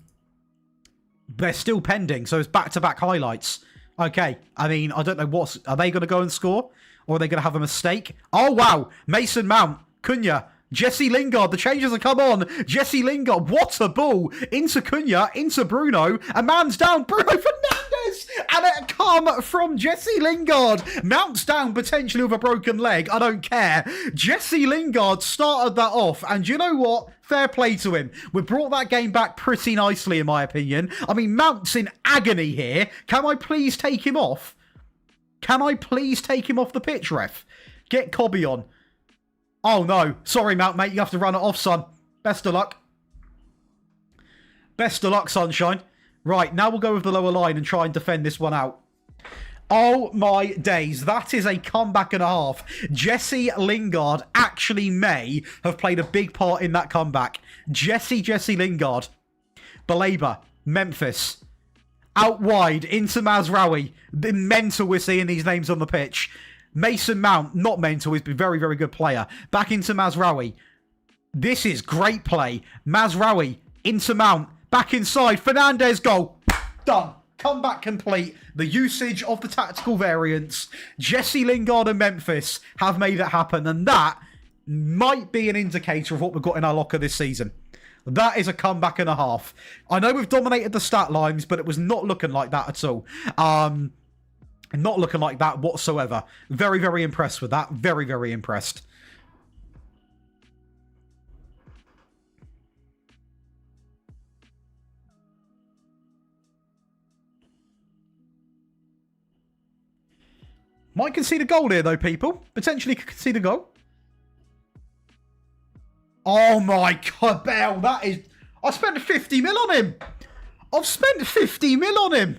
still pending, so it's back-to-back highlights. Okay, I mean, I don't know what's... Are they going to go and score? Or are they going to have a mistake? Oh, wow. Mason Mount. Cunha. Jesse Lingard, the changes have come on. Jesse Lingard, what a ball. Into Cunha, into Bruno. A man's down. Bruno Fernandes. And it come from Jesse Lingard. Mounts down potentially with a broken leg. I don't care. Jesse Lingard started that off. And you know what? Fair play to him. We brought that game back pretty nicely, in my opinion. I mean, Mount's in agony here. Can I please take him off? Can I please take him off the pitch, ref? Get Cobby on. Oh, no. Sorry, Mount, mate. You have to run it off, son. Best of luck. Best of luck, sunshine. Right, now we'll go with the lower line and try and defend this one out. Oh, my days. That is a comeback and a half. Jesse Lingard actually may have played a big part in that comeback. Jesse Lingard. Baleba. Memphis. Out wide into Mazraoui. The mental we're seeing these names on the pitch. Mason Mount, not mental, he's been a very, very good player. Back into Mazraoui. This is great play. Mazraoui into Mount. Back inside. Fernandes goal. Done. Comeback complete. The usage of the tactical variants. Jesse Lingard and Memphis have made it happen. And that might be an indicator of what we've got in our locker this season. That is a comeback and a half. I know we've dominated the stat lines, but it was not looking like that at all. Not looking like that whatsoever. Very, very impressed with that. Very, very impressed. Might concede a goal here, though, people. Potentially could concede a goal. Oh, my God, Bell. That is... I spent 50 mil on him. I've spent 50 mil on him.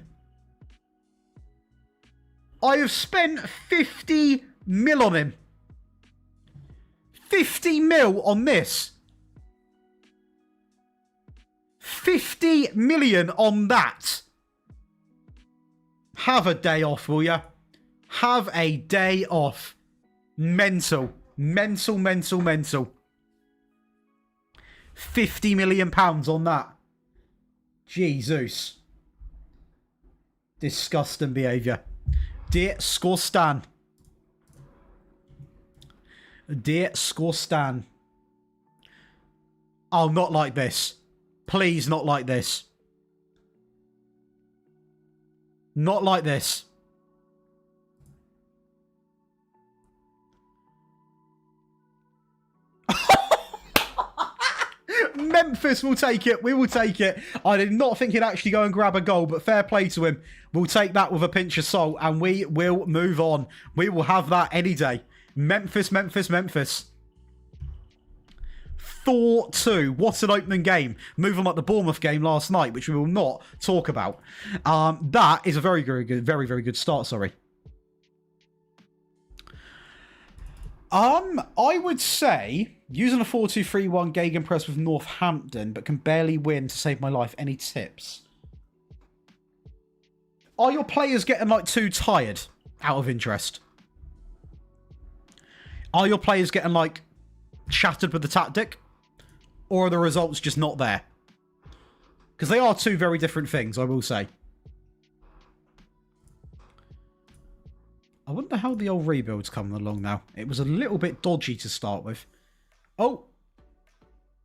I have spent 50 mil on him. 50 mil on this. 50 million on that. Have a day off, will ya? Have a day off. Mental. Mental, mental, mental. £50 million on that. Jesus. Disgusting behaviour. Disgusting. Disgusting. Oh, not like this. Please, not like this. Not like this. Memphis will take it. We will take it. I did not think he'd actually go and grab a goal, but fair play to him. We'll take that with a pinch of salt, and we will move on. We will have that any day. Memphis, Memphis, Memphis. 4-2. What an opening game. Moving like the Bournemouth game last night, which we will not talk about. That is a very, very good, very, very good start, sorry. I would say using a 4-2-3-1 gegenpress with Northampton, but can barely win to save my life. Any tips? Are your players getting like too tired out of interest? Are your players getting like shattered with the tactic? Or are the results just not there? Because they are two very different things, I will say. I wonder how the old rebuild's coming along now. It was a little bit dodgy to start with. Oh.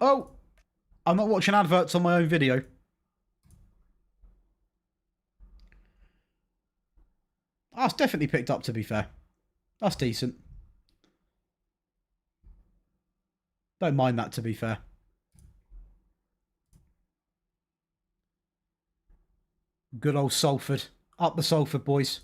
Oh. I'm not watching adverts on my own video. That's definitely picked up, to be fair. That's decent. Don't mind that, to be fair. Good old Salford. Up the Salford, boys.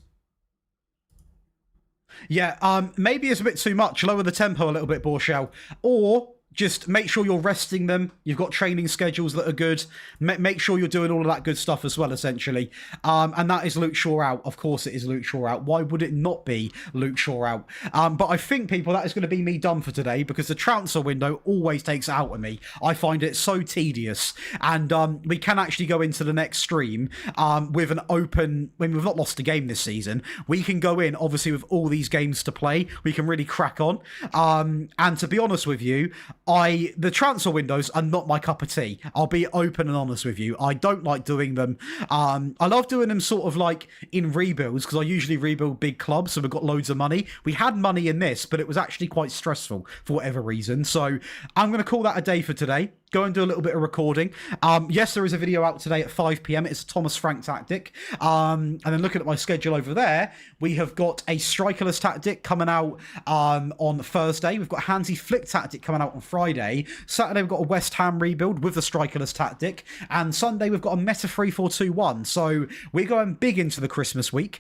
Yeah, maybe it's a bit too much. Lower the tempo a little bit, Borchell. Or just make sure you're resting them. You've got training schedules that are good. Make sure you're doing all of that good stuff as well, essentially. And that is Luke Shaw out. Of course it is Luke Shaw out. Why would it not be Luke Shaw out? But I think, people, that is going to be me done for today, because the transfer window always takes it out of me. I find it so tedious. And we can actually go into the next stream with an open... When we've not lost a game this season, we can go in, obviously, with all these games to play. We can really crack on. And to be honest with you, the transfer windows are not my cup of tea. I'll be open and honest with you. I don't like doing them. I love doing them sort of like in rebuilds, because I usually rebuild big clubs, so we've got loads of money. We had money in this, but it was actually quite stressful for whatever reason. So I'm going to call that a day for today. Go and do a little bit of recording. Yes, there is a video out today at 5 PM. It's a Thomas Frank tactic. And then looking at my schedule over there, we have got a strikerless tactic coming out on Thursday. We've got a Hansi Flick tactic coming out on Friday. Saturday, we've got a West Ham rebuild with the strikerless tactic. And Sunday, we've got a Meta 3-4-2-1. So we're going big into the Christmas week.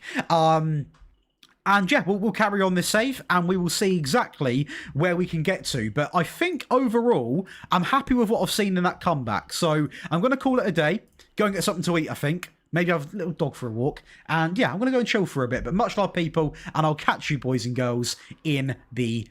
And yeah, we'll carry on this save, and we will see exactly where we can get to. But I think overall, I'm happy with what I've seen in that comeback. So I'm going to call it a day. Go and get something to eat, I think. Maybe have a little dog for a walk. And yeah, I'm going to go and chill for a bit. But much love, people, and I'll catch you, boys and girls, in the